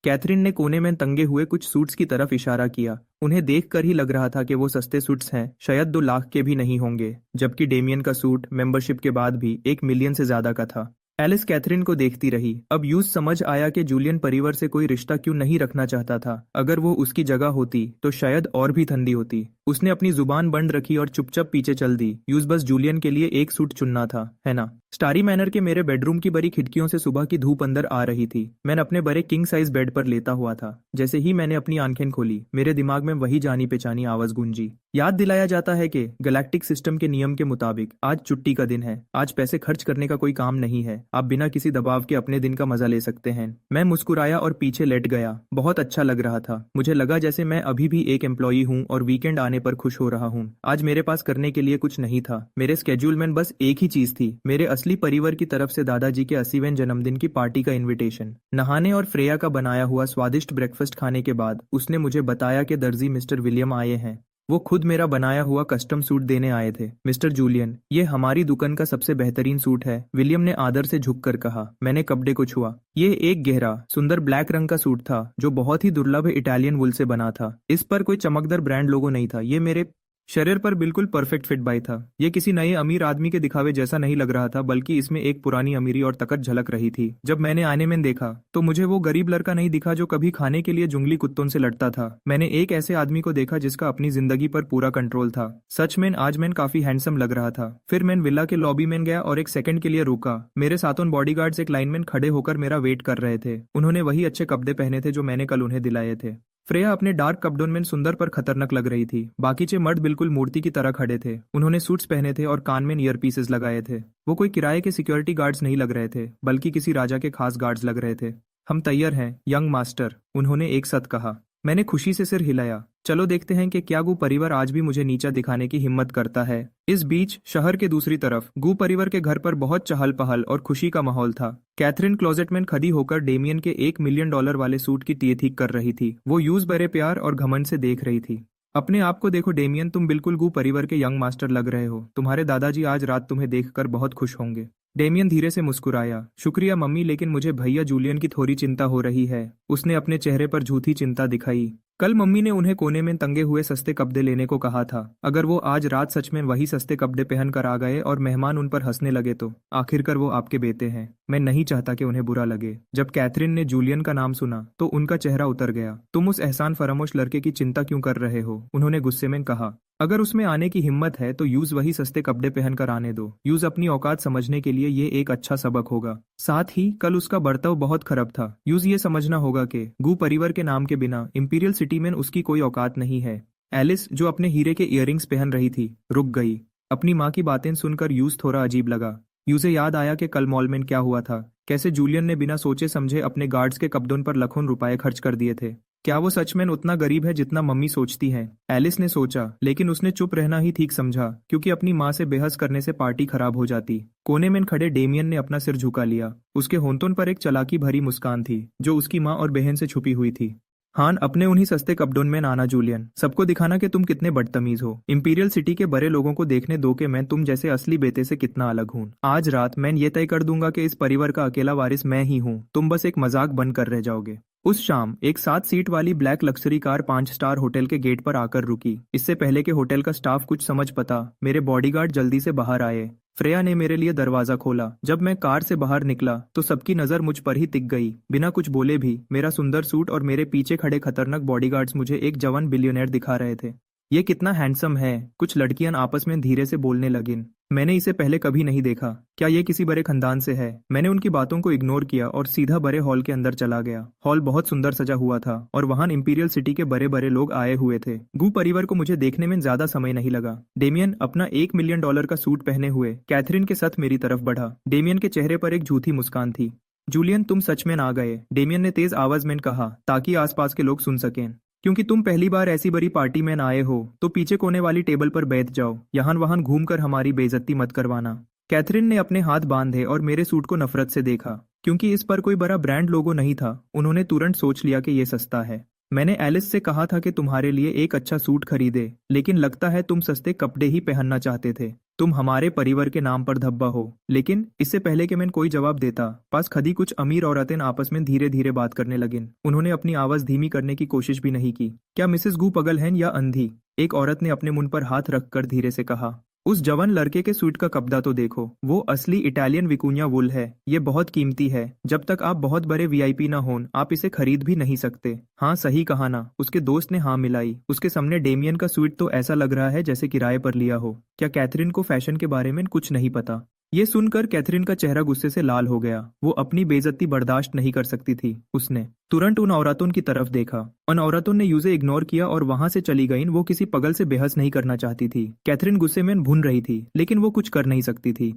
कैथरीन ने कोने में टंगे हुए कुछ सूट्स की तरफ इशारा किया। उन्हें देखकर ही लग रहा था कि वो सस्ते सूट्स हैं, शायद 2 लाख के भी नहीं होंगे, जबकि डेमियन का सूट मेंबरशिप के बाद भी 1 मिलियन से ज्यादा का था। एलिस कैथरीन को देखती रही। अब यूज समझ आया कि जूलियन परिवार से कोई रिश्ता क्यों नहीं रखना चाहता था। अगर वो उसकी जगह होती तो शायद और भी ठंडी होती। उसने अपनी जुबान बंद रखी और चुपचाप पीछे चल दी। यूज बस जूलियन के लिए एक सूट चुनना था, है ना? स्टारी मैनर के मेरे बेडरूम की बड़ी खिड़कियों से सुबह की धूप अंदर आ रही थी। मैं अपने बड़े किंग साइज बेड पर लेता हुआ था। जैसे ही मैंने अपनी आंखें खोली, मेरे दिमाग में वही जानी पहचानी आवाज गूंजी। याद दिलाया जाता है कि गैलेक्टिक सिस्टम के नियम के मुताबिक आज छुट्टी का दिन है। आज पैसे खर्च करने का कोई काम नहीं है। आप बिना किसी दबाव के अपने दिन का मजा ले सकते हैं। मैं मुस्कुराया और पीछे लेट गया। बहुत अच्छा लग रहा था। मुझे लगा जैसे मैं अभी भी एक एम्प्लॉई हूँ और वीकेंड आने पर खुश हो रहा हूँ। आज मेरे पास करने के लिए कुछ नहीं था। मेरे स्केड्यूल में बस एक ही चीज थी, मेरे असली परिवार की तरफ से दादाजी के 80वें जन्मदिन की पार्टी का इनविटेशन। नहाने और फ्रेया का बनाया हुआ स्वादिष्ट ब्रेकफास्ट खाने के बाद उसने मुझे बताया कि दर्जी मिस्टर विलियम आए हैं। वो खुद मेरा बनाया हुआ कस्टम सूट देने आए थे। मिस्टर जूलियन, ये हमारी दुकान का सबसे बेहतरीन सूट है, विलियम ने आदर से झुककर कहा। मैंने कपड़े को छुआ। ये एक गहरा सुंदर ब्लैक रंग का सूट था जो बहुत ही दुर्लभ इटालियन वुल से बना था। इस पर कोई चमकदार ब्रांड लोगो नहीं था। ये मेरे शरीर पर बिल्कुल परफेक्ट फिट बाई था। ये किसी नए अमीर आदमी के दिखावे जैसा नहीं लग रहा था, बल्कि इसमें एक पुरानी अमीरी और ताकत झलक रही थी। जब मैंने आईने में देखा तो मुझे वो गरीब लड़का नहीं दिखा जो कभी खाने के लिए जंगली कुत्तों से लड़ता था। मैंने एक ऐसे आदमी को देखा जिसका अपनी जिंदगी पर पूरा कंट्रोल था। सच में आज मैं काफी हैंडसम लग रहा था। फिर मैं विला के लॉबी में गया और एक सेकंड के लिए रुका। मेरे साथों बॉडीगार्ड्स एक लाइन में खड़े होकर मेरा वेट कर रहे थे। उन्होंने वही अच्छे कपड़े पहने थे जो मैंने कल उन्हें दिलाए थे। फ्रेया अपने डार्क कपड़ों में सुंदर पर खतरनाक लग रही थी। बाकीचे मर्द बिल्कुल मूर्ति की तरह खड़े थे। उन्होंने सूट्स पहने थे और कान में ईयर पीसेस लगाए थे। वो कोई किराए के सिक्योरिटी गार्ड्स नहीं लग रहे थे, बल्कि किसी राजा के खास गार्ड्स लग रहे थे। हम तैयार हैं यंग मास्टर, उन्होंने एक साथ कहा। मैंने खुशी से सिर हिलाया। चलो देखते हैं कि क्या गू परिवार आज भी मुझे नीचा दिखाने की हिम्मत करता है। इस बीच शहर के दूसरी तरफ गू परिवार के घर पर बहुत चहल पहल और खुशी का माहौल था। कैथरीन क्लोजेट में खड़ी होकर डेमियन के $1 मिलियन वाले सूट की टी ठीक कर रही थी। वो यूज बड़े प्यार और घमंड से देख रही थी। अपने आप को देखो डेमियन, तुम बिल्कुल गू परिवार के यंग मास्टर लग रहे हो। तुम्हारे दादाजी आज रात तुम्हें देखकर बहुत खुश होंगे। डेमियन धीरे से मुस्कुराया। शुक्रिया मम्मी, लेकिन मुझे भैया जूलियन की थोड़ी चिंता हो रही है। उसने अपने चेहरे पर झूठी चिंता दिखाई। कल मम्मी ने उन्हें कोने में टंगे हुए सस्ते कपड़े लेने को कहा था। अगर वो आज रात सच में वही सस्ते कपड़े पहन कर आ गए और मेहमान उन पर हंसने लगे तो आखिरकार वो आपके बेटे हैं। मैं नहीं चाहता कि उन्हें बुरा लगे। जब कैथरीन ने जूलियन का नाम सुना तो उनका चेहरा उतर गया। तुम उस एहसान फरामोश लड़के की चिंता क्यों कर रहे हो? उन्होंने गुस्से में कहा। अगर उसमें आने की हिम्मत है तो यूज वही सस्ते कपड़े पहन कर आने दो। यूज अपनी औकात समझने के लिए ये एक अच्छा सबक होगा। साथ ही कल उसका बर्ताव बहुत खराब था। यूज ये समझना होगा कि गू परिवार के नाम के बिना इंपीरियल सिटी में उसकी कोई औकात नहीं है। एलिस, जो अपने हीरे के इयररिंग्स पहन रही थी, रुक गई। अपनी माँ की बातें सुनकर यूज थोड़ा अजीब लगा। यूजे याद आया कि कल मॉल में क्या हुआ था। कैसे जूलियन ने बिना सोचे समझे अपने गार्ड्स के कपड़ों पर लाखों रुपए खर्च कर दिए थे। क्या वो सच में उतना गरीब है जितना मम्मी सोचती हैं? एलिस ने सोचा, लेकिन उसने चुप रहना ही ठीक समझा, क्योंकि अपनी माँ से बहस करने से पार्टी खराब हो जाती। कोने में खड़े डेमियन ने अपना सिर झुका लिया। उसके होंठों पर एक चालाकी भरी मुस्कान थी जो उसकी माँ और बहन से छुपी हुई थी। हान, अपने उन्हीं सस्ते कपड़ों में नाना जूलियन, सबको दिखाना कि तुम कितने बदतमीज हो। इंपीरियल सिटी के बड़े लोगों को देखने दो कि मैं तुम जैसे असली बेटे से कितना अलग हूँ। आज रात मैं ये तय कर दूंगा कि इस परिवार का अकेला वारिस मैं ही हूँ। तुम बस एक मजाक बनकर रह जाओगे। उस शाम एक 7 सीट वाली black luxury car 5 star hotel के गेट पर आकर रुकी। इससे पहले कि होटल का स्टाफ कुछ समझ पाता, मेरे बॉडीगार्ड जल्दी से बाहर आए। फ्रेया ने मेरे लिए दरवाजा खोला। जब मैं कार से बाहर निकला तो सबकी नजर मुझ पर ही टिक गई। बिना कुछ बोले भी मेरा सुंदर सूट और मेरे पीछे खड़े खतरनाक बॉडीगार्ड्स मुझे एक जवान बिलियनर दिखा रहे थे। ये कितना हैंडसम है, कुछ लड़कियां आपस में धीरे से बोलने लगीं। मैंने इसे पहले कभी नहीं देखा। क्या ये किसी बड़े खानदान से है? मैंने उनकी बातों को इग्नोर किया और सीधा बड़े हॉल के अंदर चला गया। हॉल बहुत सुंदर सजा हुआ था और वहां इंपीरियल सिटी के बड़े बड़े लोग आए हुए थे। गू परिवार को मुझे देखने में ज्यादा समय नहीं लगा। डेमियन अपना $1 मिलियन का सूट पहने हुए कैथरीन के साथ मेरी तरफ बढ़ा। डेमियन के चेहरे पर एक झूठी मुस्कान थी। जूलियन, तुम सच में आ गए, डेमियन ने तेज आवाज में कहा, ताकि आसपास के लोग सुन सकें। क्योंकि तुम पहली बार ऐसी बड़ी पार्टी में आए हो तो पीछे कोने वाली टेबल पर बैठ जाओ, यहाँ वहां घूमकर हमारी बेइज्जती मत करवाना। कैथरीन ने अपने हाथ बांधे और मेरे सूट को नफरत से देखा। क्योंकि इस पर कोई बड़ा ब्रांड लोगो नहीं था, उन्होंने तुरंत सोच लिया कि ये सस्ता है। मैंने एलिस से कहा था कि तुम्हारे लिए एक अच्छा सूट खरीदे, लेकिन लगता है तुम सस्ते कपड़े ही पहनना चाहते थे। तुम हमारे परिवार के नाम पर धब्बा हो। लेकिन इससे पहले कि मैं कोई जवाब देता, पास खड़ी कुछ अमीर औरतें आपस में धीरे धीरे बात करने लगिन। उन्होंने अपनी आवाज धीमी करने की कोशिश भी नहीं की। क्या मिसेस गू पगल हैं या अंधी? एक औरत ने अपने मुंह पर हाथ रखकर धीरे से कहा। उस जवान लड़के के सूट का कपड़ा तो देखो, वो असली इटालियन विकुन्या वुल है। ये बहुत कीमती है। जब तक आप बहुत बड़े वीआईपी ना हों, आप इसे खरीद भी नहीं सकते। हाँ, सही कहा ना? उसके दोस्त ने हाँ मिलाई। उसके सामने डेमियन का सूट तो ऐसा लग रहा है जैसे किराए पर लिया हो। क्या कैथरीन को फैशन के बारे में कुछ नहीं पता? ये सुनकर कैथरीन का चेहरा गुस्से से लाल हो गया। वो अपनी बेइज्जती बर्दाश्त नहीं कर सकती थी। उसने तुरंत उन औरतों की तरफ देखा। उन औरतों ने यूजे इग्नोर किया और वहां से चली गईं। वो किसी पगल से बहस नहीं करना चाहती थी। कैथरीन गुस्से में भून रही थी, लेकिन वो कुछ कर नहीं सकती थी।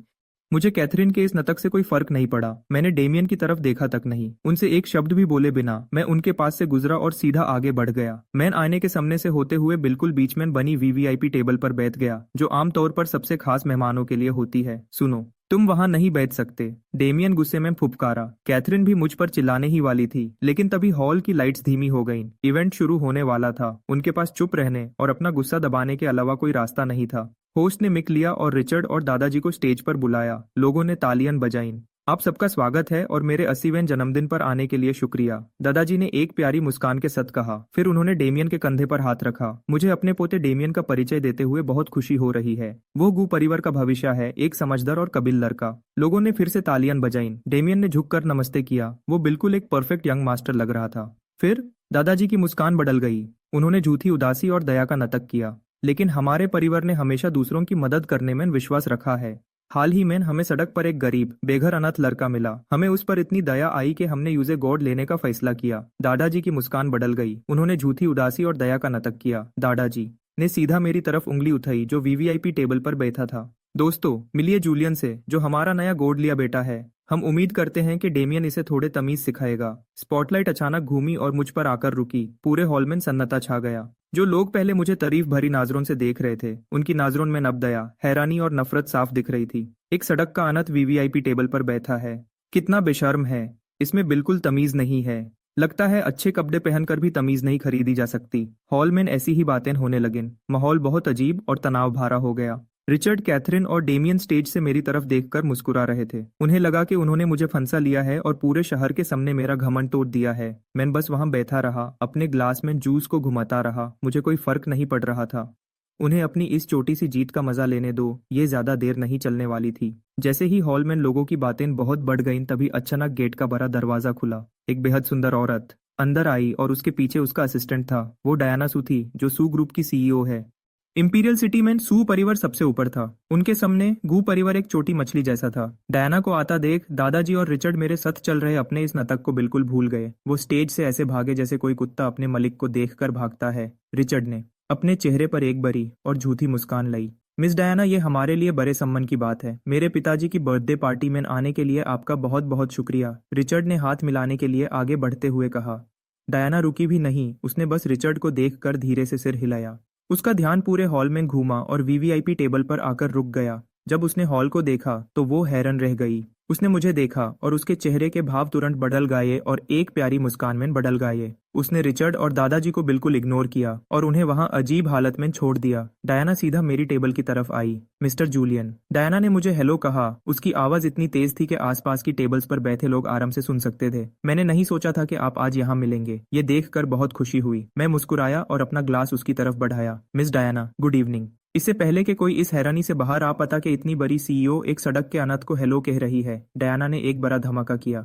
मुझे कैथरीन के इस नतक से कोई फर्क नहीं पड़ा। मैंने डेमियन की तरफ देखा तक नहीं। उनसे एक शब्द भी बोले बिना मैं उनके पास से गुजरा और सीधा आगे बढ़ गया। मैं आईने के सामने से होते हुए बिल्कुल बीच में बनी वीवीआईपी टेबल पर बैठ गया, जो आमतौर पर सबसे खास मेहमानों के लिए होती है। सुनो, तुम वहां नहीं बैठ सकते, डेमियन गुस्से में फुफकारा। कैथरीन भी मुझ पर चिल्लाने ही वाली थी, लेकिन तभी हॉल की लाइट्स धीमी हो गईं। इवेंट शुरू होने वाला था। उनके पास चुप रहने और अपना गुस्सा दबाने के अलावा कोई रास्ता नहीं था। होस्ट ने मिक लिया और रिचर्ड और दादाजी को स्टेज पर बुलाया। लोगों ने तालियां बजाईं। आप सबका स्वागत है और मेरे 80वें जन्मदिन पर आने के लिए शुक्रिया, दादाजी ने एक प्यारी मुस्कान के साथ कहा। फिर उन्होंने डेमियन के कंधे पर हाथ रखा। मुझे अपने पोते डेमियन का परिचय देते हुए बहुत खुशी हो रही है। वो गू परिवार का भविष्य है, एक समझदार और कबील लड़का। लोगों ने फिर से तालियां बजाईं। डेमियन ने झुककर नमस्ते किया। वो बिल्कुल एक परफेक्ट यंग मास्टर लग रहा था। फिर दादाजी की मुस्कान बदल गई। उन्होंने झूठी उदासी और दया का नाटक किया। लेकिन हमारे परिवार ने हमेशा दूसरों की मदद करने में विश्वास रखा है। हाल ही में हमें सड़क पर एक गरीब बेघर अनाथ लड़का मिला। हमें उस पर इतनी दया आई कि हमने यूजे गॉड लेने का फैसला किया। दादाजी की मुस्कान बदल गई। उन्होंने झूठी उदासी और दया का नाटक किया। दादाजी ने सीधा मेरी तरफ उंगली उठाई, जो वीवीआईपी टेबल पर बैठा था। दोस्तों, मिलिए जूलियन से, जो हमारा नया गॉड लिया बेटा है। हम उम्मीद करते हैं कि डेमियन इसे थोड़े तमीज सिखाएगा। स्पॉटलाइट अचानक घूमी और मुझ पर आकर रुकी। पूरे हॉल में सन्नाटा छा गया। जो लोग पहले मुझे तारीफ भरी नजरों से देख रहे थे, उनकी नजरों में नब दया, हैरानी और नफरत साफ दिख रही थी। एक सड़क का अनाथ वीवीआईपी टेबल पर बैठा है। कितना बेशर्म है। इसमें बिल्कुल तमीज नहीं है। लगता है अच्छे कपड़े पहनकर भी तमीज नहीं खरीदी जा सकती। हॉल में ऐसी ही बातें होने लगिन। माहौल बहुत अजीब और तनाव भरा हो गया। रिचर्ड, कैथरीन और डेमियन स्टेज से मेरी तरफ देखकर मुस्कुरा रहे थे। उन्हें लगा कि उन्होंने मुझे फंसा लिया है और पूरे शहर के सामने मेरा घमंड तोड़ दिया है। मैं बस वहां बैठा रहा, अपने ग्लास में जूस को घुमाता रहा। मुझे कोई फर्क नहीं पड़ रहा था। उन्हें अपनी इस छोटी सी जीत का मजा लेने दो, ये ज्यादा देर नहीं चलने वाली थी। जैसे ही हॉल में लोगों की बातें बहुत बढ़ गईं, तभी अचानक गेट का बड़ा दरवाजा खुला। एक बेहद सुंदर औरत अंदर आई और उसके पीछे उसका असिस्टेंट था। वो डायना सू थी, जो सू ग्रुप की सीईओ है। इंपीरियल सिटी में सू परिवार सबसे ऊपर था। उनके सामने गू परिवार एक छोटी मछली जैसा था। डायना को आता देख दादाजी और रिचर्ड मेरे साथ चल रहे अपने इस नाटक को बिल्कुल भूल गए। वो स्टेज से ऐसे भागे जैसे कोई कुत्ता अपने मालिक को देखकर भागता है। रिचर्ड ने अपने चेहरे पर एक बड़ी और झूठी मुस्कान लाई। मिस डायना, ये हमारे लिए बड़े सम्मान की बात है। मेरे पिताजी की बर्थडे पार्टी में आने के लिए आपका बहुत बहुत शुक्रिया, रिचर्ड ने हाथ मिलाने के लिए आगे बढ़ते हुए कहा। डायना रुकी भी नहीं, उसने बस रिचर्ड को देखकर धीरे से सिर हिलाया। उसका ध्यान पूरे हॉल में घूमा और वीवीआईपी टेबल पर आकर रुक गया। जब उसने हॉल को देखा तो वो हैरान रह गई। उसने मुझे देखा और उसके चेहरे के भाव तुरंत बदल गए और एक प्यारी मुस्कान में बदल गए। उसने रिचर्ड और दादाजी को बिल्कुल इग्नोर किया और उन्हें वहां अजीब हालत में छोड़ दिया। डायना सीधा मेरी टेबल की तरफ आई। मिस्टर जूलियन, डायना ने मुझे हेलो कहा। उसकी आवाज इतनी तेज थी कि आसपास की टेबल्स पर बैठे लोग आराम से सुन सकते थे। मैंने नहीं सोचा था कि आप आज यहाँ मिलेंगे। ये देखकर बहुत खुशी हुई। मैं मुस्कुराया और अपना ग्लास उसकी तरफ बढ़ाया। Miss Diana, good evening. इससे पहले कि कोई इस हैरानी से बाहर आ पाता कि इतनी बड़ी सीईओ एक सड़क के अनाथ को हेलो कह रही है, डायना ने एक बड़ा धमाका किया।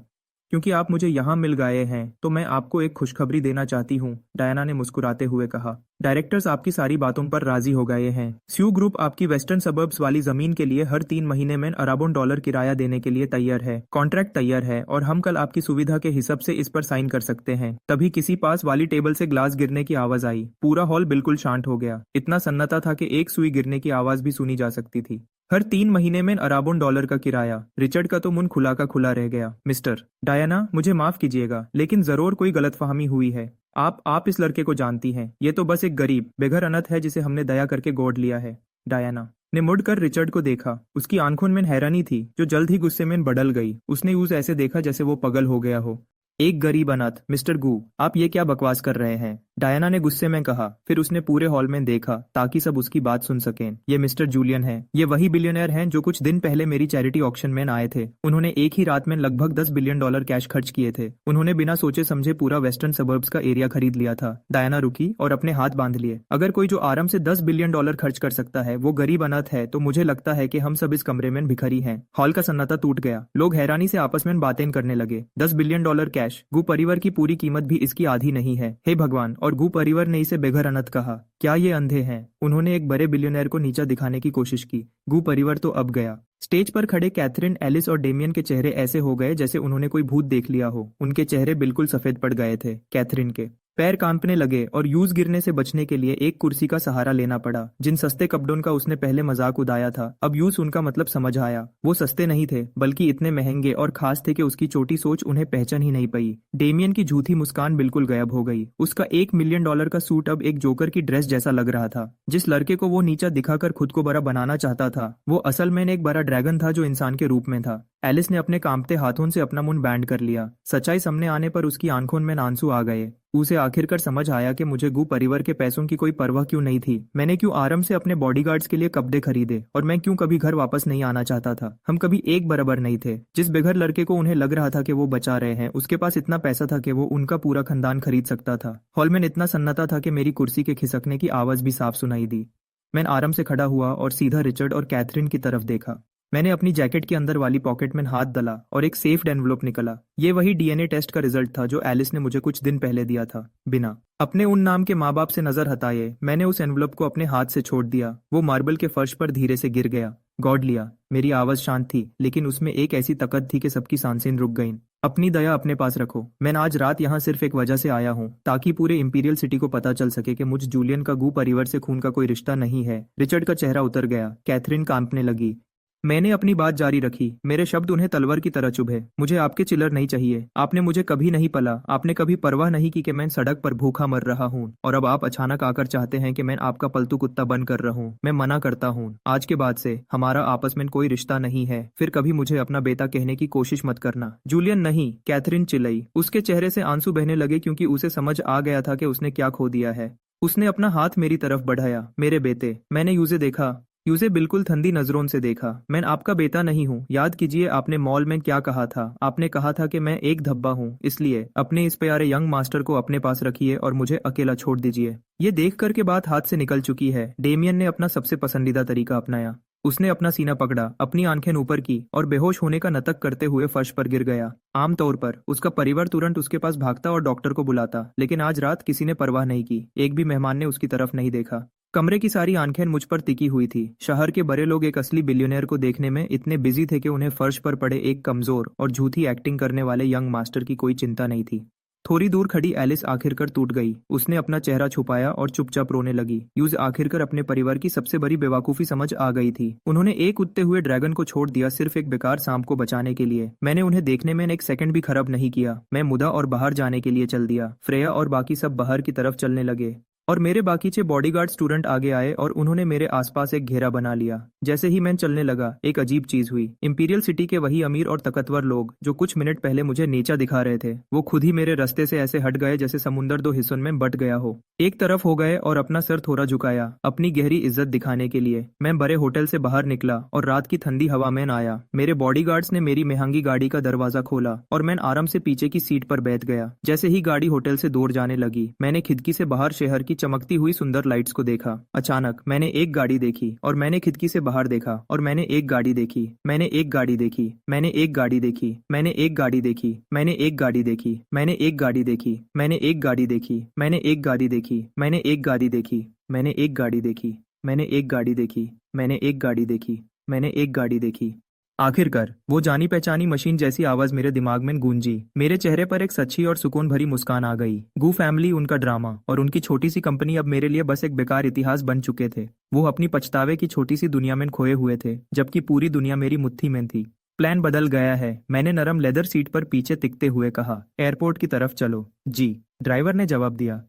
क्योंकि आप मुझे यहाँ मिल गए हैं तो मैं आपको एक खुशखबरी देना चाहती हूँ, डायना ने मुस्कुराते हुए कहा। डायरेक्टर्स आपकी सारी बातों पर राजी हो गए हैं। स्यू ग्रुप आपकी वेस्टर्न सबर्ब्स वाली जमीन के लिए हर 3 महीने में अरबों डॉलर किराया देने के लिए तैयार है। कॉन्ट्रैक्ट तैयार है और हम कल आपकी सुविधा के हिसाब से इस पर साइन कर सकते हैं। तभी किसी पास वाली टेबल से ग्लास गिरने की आवाज आई। पूरा हॉल बिल्कुल शांत हो गया। इतना सन्नाटा था कि एक सुई गिरने की आवाज भी सुनी जा सकती थी। हर 3 महीने में अरबों डॉलर का किराया। रिचर्ड का तो मुंह खुला का खुला रह गया। मिस्टर डायना, मुझे माफ कीजिएगा, लेकिन जरूर कोई गलतफहमी हुई है। आप इस लड़के को जानती हैं। ये तो बस एक गरीब बेघर अनाथ है जिसे हमने दया करके गोद लिया है। डायना ने मुड़कर रिचर्ड को देखा। उसकी आंखों में हैरानी थी जो जल्द ही गुस्से में बदल गई। उसने उसे ऐसे देखा जैसे वो पागल हो गया हो। एक गरीब अनाथ? मिस्टर गू, आप ये क्या बकवास कर रहे हैं? डायना ने गुस्से में कहा। फिर उसने पूरे हॉल में देखा ताकि सब उसकी बात सुन सकें। ये मिस्टर जूलियन है। ये वही बिलियनर हैं जो कुछ दिन पहले मेरी चैरिटी ऑक्शन में आए थे। उन्होंने एक ही रात में लगभग 10 बिलियन डॉलर कैश खर्च किए थे। उन्होंने बिना सोचे समझे पूरा वेस्टर्न सबर्ब्स का एरिया खरीद लिया था। डायना रुकी और अपने हाथ बांध लिए। अगर कोई जो आराम से 10 बिलियन डॉलर खर्च कर सकता है वो गरीब अनाथ है, तो मुझे लगता है कि हम सब इस कमरे में भिखारी हैं। हॉल का सन्नाटा टूट गया। लोग हैरानी से आपस में बातें करने लगे। 10 बिलियन डॉलर कैश! गू परिवार की पूरी कीमत भी इसकी आधी नहीं है। हे भगवान! और गू परिवार ने इसे बेघर अनाथ कहा। क्या ये अंधे हैं? उन्होंने एक बड़े बिलियनर को नीचा दिखाने की कोशिश की। गू परिवार तो अब गया। स्टेज पर खड़े कैथरीन, एलिस और डेमियन के चेहरे ऐसे हो गए जैसे उन्होंने कोई भूत देख लिया हो। उनके चेहरे बिल्कुल सफेद पड़ गए थे। कैथरीन के पैर कांपने लगे और यूज गिरने से बचने के लिए एक कुर्सी का सहारा लेना पड़ा। जिन सस्ते कपड़ों का उसने पहले मजाक उड़ाया था, अब यूज उनका मतलब समझ आया। वो सस्ते नहीं थे, बल्कि इतने महंगे और खास थे कि उसकी छोटी सोच उन्हें पहचान ही नहीं पाई। डेमियन की झूठी मुस्कान बिल्कुल गायब हो गई। उसका $1 मिलियन का सूट अब एक जोकर की ड्रेस जैसा लग रहा था। जिस लड़के को वो नीचा दिखाकर खुद को बड़ा बनाना चाहता था, वो असल में एक बड़ा ड्रैगन था जो इंसान के रूप में था। एलिस ने अपने कांपते हाथों से अपना मुंह बैंड कर लिया। सच्चाई सामने आने पर उसकी आंखों में आंसू आ गए। उसे आखिरकार समझ आया कि मुझे गू परिवार के पैसों की कोई परवाह क्यों नहीं थी। मैंने क्यों आराम से अपने बॉडीगार्ड्स के लिए कपड़े खरीदे, और मैं क्यों कभी घर वापस नहीं आना चाहता था। हम कभी एक बराबर नहीं थे। जिस बेघर लड़के को उन्हें लग रहा था कि वो बचा रहे हैं, उसके पास इतना पैसा था कि वो उनका पूरा खानदान खरीद सकता था। हॉल में इतना सन्नाटा था कि मेरी कुर्सी के खिसकने की आवाज भी साफ सुनाई दी। मैं आराम से खड़ा हुआ और सीधा रिचर्ड और कैथरीन की तरफ देखा। मैंने अपनी जैकेट के अंदर वाली पॉकेट में हाथ डाला और एक सेफ्ड एनवलप निकला। ये वही डीएनए टेस्ट का रिजल्ट था जो एलिस ने मुझे कुछ दिन पहले दिया था। बिना अपने उन नाम के माँ बाप से नजर हटाए मैंने उस एनवलप को अपने हाथ से छोड़ दिया। वो मार्बल के फर्श पर धीरे से गिर गया। गॉड लिया। मेरी आवाज शांत थी, लेकिन उसमें एक ऐसी ताकत थी कि सबकी सांसें रुक गईं। अपनी दया अपने पास रखो। मैं आज रात यहाँ सिर्फ एक वजह से आया हूँ, ताकि पूरे इंपीरियल सिटी को पता चल सके कि मुझ जूलियन का गू परिवार से खून का कोई रिश्ता नहीं है। रिचर्ड का चेहरा उतर गया। कैथरीन कांपने लगी। मैंने अपनी बात जारी रखी। मेरे शब्द उन्हें तलवार की तरह चुभे। मुझे आपके चिल्लर नहीं चाहिए। आपने मुझे कभी नहीं पला। आपने कभी परवाह नहीं की कि मैं सड़क पर भूखा मर रहा हूँ, और अब आप अचानक आकर चाहते हैं कि मैं आपका पलतू कुत्ता बन कर रहूं। मैं मना करता हूँ। आज के बाद से हमारा आपस में कोई रिश्ता नहीं है। फिर कभी मुझे अपना बेटा कहने की कोशिश मत करना। जूलियन नहीं, कैथरीन चिल्लाई। उसके चेहरे से आंसू बहने लगे क्योंकि उसे समझ आ गया था कि उसने क्या खो दिया है। उसने अपना हाथ मेरी तरफ बढ़ाया। मेरे बेटे, मैंने यूजे देखा। यूसे बिल्कुल ठंडी नजरों से देखा। मैं आपका बेटा नहीं हूँ। याद कीजिए आपने मॉल में क्या कहा था। आपने कहा था कि मैं एक धब्बा हूँ, इसलिए अपने इस प्यारे यंग मास्टर को अपने पास रखिए और मुझे अकेला छोड़ दीजिए। ये देख कर के बात हाथ से निकल चुकी है। डेमियन ने अपना सबसे पसंदीदा तरीका अपनाया। उसने अपना सीना पकड़ा, अपनी आंखें ऊपर की और बेहोश होने का नाटक करते हुए फर्श पर गिर गया। आमतौर पर उसका परिवार तुरंत उसके पास भागता और डॉक्टर को बुलाता, लेकिन आज रात किसी ने परवाह नहीं की। एक भी मेहमान ने उसकी तरफ नहीं देखा। कमरे की सारी आंखें मुझ पर टिकी हुई थी। शहर के बड़े लोग एक असली बिलियनर को देखने में इतने बिजी थे कि उन्हें फर्श पर पड़े एक कमजोर और झूठी एक्टिंग करने वाले यंग मास्टर की कोई चिंता नहीं थी। थोड़ी दूर खड़ी एलिस आखिरकार टूट गई। उसने अपना चेहरा छुपाया और चुपचाप रोने लगी। यूज आखिरकार अपने परिवार की सबसे बड़ी बेवकूफी समझ आ गई थी। उन्होंने एक उड़ते हुए ड्रैगन को छोड़ दिया सिर्फ एक बेकार सांप को बचाने के लिए। मैंने उन्हें देखने में एक सेकंड भी खराब नहीं किया। मैं मुदा और बाहर जाने के लिए चल दिया। फ्रेया और बाकी सब बाहर की तरफ चलने लगे और मेरे बाकीचे बॉडीगार्ड स्टूडेंट आगे आए और उन्होंने मेरे आसपास एक घेरा बना लिया। जैसे ही मैं चलने लगा, एक अजीब चीज हुई। इंपीरियल सिटी के वही अमीर और ताकतवर लोग जो कुछ मिनट पहले मुझे नीचा दिखा रहे थे, वो खुद ही मेरे रास्ते से ऐसे हट गए जैसे समुंदर दो हिस्सों में बट गया हो। एक तरफ हो गए और अपना सर थोड़ा झुकाया, अपनी गहरी इज्जत दिखाने के लिए। मैं बड़े होटल से बाहर निकला और रात की ठंडी हवा में आया। मेरे बॉडीगार्ड्स ने मेरी महंगी गाड़ी का दरवाजा खोला और मैं आराम से पीछे की सीट पर बैठ गया। जैसे ही गाड़ी होटल से दूर जाने लगी, मैंने खिड़की से बाहर शहर की चमकती हुई सुंदर लाइट्स को देखा। अचानक मैंने एक गाड़ी देखी और मैंने खिड़की से बाहर देखा और मैंने एक गाड़ी देखी। मैंने एक गाड़ी देखी। मैंने एक गाड़ी देखी। मैंने एक गाड़ी देखी। मैंने एक गाड़ी देखी। मैंने एक गाड़ी देखी। मैंने एक गाड़ी देखी। मैंने एक गाड़ी देखी। मैंने एक गाड़ी देखी। मैंने एक गाड़ी देखी। मैंने एक गाड़ी देखी। मैंने एक गाड़ी देखी। मैंने एक गाड़ी देखी। आखिरकार वो जानी पहचानी मशीन जैसी आवाज मेरे दिमाग में गूंजी। मेरे चेहरे पर एक सच्ची और सुकून भरी मुस्कान आ गई। गू फैमिली, उनका ड्रामा और उनकी छोटी सी कंपनी अब मेरे लिए बस एक बेकार इतिहास बन चुके थे। वो अपनी पछतावे की छोटी सी दुनिया में खोए हुए थे, जबकि पूरी दुनिया मेरी मुट्ठी में थी। प्लान बदल गया है, मैंने नरम लेदर सीट पर पीछे तिकते हुए कहा। एयरपोर्ट की तरफ चलो। जी, ड्राइवर ने जवाब दिया।